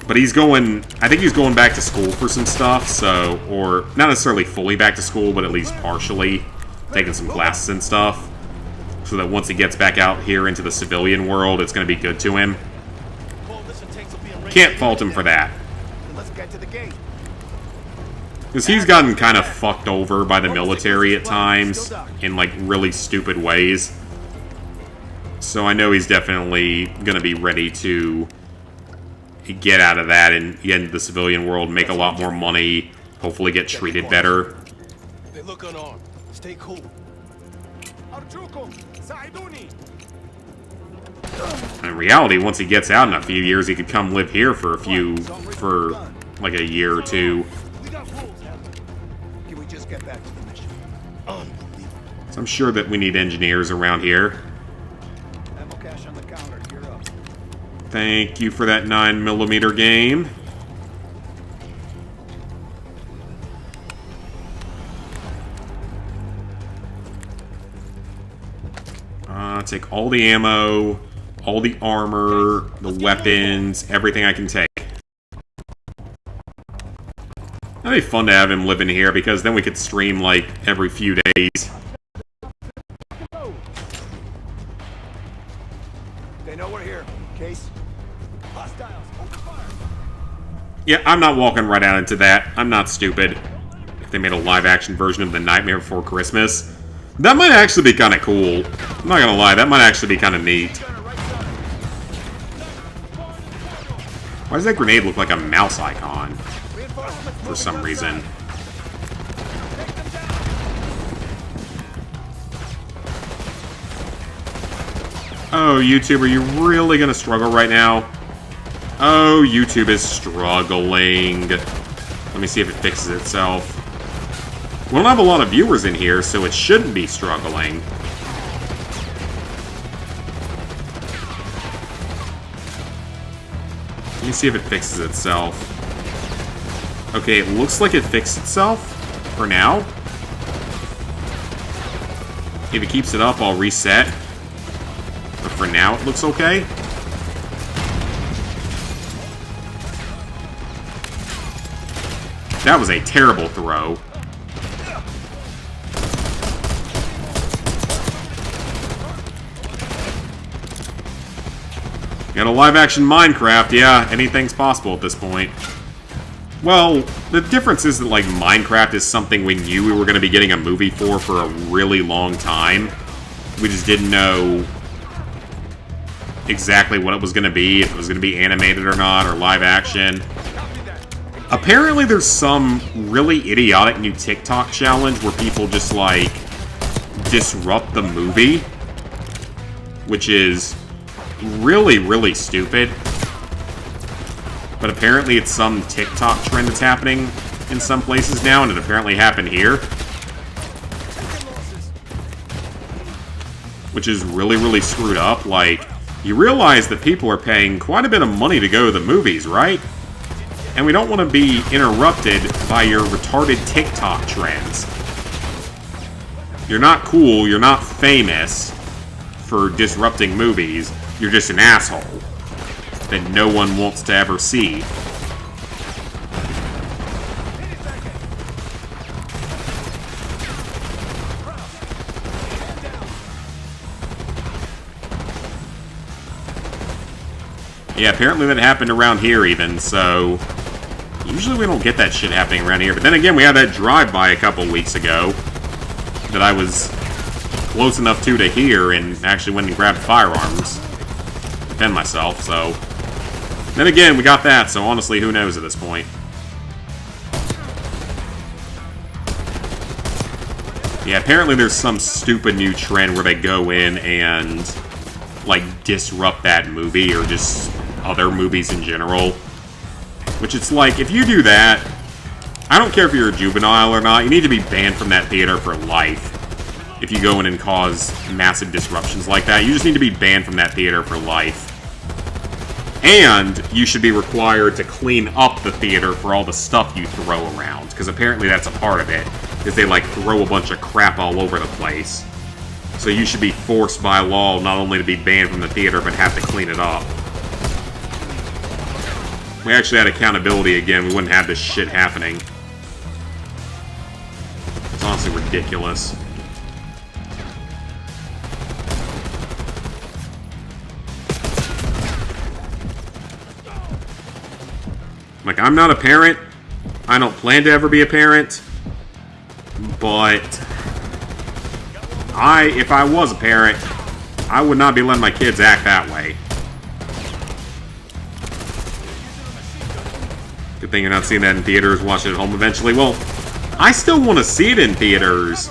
But he's going... I think he's going back to school for some stuff, so... Or, not necessarily fully back to school, but at least partially. Taking some classes and stuff. So that once he gets back out here into the civilian world, it's going to be good to him. Can't fault him for that. Because he's gotten kind of fucked over by the military at times. In, like, really stupid ways. So I know he's definitely going to be ready to get out of that and get into the civilian world, make a lot more money, hopefully get treated better. They look unarmed. Stay cool. In reality, once he gets out in a few years, he could come live here for like a year or two. Can we just get back to the mission? So I'm sure that we need engineers around here. Ammo cache on the counter. You're up. Thank you for that 9mm game. Take all the ammo, all the armor, the weapons, everything I can take. That'd be fun to have him live in here, because then we could stream, like, every few days. They know we're here. Case. Hostiles. Open fire. Yeah, I'm not walking right out into that. I'm not stupid. If they made a live-action version of The Nightmare Before Christmas, that might actually be kind of cool. I'm not gonna lie, that might actually be kind of neat. Why does that grenade look like a mouse icon? For some reason. Oh, YouTube, are you really gonna struggle right now? Oh, YouTube is struggling. Let me see if it fixes itself. We don't have a lot of viewers in here, so it shouldn't be struggling. Let me see if it fixes itself. Okay, it looks like it fixed itself for now. If it keeps it up, I'll reset. But for now, it looks okay. That was a terrible throw. Got a live-action Minecraft, yeah, anything's possible at this point. Well, the difference is that, like, Minecraft is something we knew we were going to be getting a movie for a really long time. We just didn't know exactly what it was going to be, if it was going to be animated or not, or live-action. Apparently there's some really idiotic new TikTok challenge where people just, like, disrupt the movie, which is really, really stupid. But apparently it's some TikTok trend that's happening in some places now, and it apparently happened here. Which is really, really screwed up. Like, you realize that people are paying quite a bit of money to go to the movies, right? And we don't want to be interrupted by your retarded TikTok trends. You're not cool, you're not famous for disrupting movies. You're just an asshole that no one wants to ever see. Yeah, apparently that happened around here even, so usually we don't get that shit happening around here. But then again, we had that drive-by a couple weeks ago that I was close enough to hear and actually went and grabbed firearms. Defend myself, so... Then again, we got that, so honestly, who knows at this point. Yeah, apparently there's some stupid new trend where they go in and, like, disrupt that movie, or just other movies in general. Which it's like, if you do that, I don't care if you're a juvenile or not, you need to be banned from that theater for life. If you go in and cause massive disruptions like that, you just need to be banned from that theater for life. And you should be required to clean up the theater for all the stuff you throw around, because apparently that's a part of it, is they, like, throw a bunch of crap all over the place. So you should be forced by law not only to be banned from the theater, but have to clean it up. We actually had accountability again, we wouldn't have this shit happening. It's honestly ridiculous. Like, I'm not a parent. I don't plan to ever be a parent. But if I was a parent, I would not be letting my kids act that way. Good thing you're not seeing that in theaters, watching it at home eventually. Well, I still want to see it in theaters.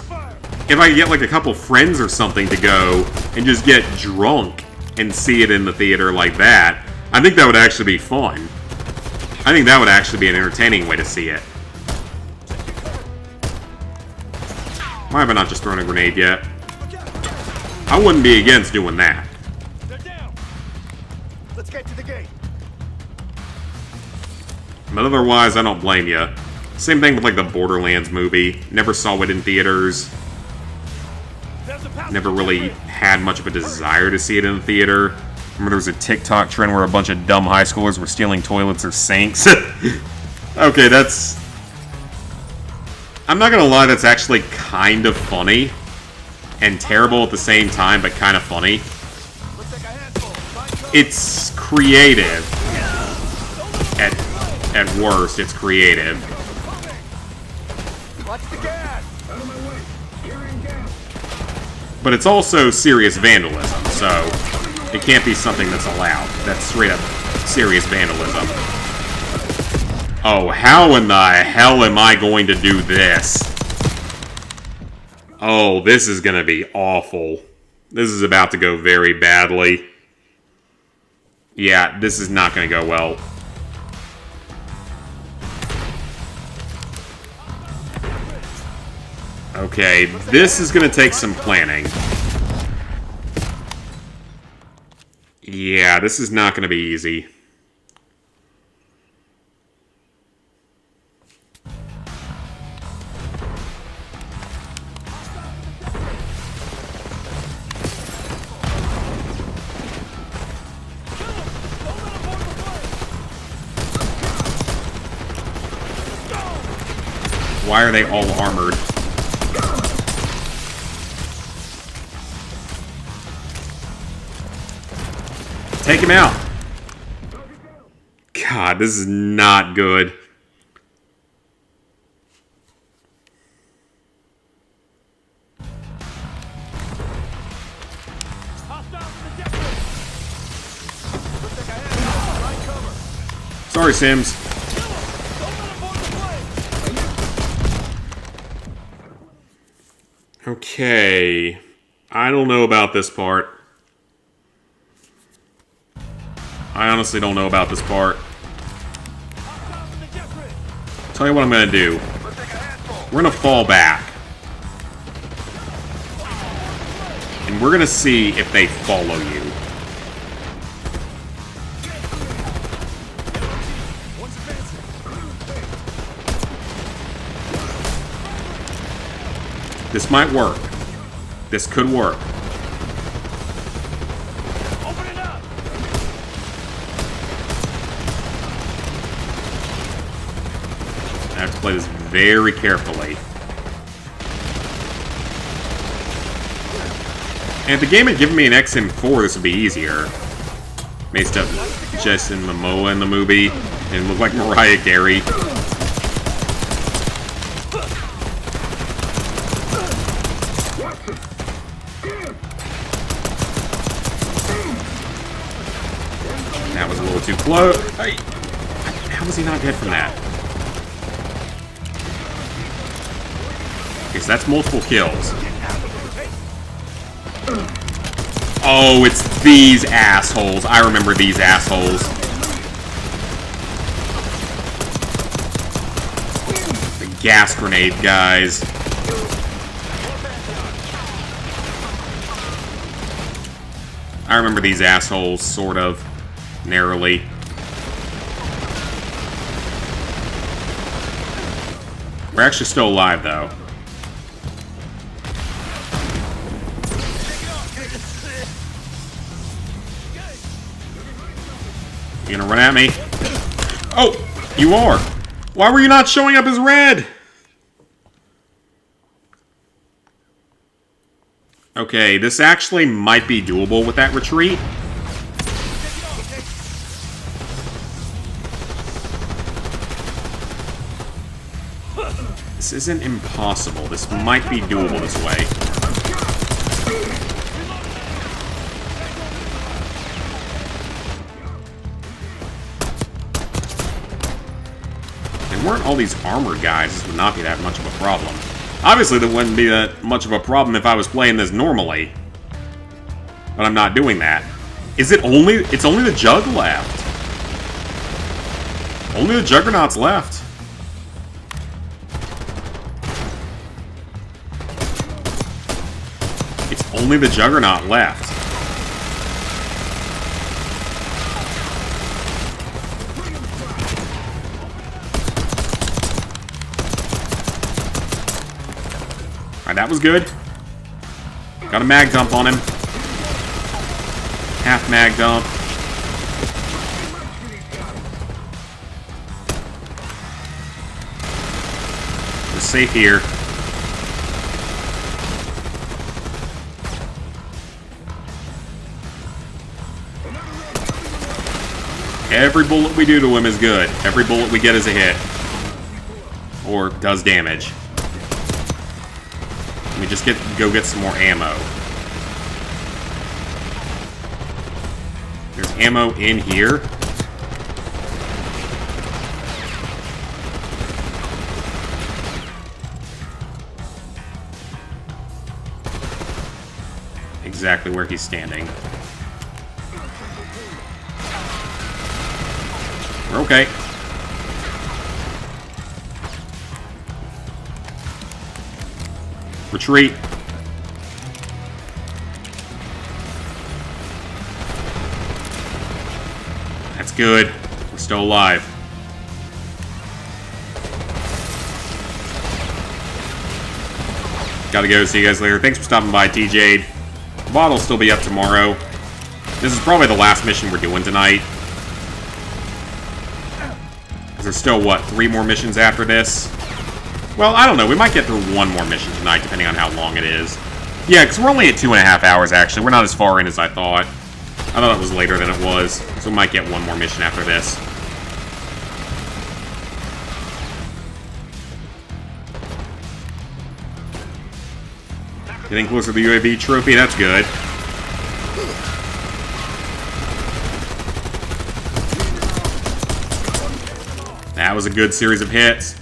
If I could get, like, a couple friends or something to go and just get drunk and see it in the theater like that, I think that would actually be fun. I think that would actually be an entertaining way to see it. Why have I not just thrown a grenade yet? I wouldn't be against doing that. They're down. Let's get to the gate. But otherwise, I don't blame you. Same thing with, like, the Borderlands movie. Never saw it in theaters. Never really had much of a desire to see it in the theater. Remember there was a TikTok trend where a bunch of dumb high schoolers were stealing toilets or sinks? Okay, that's I'm not gonna lie, that's actually kind of funny. And terrible at the same time, but kind of funny. It's creative. At worst, it's creative. But it's also serious vandalism, so it can't be something that's allowed. That's straight up serious vandalism. Oh, how in the hell am I going to do this? Oh, this is gonna be awful. This is about to go very badly. Yeah, this is not gonna go well. Okay, this is gonna take some planning. Yeah, this is not gonna be easy. Why are they all armored? Take him out! God, this is not good. Sorry, Sims. Okay. I don't know about this part. I honestly don't know about this part. Tell you what I'm gonna do. We're gonna fall back. And we're gonna see if they follow you. This might work. This could work. I have to play this very carefully. And if the game had given me an XM4, this would be easier. Based up Jason Momoa in the movie, and look like Mariah Carey. That was a little too close. Hey, how was he not dead from that? Okay, so that's multiple kills. Oh, it's these assholes. I remember these assholes. The gas grenade guys. I remember these assholes, sort of, narrowly. We're actually still alive, though. You gonna run at me? Oh! You are! Why were you not showing up as red? Okay, this actually might be doable with that retreat. This isn't impossible. This might be doable this way. And weren't all these armored guys, this would not be that much of a problem. Obviously, that wouldn't be that much of a problem if I was playing this normally. But I'm not doing that. Is it only... It's only the Jug left. Only the Juggernauts left. It's only the Juggernaut left. Alright, that was good. Got a mag dump on him. Half mag dump. safe here. Every bullet we do to him is good. Every bullet we get is a hit. Or does damage. Let me just go get some more ammo. There's ammo in here. Exactly where he's standing. We're okay. Retreat. That's good. We're still alive. Gotta go. See you guys later. Thanks for stopping by, TJ. The VOD will still be up tomorrow. This is probably the last mission we're doing tonight. There's still, what, 3 more missions after this? Well, I don't know. We might get through 1 more mission tonight, depending on how long it is. Yeah, because we're only at 2.5 hours, actually. We're not as far in as I thought. I thought it was later than it was. So we might get 1 more mission after this. Getting closer to the UAV trophy, that's good. That was a good series of hits.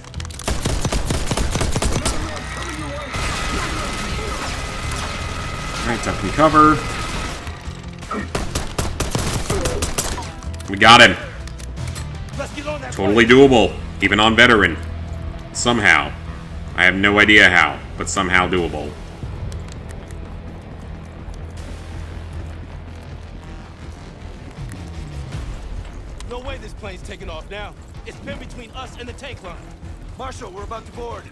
Alright, tuck and cover. We got him. Totally doable, even on veteran. Somehow. I have no idea how, but somehow doable. No way this plane's taking off now. It's pinned between us and the tank line. Marshal, we're about to board.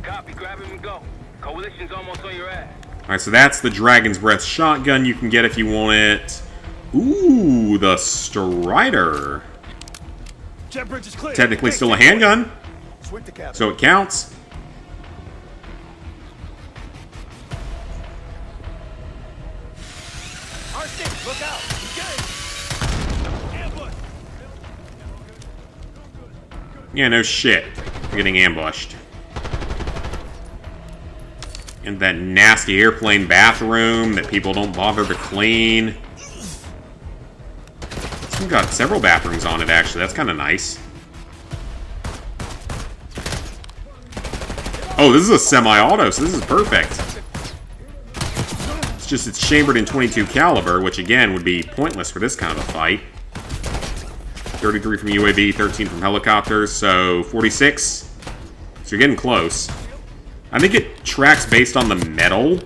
Copy, grab him and go. Coalition's almost on your ass. Alright, so that's the Dragon's Breath shotgun you can get if you want it. Ooh, the Strider. Jet bridge is clear. Technically still a handgun, so it counts. RC, look out! Engage! Ambush! Yeah, no shit. We're getting ambushed. In that nasty airplane bathroom that people don't bother to clean. We've got several bathrooms on it, actually. That's kind of nice. Oh, this is a semi-auto, so this is perfect. It's just it's chambered in 22 caliber, which again would be pointless for this kind of a fight. 33 from UAV, 13 from helicopters, so 46. So you're getting close. I think it tracks based on the metal.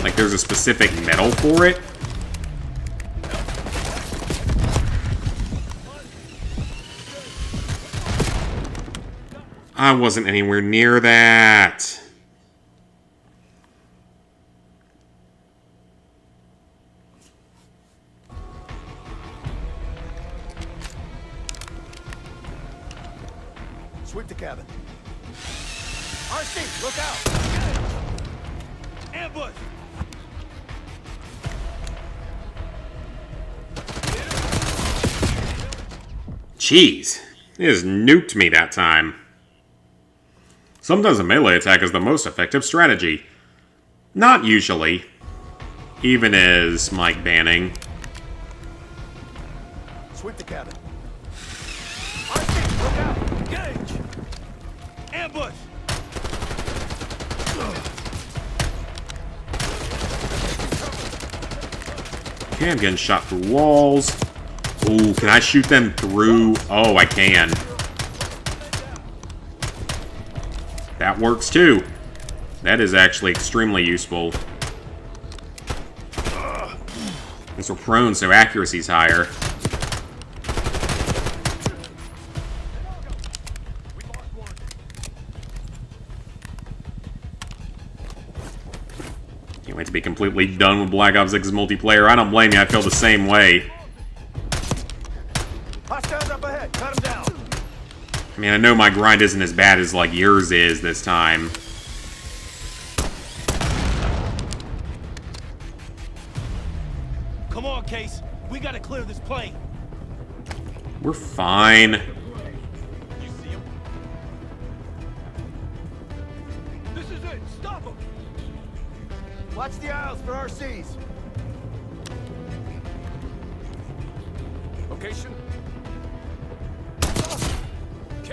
Like there's a specific metal for it. I wasn't anywhere near that. Sweep the cabin. RC, look out! Ambush! Jeez, it just nuked me that time. Sometimes a melee attack is the most effective strategy. Not usually. Even as Mike Banning. Sweep the cabin. RC, look out! Engage! Ambush! Okay, I'm getting shot through walls. Ooh, can I shoot them through? Oh, I can. That works too. That is actually extremely useful. Since we're prone, so accuracy's higher. Can't wait to be completely done with Black Ops 6's multiplayer. I don't blame you, I feel the same way. Hostiles up ahead, cut them down. I mean, I know my grind isn't as bad as, like, yours is this time. Come on, Case. We gotta clear this plane. We're fine. You see him? This is it. Stop him. Watch the aisles for RCs. Location?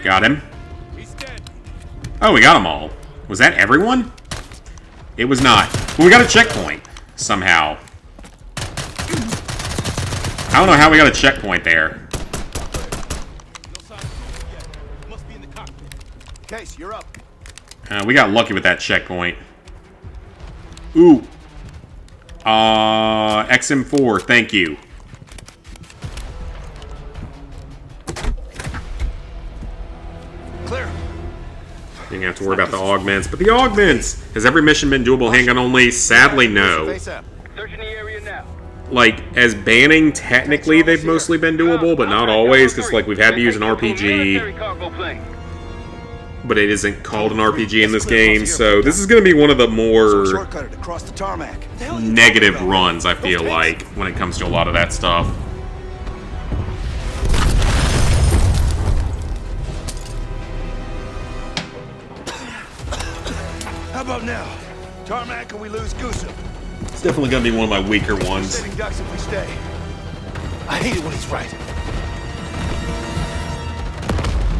Got him. He's dead. Oh, we got them all. Was that everyone? It was not. But we got a checkpoint. Somehow. I don't know how we got a checkpoint there. Case, you're up. We got lucky with that checkpoint. Ooh. XM4, thank you. Clear. Didn't have to worry about the augments, but the augments! Has every mission been doable handgun only? Sadly, no. Searching the area now. Like, as banning, technically they've mostly been doable, but not always, because, like, we've had to use an RPG, but it isn't called an RPG in this game, so this is going to be one of the more negative runs, I feel like, when it comes to a lot of that stuff. How about now? Tarmac or we lose Goosey? It's definitely going to be one of my weaker ones. Sitting ducks if we stay. I hate it when he's right.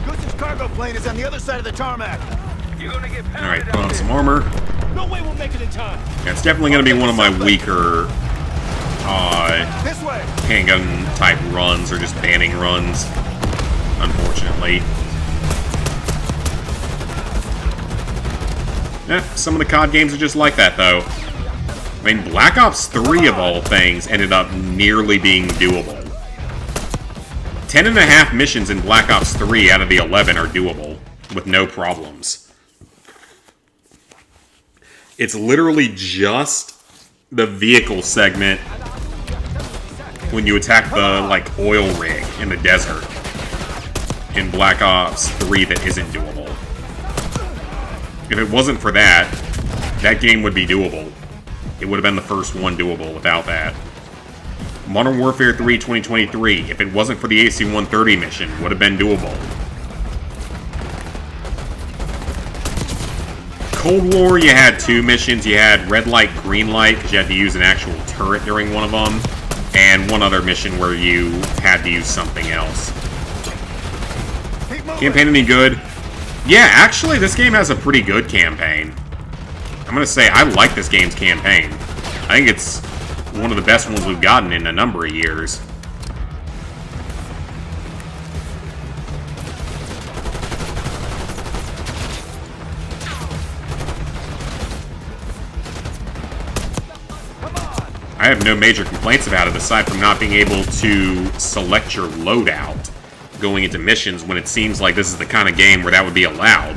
Goosey's cargo plane is on the other side of the tarmac. You're gonna get Alright, put on some armor. No way we'll make it in time. Yeah, it's definitely going to be one of my weaker this way. handgun type runs, or just banning runs, unfortunately. Yeah, some of the COD games are just like that, though. I mean, Black Ops 3, of all things, ended up nearly being doable. 10.5 missions in Black Ops 3 out of the 11 are doable, with no problems. It's literally just the vehicle segment when you attack the, like, oil rig in the desert in Black Ops 3 that isn't doable. If it wasn't for that, that game would be doable. It would have been the first one doable without that. Modern Warfare 3 2023, if it wasn't for the AC-130 mission, would have been doable. Cold War, you had 2 missions. You had red light, green light, because you had to use an actual turret during one of them. And one other mission where you had to use something else. Campaign any good? Yeah, actually, this game has a pretty good campaign. I'm gonna say I like this game's campaign. I think it's one of the best ones we've gotten in a number of years. I have no major complaints about it, aside from not being able to select your loadout going into missions when it seems like this is the kind of game where that would be allowed.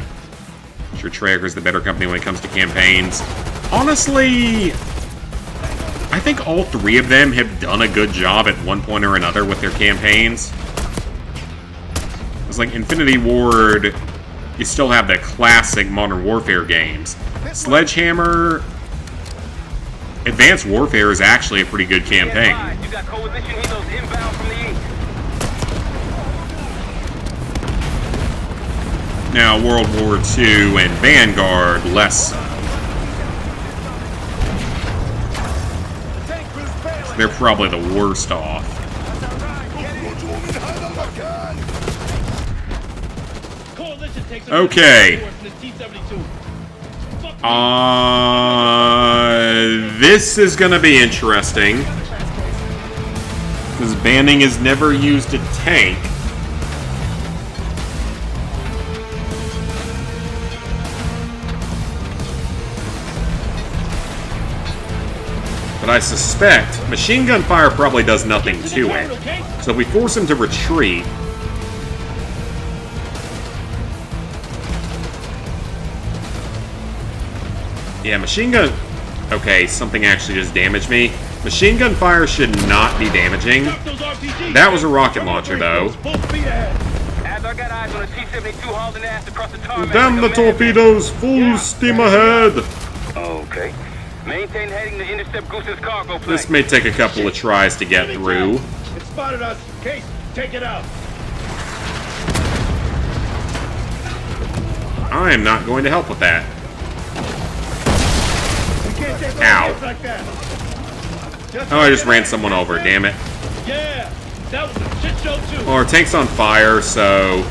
Sure, Treyarch's the better company when it comes to campaigns. Honestly, I think all 3 of them have done a good job at one point or another with their campaigns. It's like Infinity Ward, you still have the classic Modern Warfare games. Sledgehammer, Advanced Warfare is actually a pretty good campaign. You got coalition helos inbound from the east. Now, World War II and Vanguard, less so. They're probably the worst off. Okay. This is gonna be interesting. Because banning has never used a tank. But I suspect machine gun fire probably does nothing to it. So if we force him to retreat... Yeah, machine gun... Okay, something actually just damaged me. Machine gun fire should not be damaging. That was a rocket launcher, though. got eyes on a T-72 hauling ass across the tarmac. Damn the torpedoes! Full steam ahead! Okay. Maintain heading to intercept Goose's cargo plane. This may take a couple of tries to get through. It spotted us. Case, take it out. I am not going to help with that. Ow. Like that. Oh, I just ran someone over, damn it. Yeah, that was a shit show too. Well, our tank's on fire, so...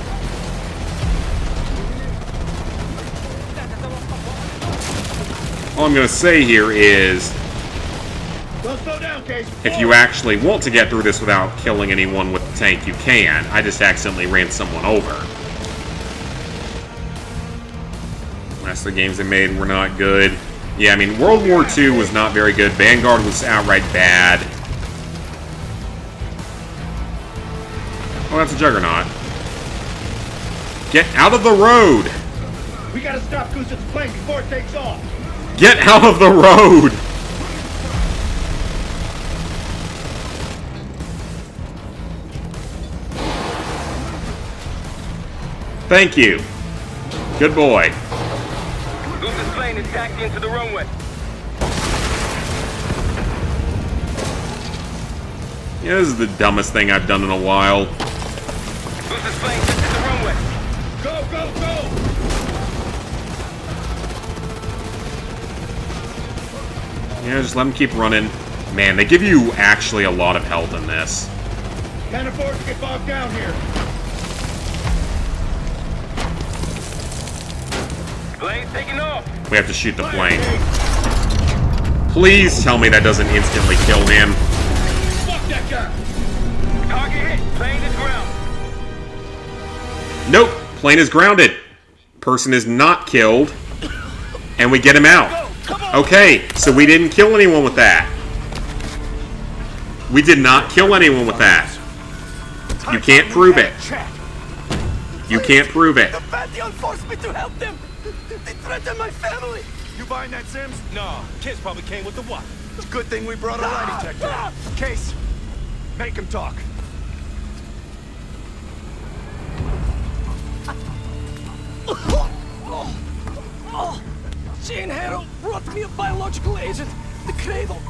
all I'm going to say here is... don't slow down, Case. if you actually want to get through this without killing anyone with the tank, you can. I just accidentally ran someone over. Last of the games they made were not good. Yeah, I mean, World War II was not very good. Vanguard was outright bad. Oh, that's a Juggernaut. Get out of the road! We gotta stop Goose's plane before it takes off. Get out of the road! Thank you. Good boy. Goose's plane is tacked into the runway. Yeah, this is the dumbest thing I've done in a while. Goose's plane is the runway. Go, go, go! Yeah, just let them keep running. Man, they give you actually a lot of health in this. Can't afford to get bogged down here. Plane's taking off. We have to shoot the plane. Please tell me that doesn't instantly kill him. Fuck that guy! Target hit. Plane is ground. Nope. Plane is grounded. Person is not killed. And we get him out. Okay, so we didn't kill anyone with that. We did not kill anyone with that. You can't prove it. You can't prove it. The Pantheon forced me to help them. They threatened my family. You buying that, Sims? No, kids probably came with the what? It's a good thing we brought a lie detector. Case, make him talk. Jane Harrow brought me a biological agent, the Cradle,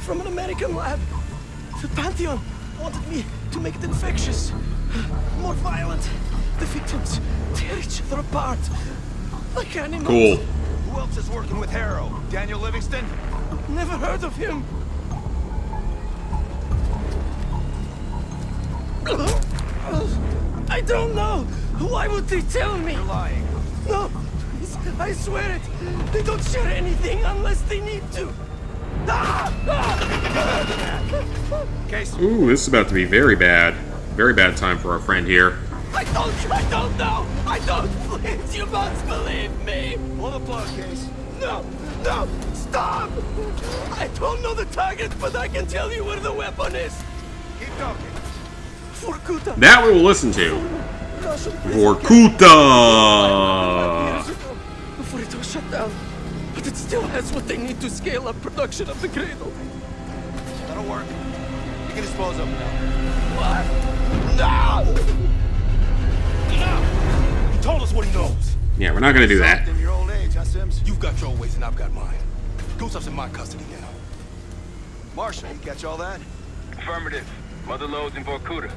from an American lab. The Pantheon wanted me to make it infectious, more violent. The victims tear each other apart, like animals. Cool. Who else is working with Harrow? Daniel Livingston? Never heard of him. I don't know. Why would they tell me? You're lying. No, I swear it. They don't share anything unless they need to. Case. Ooh, this is about to be very bad. Very bad time for our friend here. I told you I don't know. I don't. Please, you must believe me. Pull the plug, Case. No, no, stop. I don't know the target, but I can tell you where the weapon is. Keep talking. Vorkuta. That we will listen to. Vorkuta! Before it was shut down. But it still has what they need to scale up production of the Cradle. That'll work. You can dispose of him now. What? No! He told us what he knows. Yeah, we're not gonna do that. In your old age, huh, Sims? You've got your ways and I've got mine. Goosup's in my custody now. Marshall, you catch all that? Affirmative. Mother loads in Vorkuta.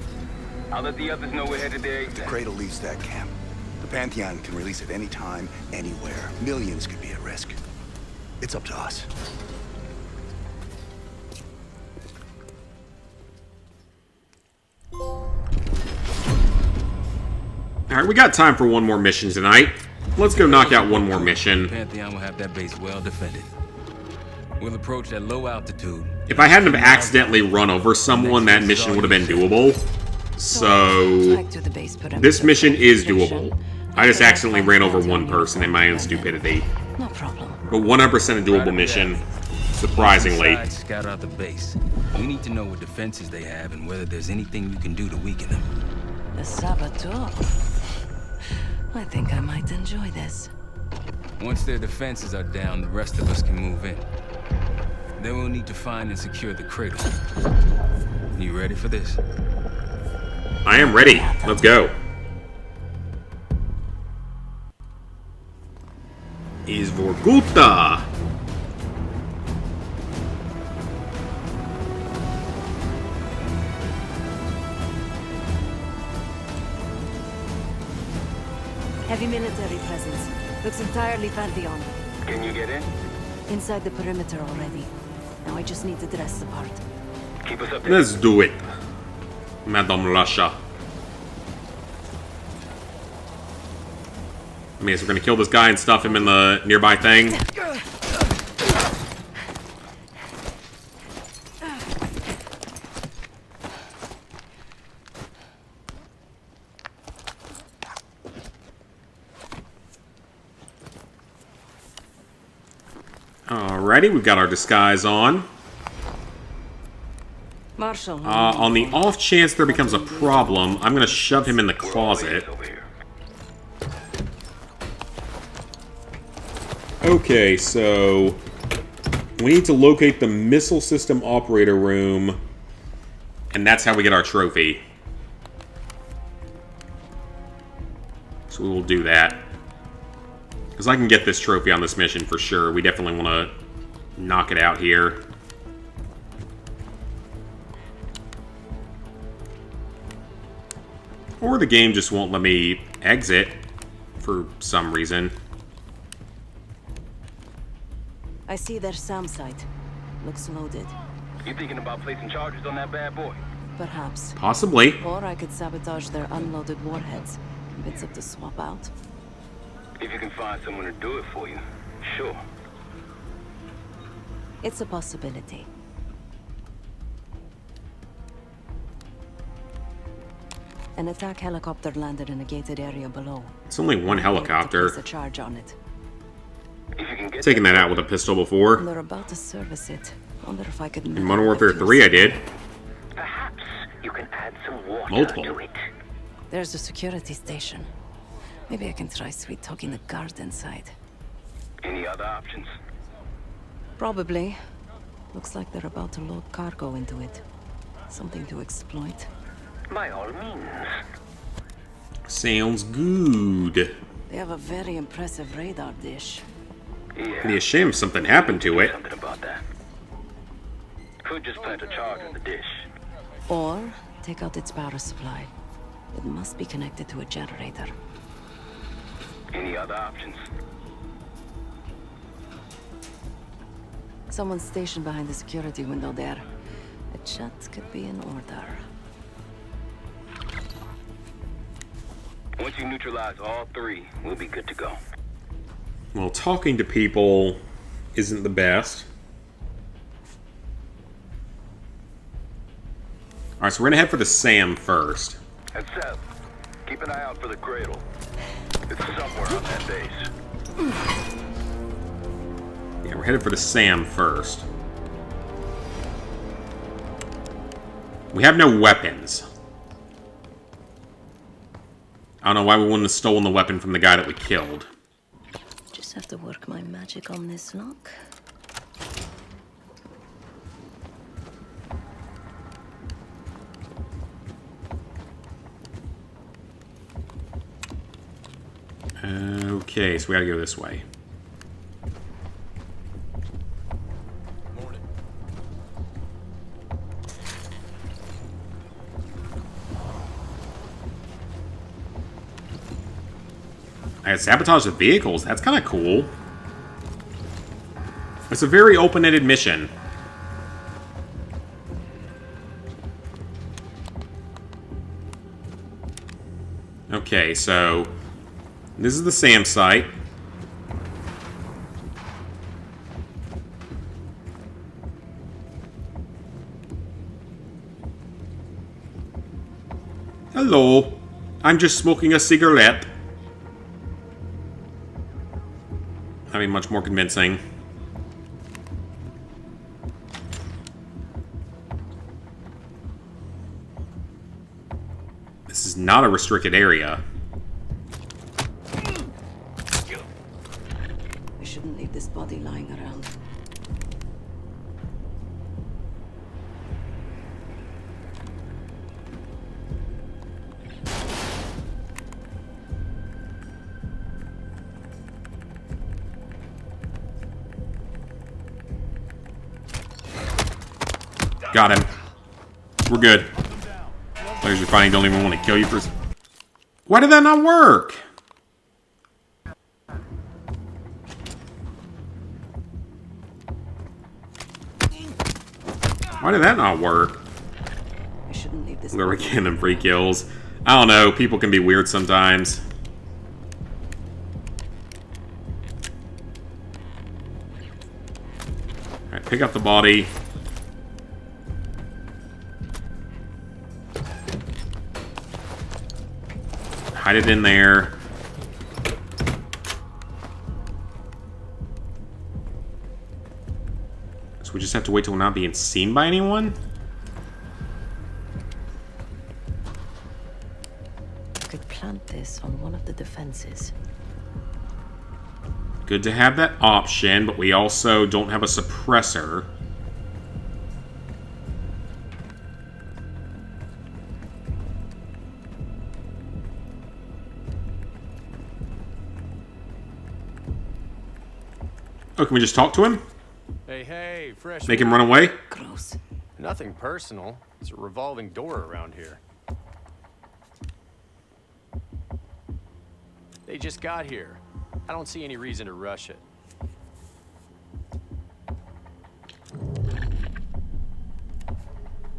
I'll let the others know we're headed there. The Cradle leaves that camp. The Pantheon can release it any time, anywhere. Millions could be at risk. It's up to us. Alright, we got time for one more mission tonight. Let's go knock out one more mission. Pantheon will have that base well defended. We'll approach at low altitude. If I hadn't have accidentally run over someone, that mission would have been doable. So, this mission is doable. I just accidentally ran over one person in my own stupidity. No problem. But 100% a doable mission, surprisingly. Scout out the base. We need to know what defenses they have and whether there's anything you can do to weaken them. The saboteur. I think I might enjoy this. Once their defenses are down, the rest of us can move in. Then we'll need to find and secure the Cradle. You ready for this? I am ready. Let's go. is Vorkuta. Heavy military presence. Looks entirely Pantheon. Can you get in? Inside the perimeter already. Now I just need to dress the part. Keep us updated. Let's do it, Madame Russia. I mean, so we're gonna kill this guy and stuff him in the nearby thing. Alrighty, we've got our disguise on. Marshal. On the off chance there becomes a problem, I'm gonna shove him in the closet. Okay, so we need to locate the missile system operator room, and that's how we get our trophy. So we will do that. Because I can get this trophy on this mission for sure. We definitely want to knock it out here. Or the game just won't let me exit for some reason. I see their SAM site. Looks loaded. You thinking about placing charges on that bad boy? Perhaps. Possibly. Or I could sabotage their unloaded warheads. Bits up to swap out. If you can find someone to do it for you, sure. It's a possibility. An attack helicopter landed in a gated area below. It's only one helicopter. Place a charge on it. Taking that out with a pistol before. They're about to service it. Wonder if I could. In Modern Warfare 3, I did. Perhaps you can add some water Multiple. to it. There's a security station. Maybe I can try sweet talking the guard inside. Any other options? Probably. Looks like they're about to load cargo into it. Something to exploit. By all means. Sounds good. They have a very impressive radar dish. Yeah. Be a shame if something happened to it. Something about that. Could just plant a charge in the dish. Or take out its power supply. It must be connected to a generator. Any other options? Someone's stationed behind the security window there. A chat could be in order. Once you neutralize all three, we'll be good to go. Well, talking to people isn't the best. Alright, so we're gonna head for the SAM first. And Seth, keep an eye out for the cradle. It's somewhere on that base. Yeah, we're headed for the SAM first. We have no weapons. I don't know why we wouldn't have stolen the weapon from the guy that we killed. Just have to work my magic on this lock. Okay, so we gotta go this way. I sabotage the vehicles. That's kind of cool. It's a very open-ended mission. Okay, so this is the SAM site. Hello. I'm just smoking a cigarette. I mean, much more convincing. This is not a restricted area. We shouldn't leave this body lying around. Got him. We're good. Players you're fighting don't even want to kill you for... Why did that not work? Why did that not work? I shouldn't leave this. Where we're getting them free kills. I don't know. People can be weird sometimes. Alright, pick up the body. Hide it in there. So we just have to wait till we're not being seen by anyone? Could plant this on one of the defenses. Good to have that option, but we also don't have a suppressor. Oh, can we just talk to him? Hey, fresh. Make him run away? Gross. Nothing personal. It's a revolving door around here. They just got here. I don't see any reason to rush it.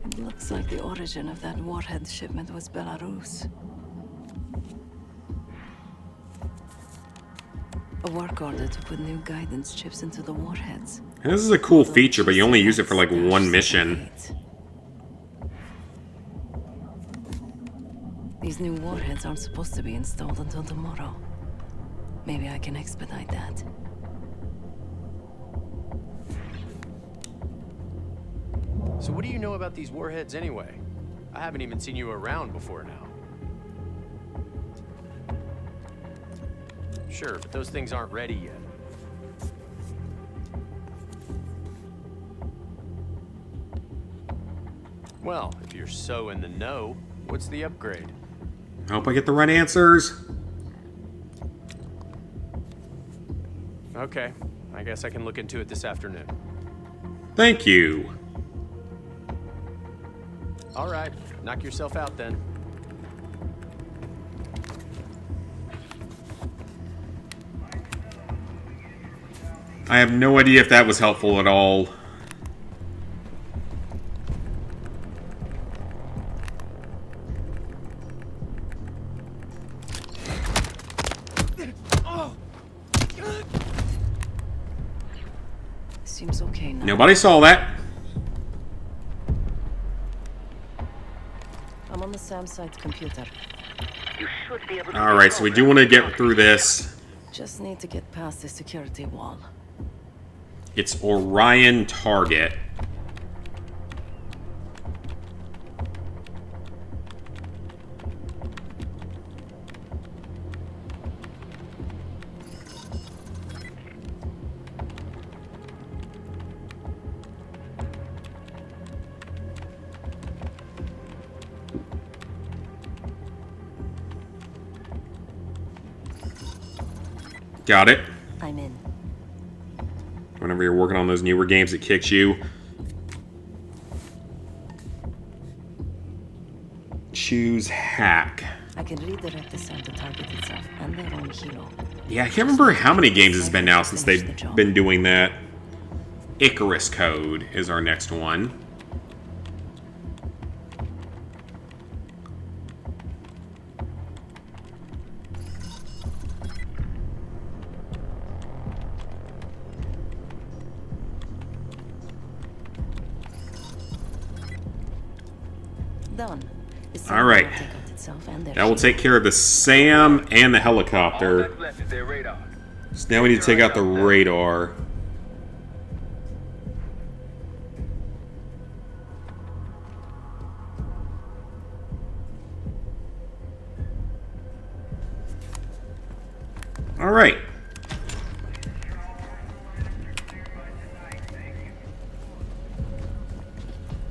It looks like the origin of that warhead shipment was Belarus. A work order to put new guidance chips into the warheads. And this is a cool feature, but you only use it for like one mission. These new warheads aren't supposed to be installed until tomorrow. Maybe I can expedite that. So what do you know about these warheads anyway? I haven't even seen you around before now. Sure, but those things aren't ready yet. Well, if you're so in the know, what's the upgrade? I hope I get the right answers. Okay, I guess I can look into it this afternoon. Thank you. All right, knock yourself out then. I have no idea if that was helpful at all. Seems okay now. Nobody saw that. I'm on the SAM site's computer. Alright, so we do want to get through this. Just need to get past the security wall. It's Orion target. Got it. I'm in. Whenever you're working on those newer games, it kicks you. Choose hack. I can redirect the SAM to target itself and their own hero. Yeah, I can't remember how many games it's been now since they've been doing that. Icarus Code is our next one. Done. All right. That will take care of the SAM and the helicopter. So now we need to take out the radar. All right.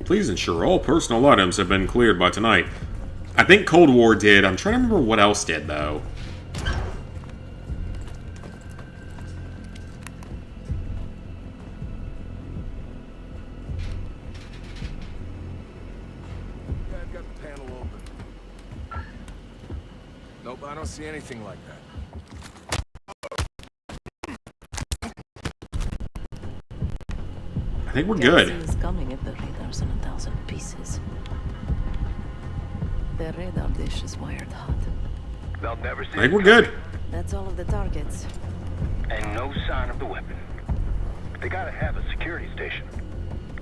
Please ensure all personal items have been cleared by tonight. I think Cold War did. I'm trying to remember what else did, though. I don't see anything like that. I think we're good. Is coming if the radar's in 1,000 pieces. The radar dish is wired hot. They'll never see I think we're good. That's all of the targets. And no sign of the weapon. They gotta have a security station.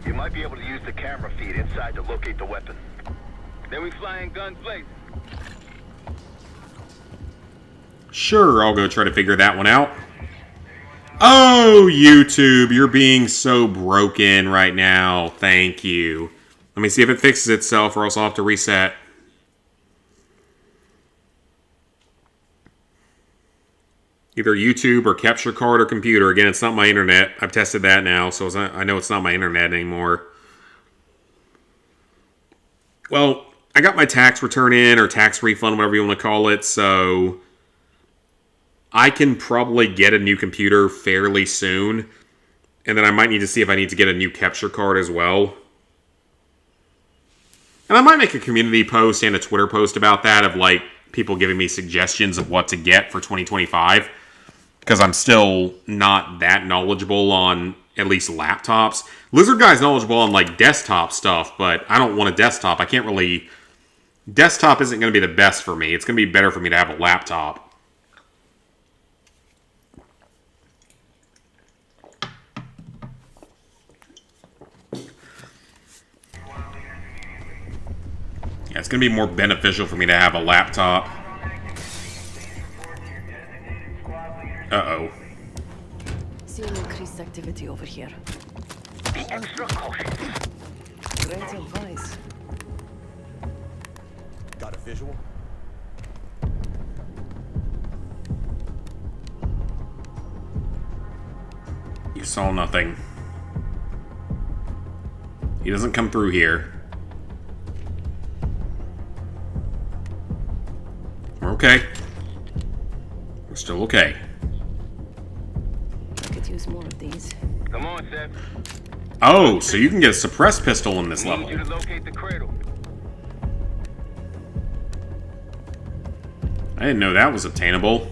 You might be able to use the camera feed inside to locate the weapon. Then we fly in guns blazing. Sure, I'll go try to figure that one out. Oh, YouTube, you're being so broken right now. Thank you. Let me see if it fixes itself or else I'll have to reset. Either YouTube or capture card or computer. Again, it's not my internet. I've tested that now, so I know it's not my internet anymore. Well, I got my tax return in, or tax refund, whatever you want to call it, so I can probably get a new computer fairly soon. And then I might need to see if I need to get a new capture card as well. And I might make a community post and a Twitter post about that, of like people giving me suggestions of what to get for 2025. Because I'm still not that knowledgeable on at least laptops. Lizard Guy's knowledgeable on like desktop stuff, but I don't want a desktop. I can't really... Desktop isn't going to be the best for me. It's going to be better for me to have a laptop. Yeah, it's going to be more beneficial for me to have a laptop. Uh-oh. Seeing increased activity over here. Be extra cautious. Great advice. Got a visual? You saw nothing. He doesn't come through here. We're okay. We're still okay. I could use more of these. Come on, Seth. Oh, so you can get a suppressed pistol in this I level. need you to locate the cradle. I didn't know that was obtainable.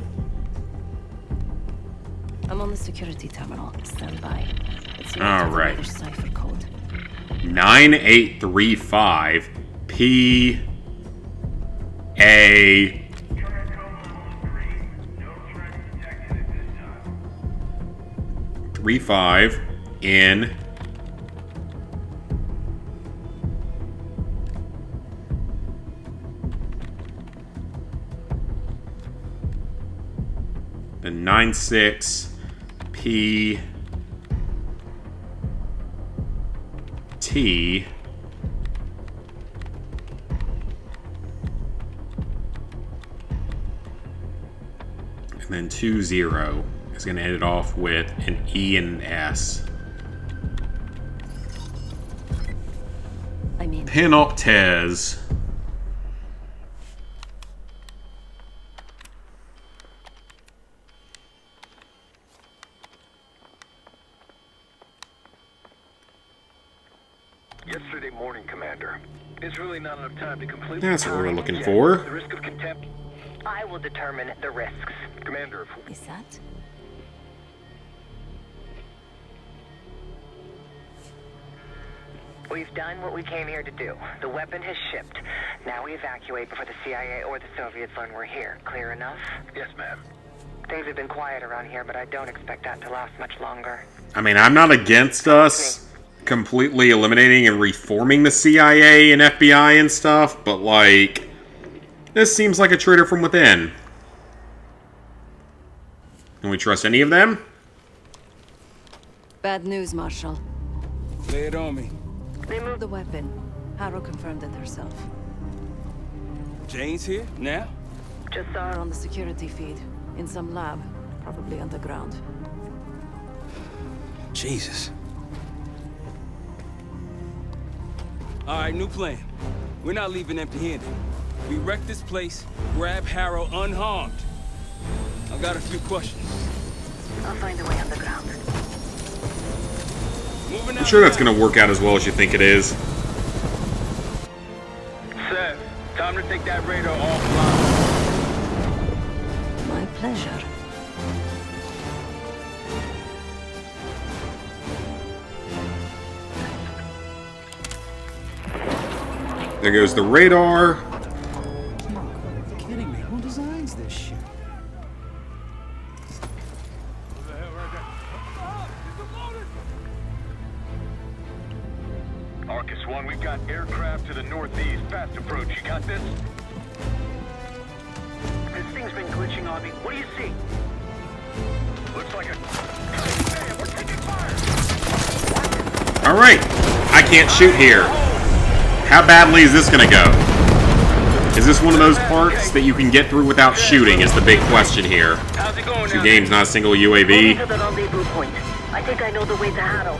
I'm on the security terminal. Stand by. It's All right. another cipher code. 9835 P A 35 in the 96 P T and then 20 is going to end it off with an E and an S. I mean, Penoctez. Yesterday morning, Commander. There's really not enough time to complete. That's what we were looking for. The risk of contempt. I will determine the risks. Commander, is that? We've done what we came here to do. The weapon has shipped. Now we evacuate before the CIA or the Soviets learn we're here. Clear enough? Yes, ma'am. Things have been quiet around here, but I don't expect that to last much longer. I mean, I'm not against us completely eliminating and reforming the CIA and FBI and stuff, but like, this seems like a traitor from within. Can we trust any of them? Bad news, Marshal. Lay it on me. They moved the weapon. Harrow confirmed it herself. Jane's here? Now? Just saw her on the security feed. In some lab. Probably underground. Jesus. Alright, new plan. We're not leaving empty-handed. We wreck this place, grab Harrow unharmed. I've got a few questions. I'll find a way underground. I'm sure that's going to work out as well as you think it is. Seth, time to take that radar offline. pleasure. There goes the radar. You're kidding me. Who designs this shit? Arcus 1, we've got aircraft to the northeast. Fast approach. You got this? This thing's been glitching on me. What do you see? Looks like a... Man, we're taking fire! Alright. I can't shoot here. How badly is this gonna go? Is this one of those parts that you can get through without shooting is the big question here. Two games, not a single UAV. To the rendezvous point. I think I know the way to Harrow.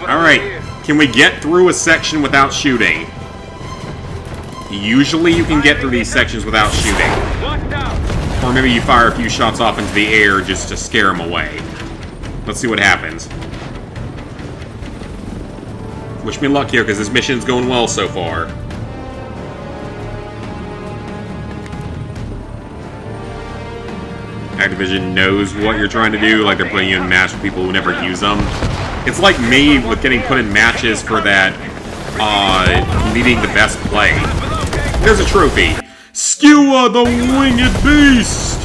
Alright, can we get through a section without shooting? Usually you can get through these sections without shooting. Or maybe you fire a few shots off into the air just to scare them away. Let's see what happens. Wish me luck here, because this mission's going well so far. Activision knows what you're trying to do, like they're putting you in match with people who never use them. It's like me with getting put in matches for that, needing the best play. There's a trophy. Skewer the Winged Beast!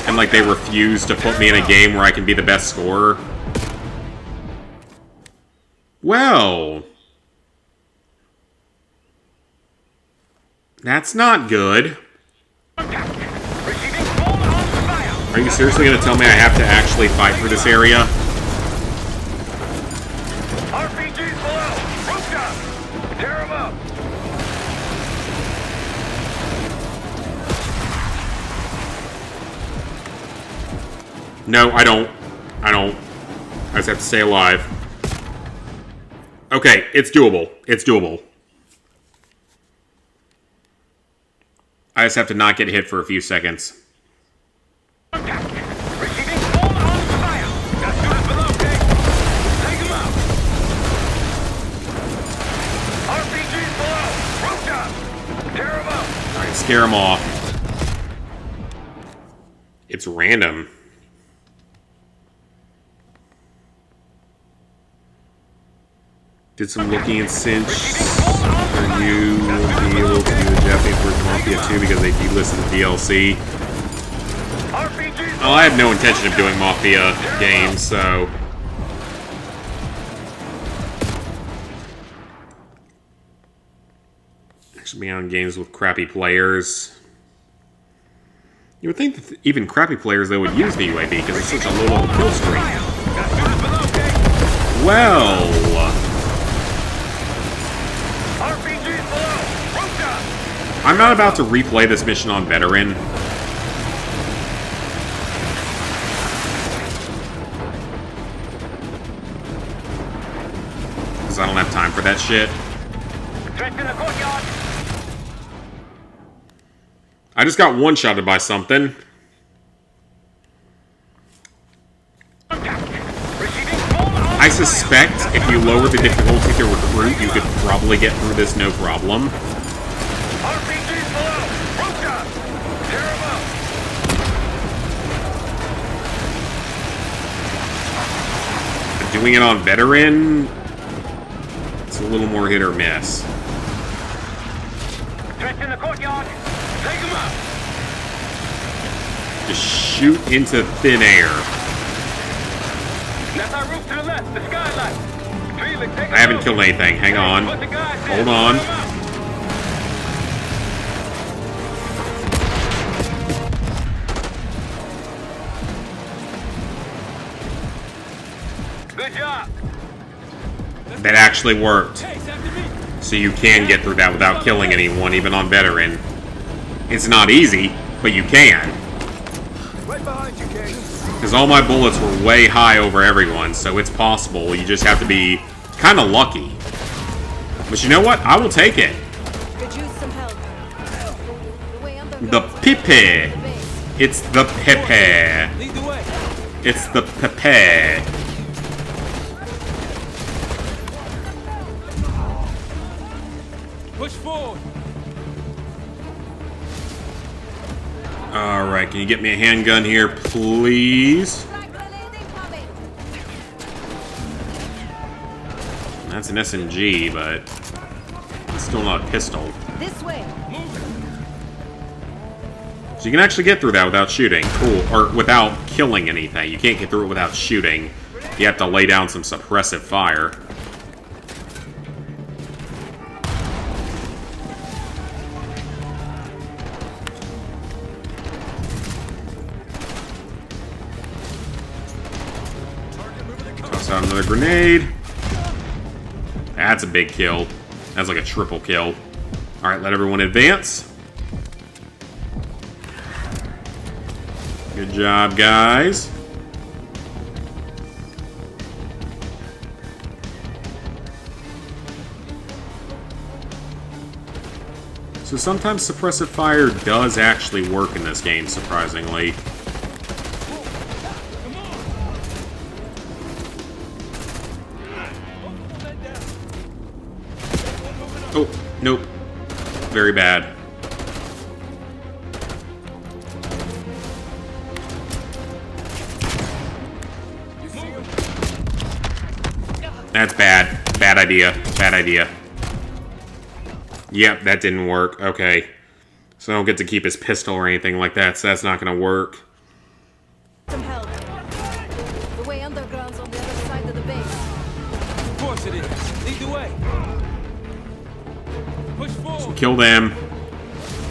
And like they refuse to put me in a game where I can be the best scorer. Well... that's not good. Are you seriously going to tell me I have to actually fight for this area? RPG's below! Rooftop! Tear him up! No, I don't. I don't. I just have to stay alive. Okay, it's doable. It's doable. I just have to not get hit for a few seconds. Alright, scare him off. It's random. Did some looking and cinch. Are you be able to do the Japanese version of Mafia 2 because they delisted the DLC? Well, I have no intention of doing Mafia games, so... actually be on games with crappy players. You would think that even crappy players, they would use the UAV because it's such a low-level kill streak. Well... I'm not about to replay this mission on Veteran. Because I don't have time for that shit. I just got one-shotted by something. I suspect if you lower the difficulty to recruit, you could probably get through this no problem. Doing it on Veteran, it's a little more hit or miss. In the courtyard. Take him out. Just shoot into thin air. That's our roof to the left, the skylight. Felix, take I haven't killed anything. Hang on. Hold on. Good job. That actually worked. So you can get through that without killing anyone, even on Veteran. It's not easy, but you can. Right behind you, King. Because all my bullets were way high over everyone, so it's possible. You just have to be kind of lucky. But you know what? I will take it. The Pepe. It's the Pepe. It's the Pepe. Push forward. Alright, can you get me a handgun here, please? That's an SMG, but it's still not a pistol. This way. So you can actually get through that without shooting. Cool. Or without killing anything. You can't get through it without shooting. You have to lay down some suppressive fire. Toss out another grenade. That's a big kill. That's like a triple kill. Alright, let everyone advance. Good job, guys. So sometimes suppressive fire does actually work in this game, surprisingly. Oh, nope. Very bad. That's bad. Bad idea. Bad idea. Yep, that didn't work. Okay. So I don't get to keep his pistol or anything like that, so that's not gonna work. Some help. The way underground's on the other side of the base. Of course it is. Lead the way. Push forward. So kill them.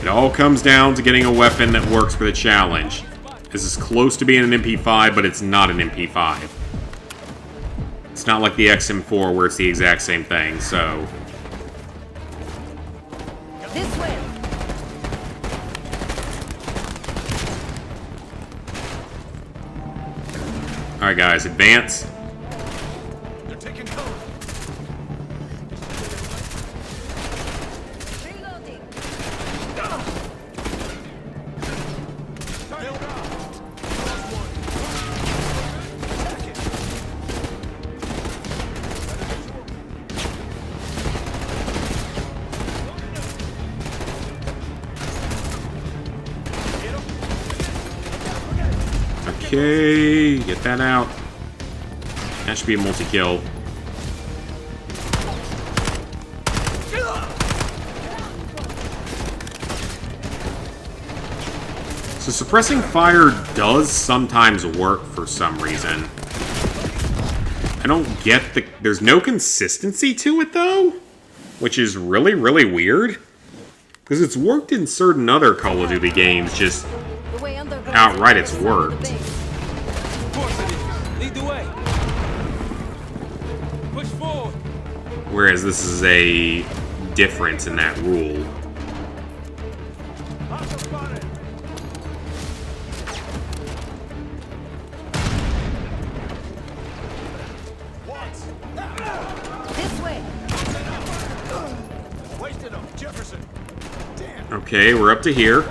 It all comes down to getting a weapon that works for the challenge. This is close to being an MP5, but it's not an MP5. It's not like the XM4 where it's the exact same thing, so... This way. Alright guys, advance. They're taking cover. Reloading. Okay, get that out. That should be a multi-kill. So suppressing fire does sometimes work for some reason. I don't get the... There's no consistency to it, though? Which is really, really weird. Because it's worked in certain other Call of Duty games, just... outright it's worked. Lead the way. Push forward. Whereas this is a difference in that rule. This way. Wasted him, Jefferson. Damn. Okay, we're up to here.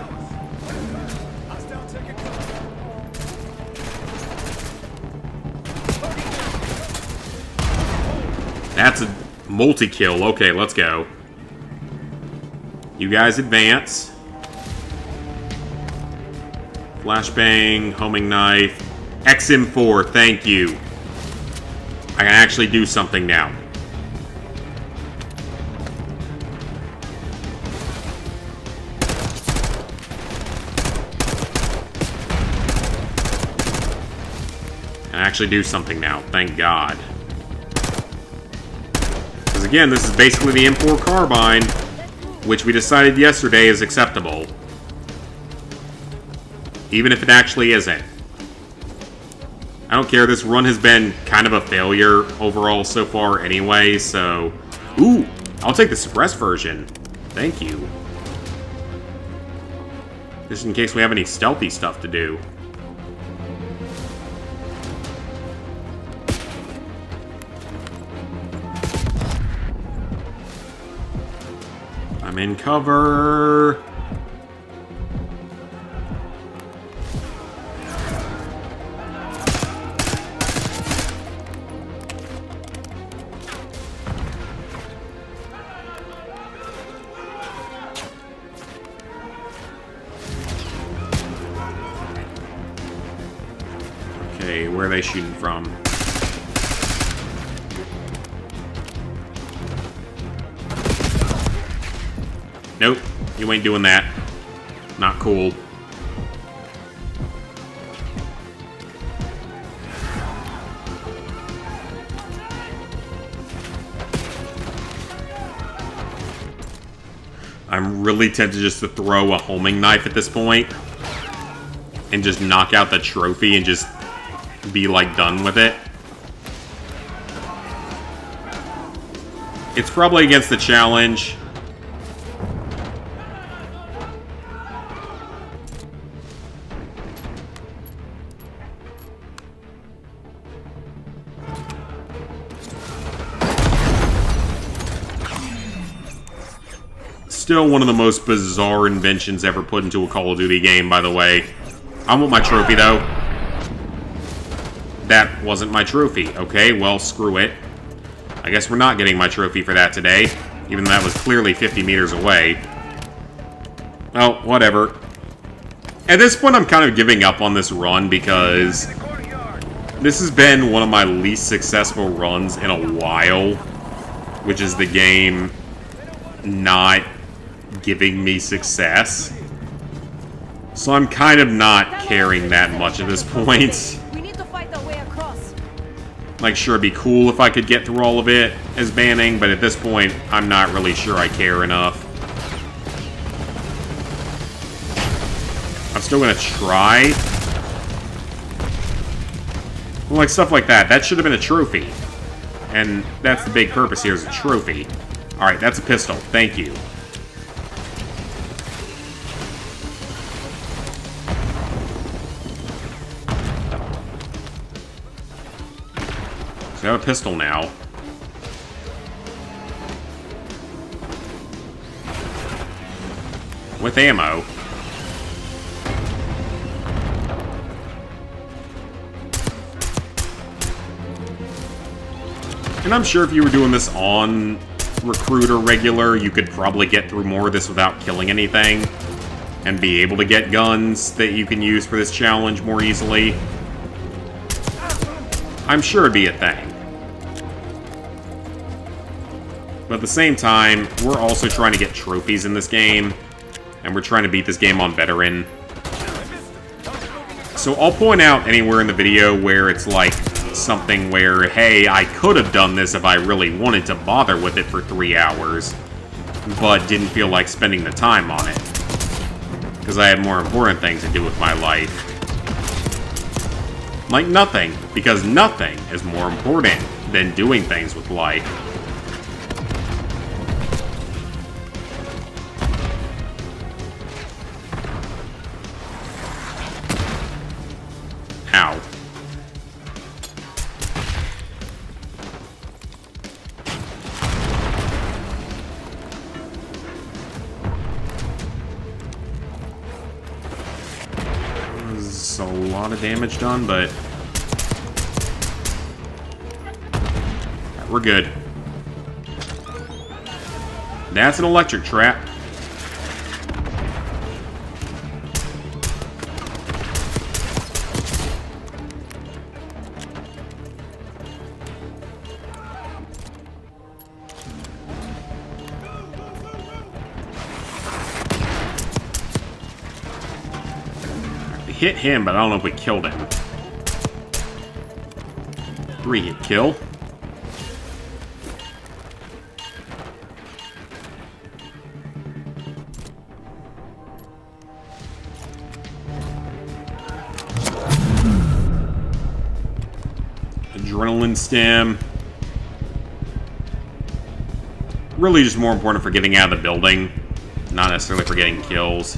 That's a multi-kill. Okay, let's go. You guys advance. Flashbang, homing knife. XM4, thank you. I can actually do something now. I can actually do something now, thank God. Because again, this is basically the M4 carbine, which we decided yesterday is acceptable. Even if it actually isn't. I don't care, this run has been kind of a failure overall so far anyway, so... Ooh, I'll take the suppressed version. Thank you. Just in case we have any stealthy stuff to do. I'm in cover. Okay, where are they shooting from? Nope, you ain't doing that. Not cool. I'm really tempted just to throw a homing knife at this point and just knock out the trophy and just be like done with it. It's probably against the challenge. Still one of the most bizarre inventions ever put into a Call of Duty game, by the way. I want my trophy, though. That wasn't my trophy. Okay, well, screw it. I guess we're not getting my trophy for that today, even though that was clearly 50 meters away. Oh, whatever. At this point, I'm kind of giving up on this run because this has been one of my least successful runs in a while, which is the game not giving me success. So I'm kind of not caring that much at this point. We need to fight our way across. Like, sure, it'd be cool if I could get through all of it as banning, but at this point, I'm not really sure I care enough. I'm still gonna try. Well, like, stuff like that. That should have been a trophy. And that's the big purpose here, is a trophy. Alright, that's a pistol. Thank you. So I have a pistol now. With ammo. And I'm sure if you were doing this on Recruit or Regular, you could probably get through more of this without killing anything. And be able to get guns that you can use for this challenge more easily. I'm sure it'd be a thing. But at the same time, we're also trying to get trophies in this game. And we're trying to beat this game on Veteran. So I'll point out anywhere in the video where it's like something where, hey, I could have done this if I really wanted to bother with it for 3 hours, but didn't feel like spending the time on it. Because I had more important things to do with my life. Like nothing, because nothing is more important than doing things with life. Ow. There's a lot of damage done, but we're good. That's an electric trap. Hit him, but I don't know if we killed him. 3-hit kill. Adrenaline stem. Really just more important for getting out of the building, not necessarily for getting kills.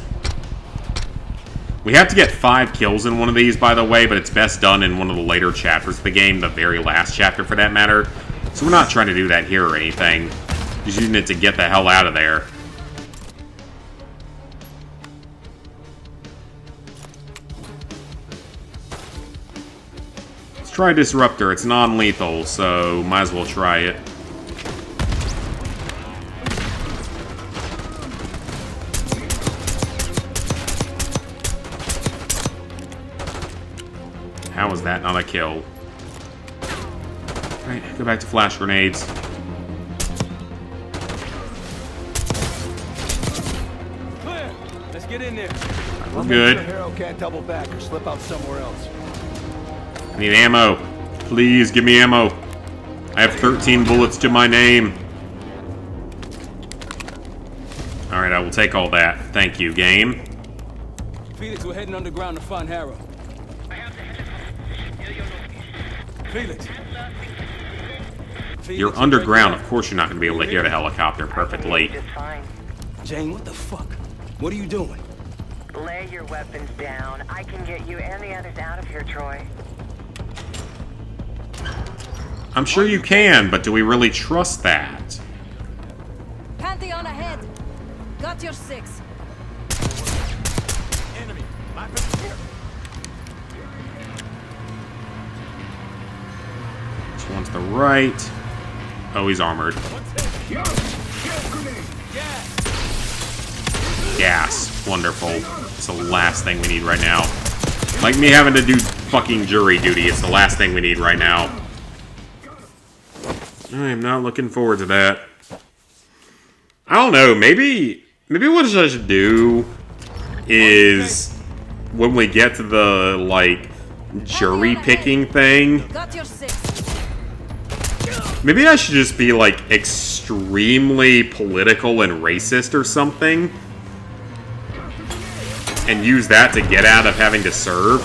We have to get 5 kills in one of these, by the way, but it's best done in one of the later chapters of the game, the very last chapter for that matter. So we're not trying to do that here or anything. Just using it to get the hell out of there. Let's try Disruptor. It's non-lethal, so might as well try it. How was that not a kill? Alright, go back to flash grenades. Clear! Let's get in there. We're good. Hero can't double back or slip out somewhere else. I need ammo. Please, give me ammo. I have 13 bullets to my name. Alright, I will take all that. Thank you, game. Felix, we're heading underground to find Harrow. Felix. You're underground. Of course you're not going to be able to hear the helicopter perfectly. Jane, what the fuck? What are you doing? Lay your weapons down. I can get you and the others out of here, Troy. I'm sure you can, but do we really trust that? Pantheon ahead. Got your 6. Enemy. Weapons here. Which one's the right? Oh, he's armored. Gas. Wonderful. It's the last thing we need right now. Like me having to do fucking jury duty. It's the last thing we need right now. I am not looking forward to that. I don't know. Maybe what I should do is when we get to the, like, jury picking thing, maybe I should just be, like, extremely political and racist or something. And use that to get out of having to serve.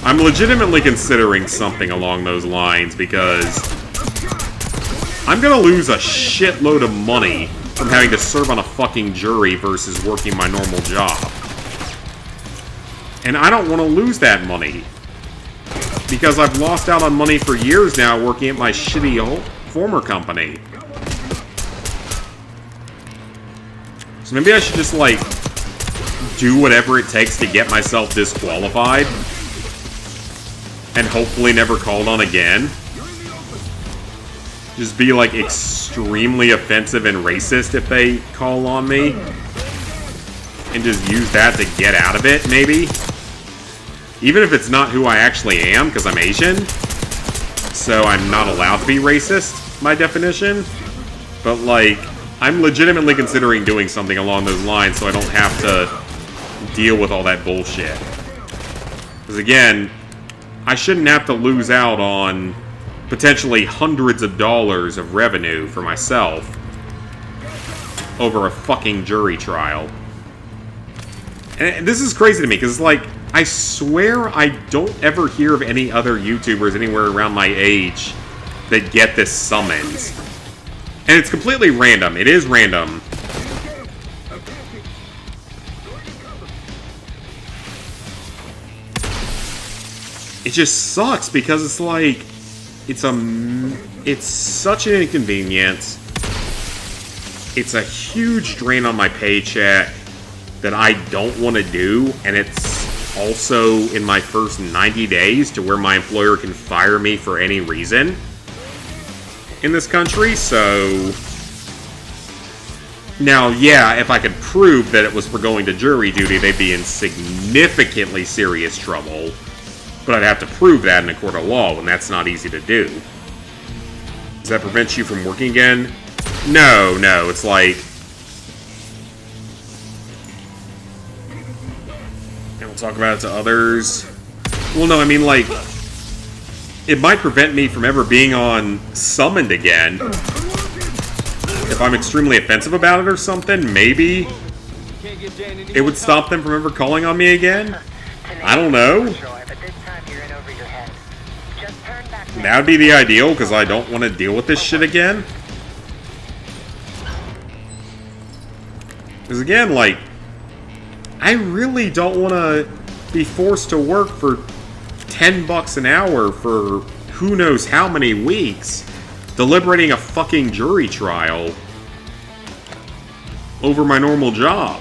I'm legitimately considering something along those lines because I'm gonna lose a shitload of money from having to serve on a fucking jury versus working my normal job. And I don't want to lose that money. Because I've lost out on money for years now working at my shitty former company. So maybe I should just, like, do whatever it takes to get myself disqualified. And hopefully never called on again. Just be, like, extremely offensive and racist if they call on me. And just use that to get out of it, maybe. Even if it's not who I actually am, because I'm Asian. So I'm not allowed to be racist, by definition. But, like, I'm legitimately considering doing something along those lines so I don't have to deal with all that bullshit. Because, again, I shouldn't have to lose out on potentially hundreds of dollars of revenue for myself over a fucking jury trial. And this is crazy to me, because, like, I swear I don't ever hear of any other YouTubers anywhere around my age that get this summons. And it's completely random. It is random. It just sucks because it's like it's such an inconvenience. It's a huge drain on my paycheck that I don't want to do, and it's also in my first 90 days to where my employer can fire me for any reason in this country, so now, yeah, if I could prove that it was for going to jury duty, they'd be in significantly serious trouble. But I'd have to prove that in a court of law, and that's not easy to do. Does that prevent you from working again? No, it's like... And we'll talk about it to others. Well, no, I mean, like... It might prevent me from ever being on Summoned again. If I'm extremely offensive about it or something, maybe it would stop them from ever calling on me again? I don't know. That would be the ideal, because I don't want to deal with this shit again. Because again, like, I really don't want to be forced to work for $10 an hour for who knows how many weeks, deliberating a fucking jury trial over my normal job.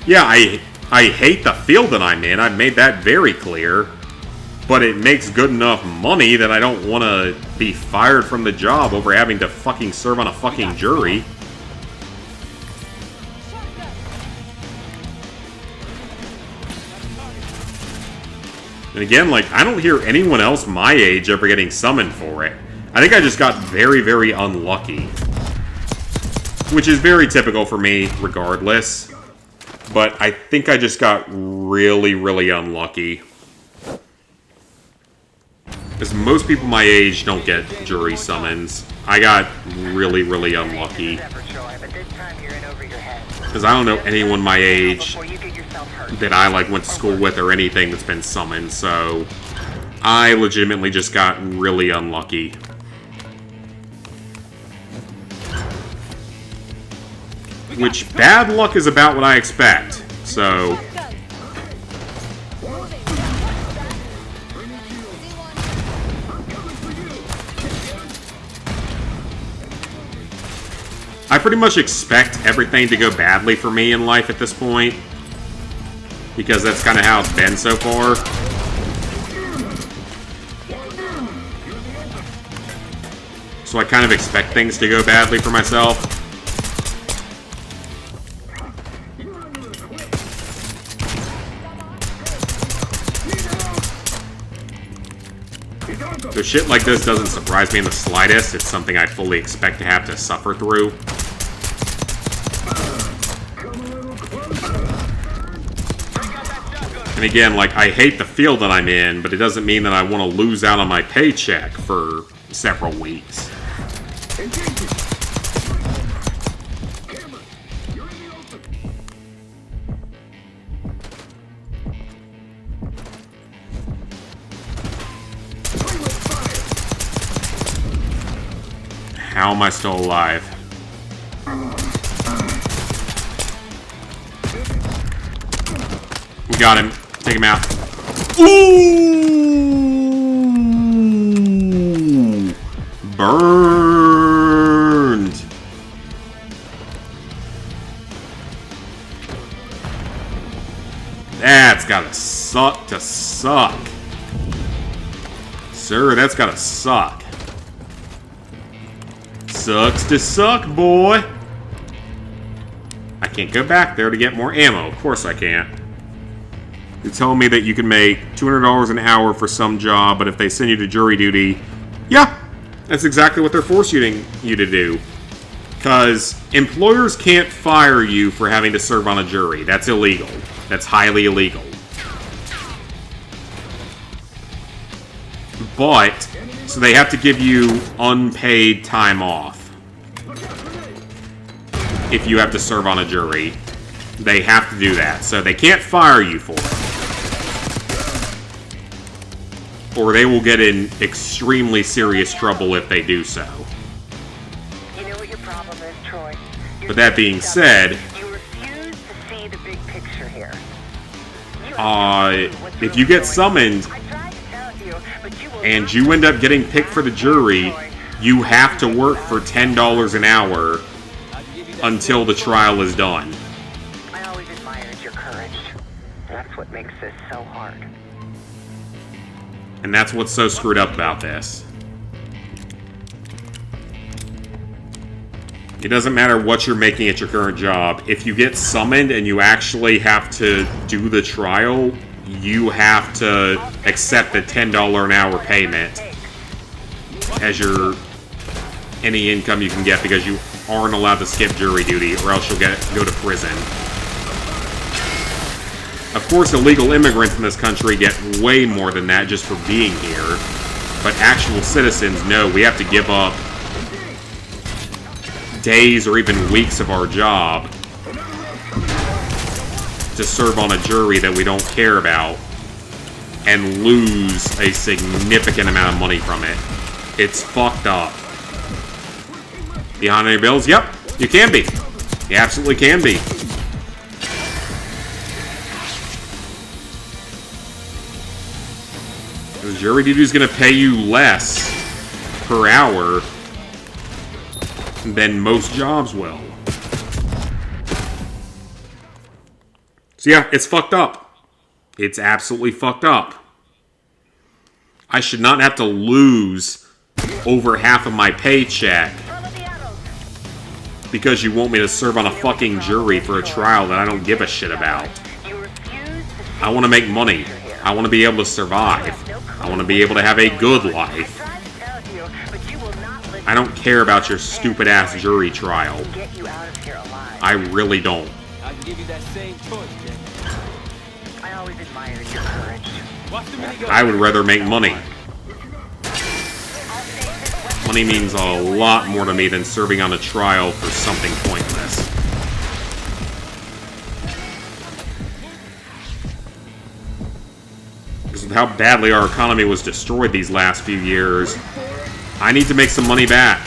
Yeah, I hate the field that I'm in. I've made that very clear. But it makes good enough money that I don't want to be fired from the job over having to fucking serve on a fucking jury. And again, like, I don't hear anyone else my age ever getting summoned for it. I think I just got very, very unlucky. Which is very typical for me, regardless. But I think I just got really, really unlucky. Because most people my age don't get jury summons. I got really, really unlucky. Because I don't know anyone my age that I, like, went to school with or anything that's been summoned, so I legitimately just got really unlucky. Which, bad luck is about what I expect, so... I pretty much expect everything to go badly for me in life at this point. Because that's kind of how it's been so far. So I kind of expect things to go badly for myself. So shit like this doesn't surprise me in the slightest. It's something I fully expect to have to suffer through. And again, like, I hate the field that I'm in, but it doesn't mean that I want to lose out on my paycheck for several weeks. How am I still alive? We got him. Take him out. Ooh! Burned. That's gotta suck to suck. Sir, that's gotta suck. Sucks to suck, boy. I can't go back there to get more ammo. Of course I can't. They tell me that you can make $200 an hour for some job, but if they send you to jury duty, yeah, that's exactly what they're forcing you to do. Because employers can't fire you for having to serve on a jury. That's illegal. That's highly illegal. But, so they have to give you unpaid time off. If you have to serve on a jury. They have to do that. So they can't fire you for it. Or they will get in extremely serious trouble if they do so. You know what your problem is, Troy? But that being said, You refuse to see the big picture here. if you get summoned and you end up getting picked for the jury, you have to work for $10 an hour until the trial is done. I always admired your courage. That's what makes this so hard. And that's what's so screwed up about this. It doesn't matter what you're making at your current job. If you get summoned and you actually have to do the trial, you have to accept the $10 an hour payment as your any income you can get, because you aren't allowed to skip jury duty or else you'll go to prison. Of course, illegal immigrants in this country get way more than that just for being here. But actual citizens, no, we have to give up days or even weeks of our job to serve on a jury that we don't care about and lose a significant amount of money from it. It's fucked up. Behind any bills? Yep, you can be. You absolutely can be. The jury duty is going to pay you less per hour than most jobs will. So yeah, it's fucked up. It's absolutely fucked up. I should not have to lose over half of my paycheck because you want me to serve on a fucking jury for a trial that I don't give a shit about. I want to make money. I want to be able to survive. I want to be able to have a good life. I don't care about your stupid-ass jury trial. I really don't. I can give you that same choice, Jack. I always admired your courage. Watch the mini I would rather make money. Money means a lot more to me than serving on a trial for something pointless. Because with how badly our economy was destroyed these last few years, I need to make some money back.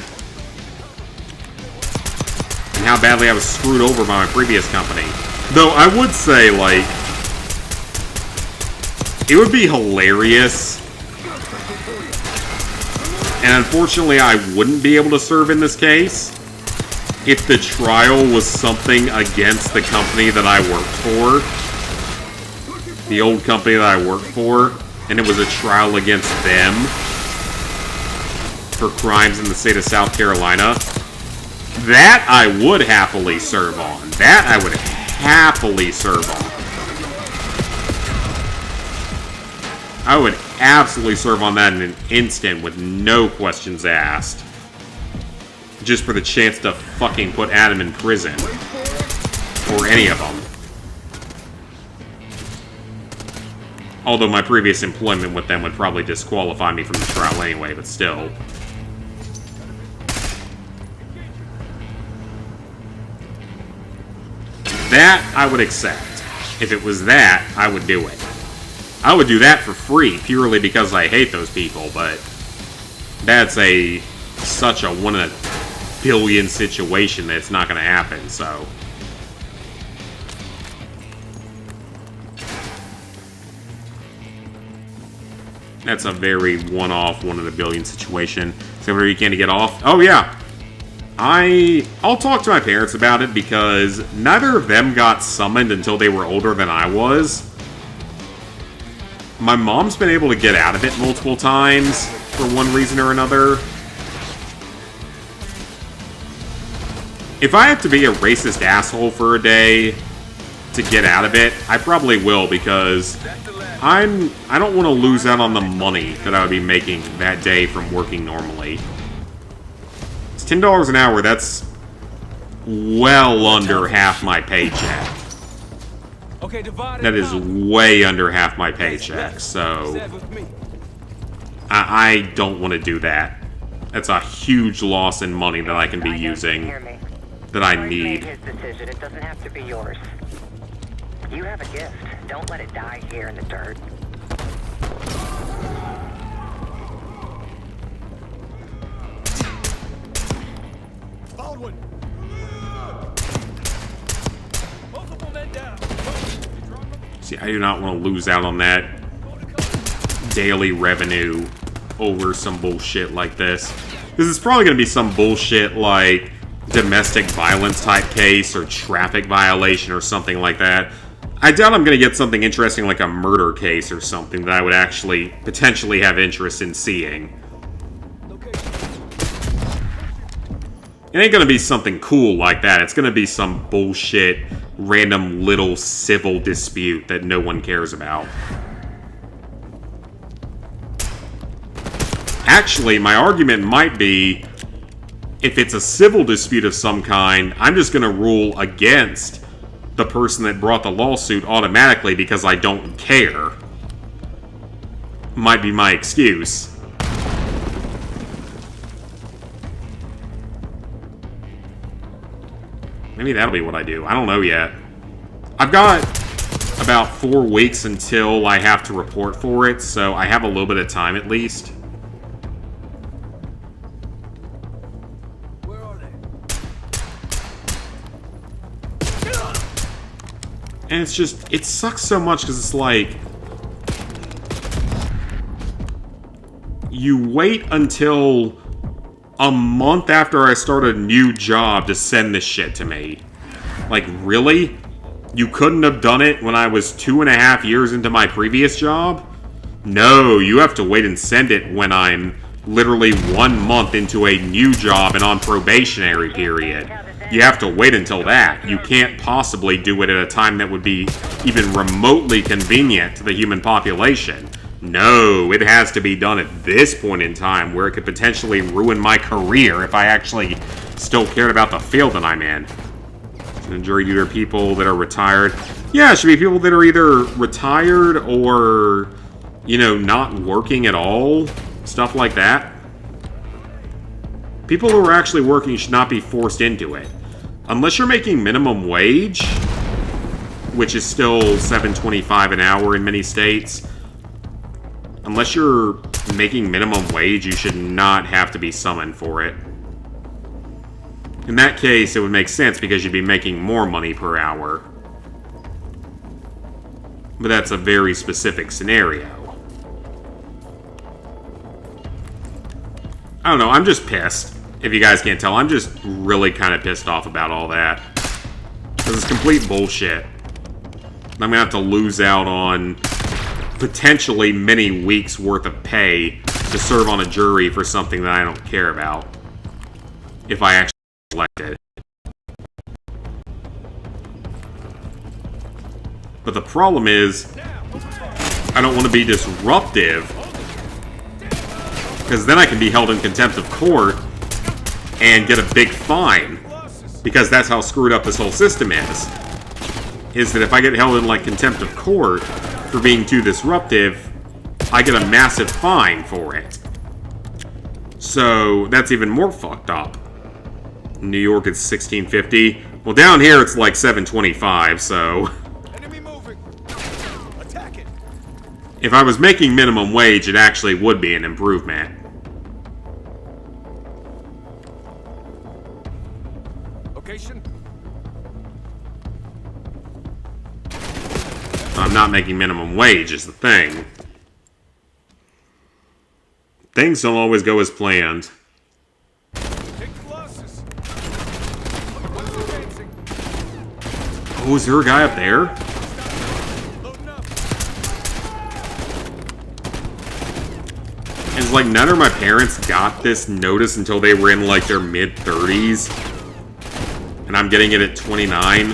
And how badly I was screwed over by my previous company. Though I would say, like, it would be hilarious. And unfortunately, I wouldn't be able to serve in this case if the trial was something against the company that I worked for. The old company that I worked for. And it was a trial against them for crimes in the state of South Carolina. That I would happily serve on. That I would happily serve on. I would absolutely serve on that in an instant with no questions asked. Just for the chance to fucking put Adam in prison. Or any of them. Although my previous employment with them would probably disqualify me from the trial anyway, but still. That I would accept. If it was that, I would do it. I would do that for free, purely because I hate those people, but that's such a 1 in a billion situation that it's not going to happen, so. That's a very one-off, 1 in a billion situation. So whatever you can to get off. Oh yeah, I'll talk to my parents about it because neither of them got summoned until they were older than I was. My mom's been able to get out of it multiple times for one reason or another. If I have to be a racist asshole for a day to get out of it, I probably will because I don't want to lose out on the money that I would be making that day from working normally. It's $10 an hour, that's well under half my paycheck. Okay, that is way under half my paycheck, so I don't want to do that. That's a huge loss in money that I can be using that I need. His decision. It doesn't have to be yours. You have a gift. Don't let it die here in the dirt. Baldwin! Multiple men down. See, I do not want to lose out on that daily revenue over some bullshit like this. Because it's probably going to be some bullshit like domestic violence type case or traffic violation or something like that. I doubt I'm going to get something interesting like a murder case or something that I would actually potentially have interest in seeing. It ain't going to be something cool like that. It's going to be some bullshit, random little civil dispute that no one cares about. Actually, my argument might be, if it's a civil dispute of some kind, I'm just going to rule against the person that brought the lawsuit automatically because I don't care. Might be my excuse. Maybe that'll be what I do. I don't know yet. I've got about 4 weeks until I have to report for it, so I have a little bit of time at least. And it's just, it sucks so much because it's like, you wait until a month after I start a new job to send this shit to me. Like, really? You couldn't have done it when I was 2.5 years into my previous job? No, you have to wait and send it when I'm literally 1 month into a new job and on probationary period. you have to wait until that. You can't possibly do it at a time that would be even remotely convenient to the human population. No, it has to be done at this point in time where it could potentially ruin my career if I actually still cared about the field that I'm in. And jury duty are people that are retired. Yeah, it should be people that are either retired or, you know, not working at all. Stuff like that. People who are actually working should not be forced into it. Unless you're making minimum wage, which is still $7.25 an hour in many states. Unless you're making minimum wage, you should not have to be summoned for it. In that case, it would make sense because you'd be making more money per hour. But that's a very specific scenario. I don't know, I'm just pissed. If you guys can't tell, I'm just really kind of pissed off about all that. Because it's complete bullshit. I'm going to have to lose out on potentially many weeks worth of pay to serve on a jury for something that I don't care about. If I actually elected. But the problem is, I don't want to be disruptive, because then I can be held in contempt of court and get a big fine, because that's how screwed up this whole system is that if I get held in like contempt of court for being too disruptive, I get a massive fine for it. So that's even more fucked up. In New York, it's $16.50. Well, down here, it's like $7.25, so... If I was making minimum wage, it actually would be an improvement. Location? I'm not making minimum wage, is the thing. Things don't always go as planned. Oh, is there a guy up there? It's like none of my parents got this notice until they were in like their mid-30s. And I'm getting it at 29,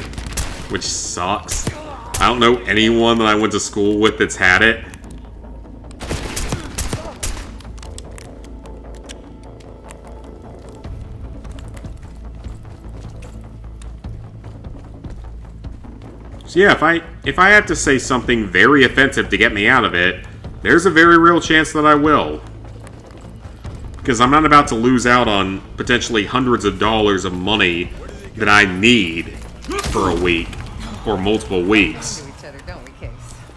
which sucks. I don't know anyone that I went to school with that's had it. So yeah, if I have to say something very offensive to get me out of it, there's a very real chance that I will. Because I'm not about to lose out on potentially hundreds of dollars of money that I need for a week or multiple weeks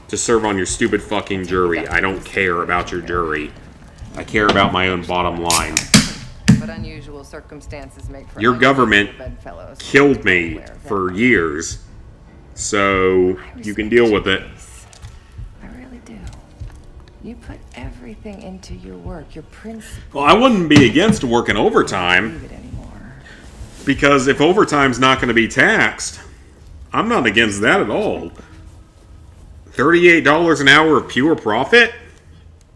to serve on your stupid fucking jury. I don't care about your jury. I care about my own bottom line. But unusual circumstances make for Your government killed me for years, so you can deal with it. I really do. You put everything into your work, your principles. Well, I wouldn't be against working overtime. Because if overtime's not going to be taxed, I'm not against that at all. $38 an hour of pure profit?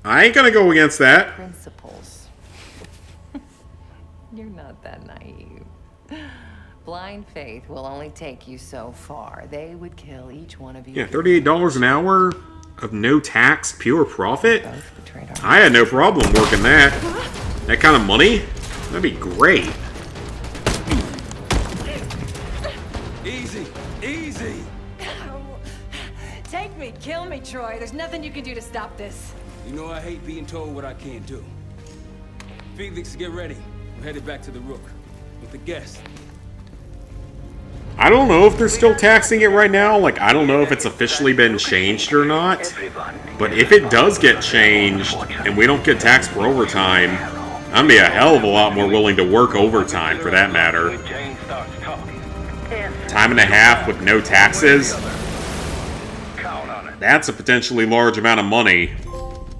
I ain't going to go against that. Principles. You're not that naive. Blind faith will only take you so far. They would kill each one of you. Yeah, $38 an hour of no tax, pure profit? I had no problem working that. That kind of money? That'd be great. Easy, easy. Take me, kill me, Troy. There's nothing you can do to stop this. You know I hate being told what I can't do. Felix, get ready. We're headed back to the Rook with the guests. I don't know if they're still taxing it right now. Like, I don't know if it's officially been changed or not. But if it does get changed and we don't get taxed for overtime, I'm gonna be a hell of a lot more willing to work overtime for that matter. Time and a half with no taxes? That's a potentially large amount of money.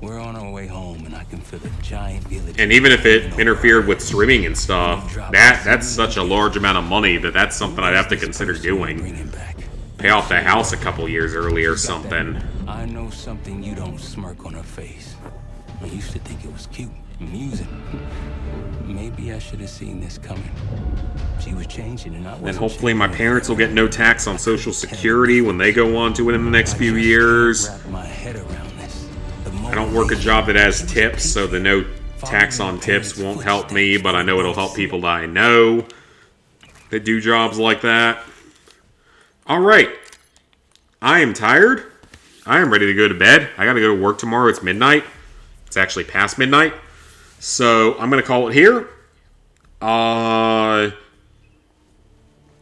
We're on our way home, and I can feel a giant village. And even if it interfered with streaming and stuff, that's such a large amount of money that that's something I'd have to consider doing. Pay off the house a couple years early or something. I know something you don't smirk on her face. I used to think it was cute, music. Maybe I should have seen this coming. She was changing and I wasn't. And hopefully my parents will get no tax on Social Security when they go on to it in the next few years. I don't work a job that has tips, so the no tax on tips won't help me, but I know it'll help people that I know that do jobs like that. Alright. I am tired. I am ready to go to bed. I gotta go to work tomorrow. It's midnight. It's actually past midnight. So I'm gonna call it here.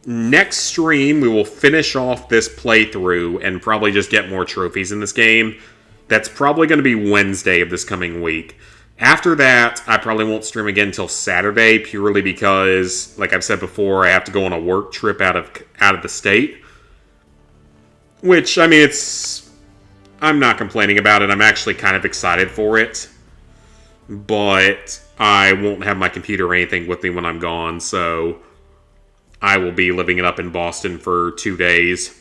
Next stream, we will finish off this playthrough and probably just get more trophies in this game. That's probably going to be Wednesday of this coming week. After that, I probably won't stream again until Saturday, purely because, like I've said before, I have to go on a work trip out of the state. Which, I mean, I'm not complaining about it. I'm actually kind of excited for it. But I won't have my computer or anything with me when I'm gone, so I will be living it up in Boston for 2 days.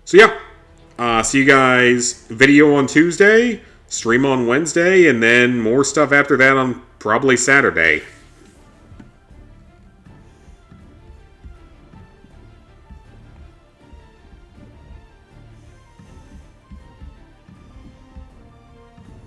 So yeah, see you guys. Video on Tuesday, stream on Wednesday, and then more stuff after that on probably Saturday.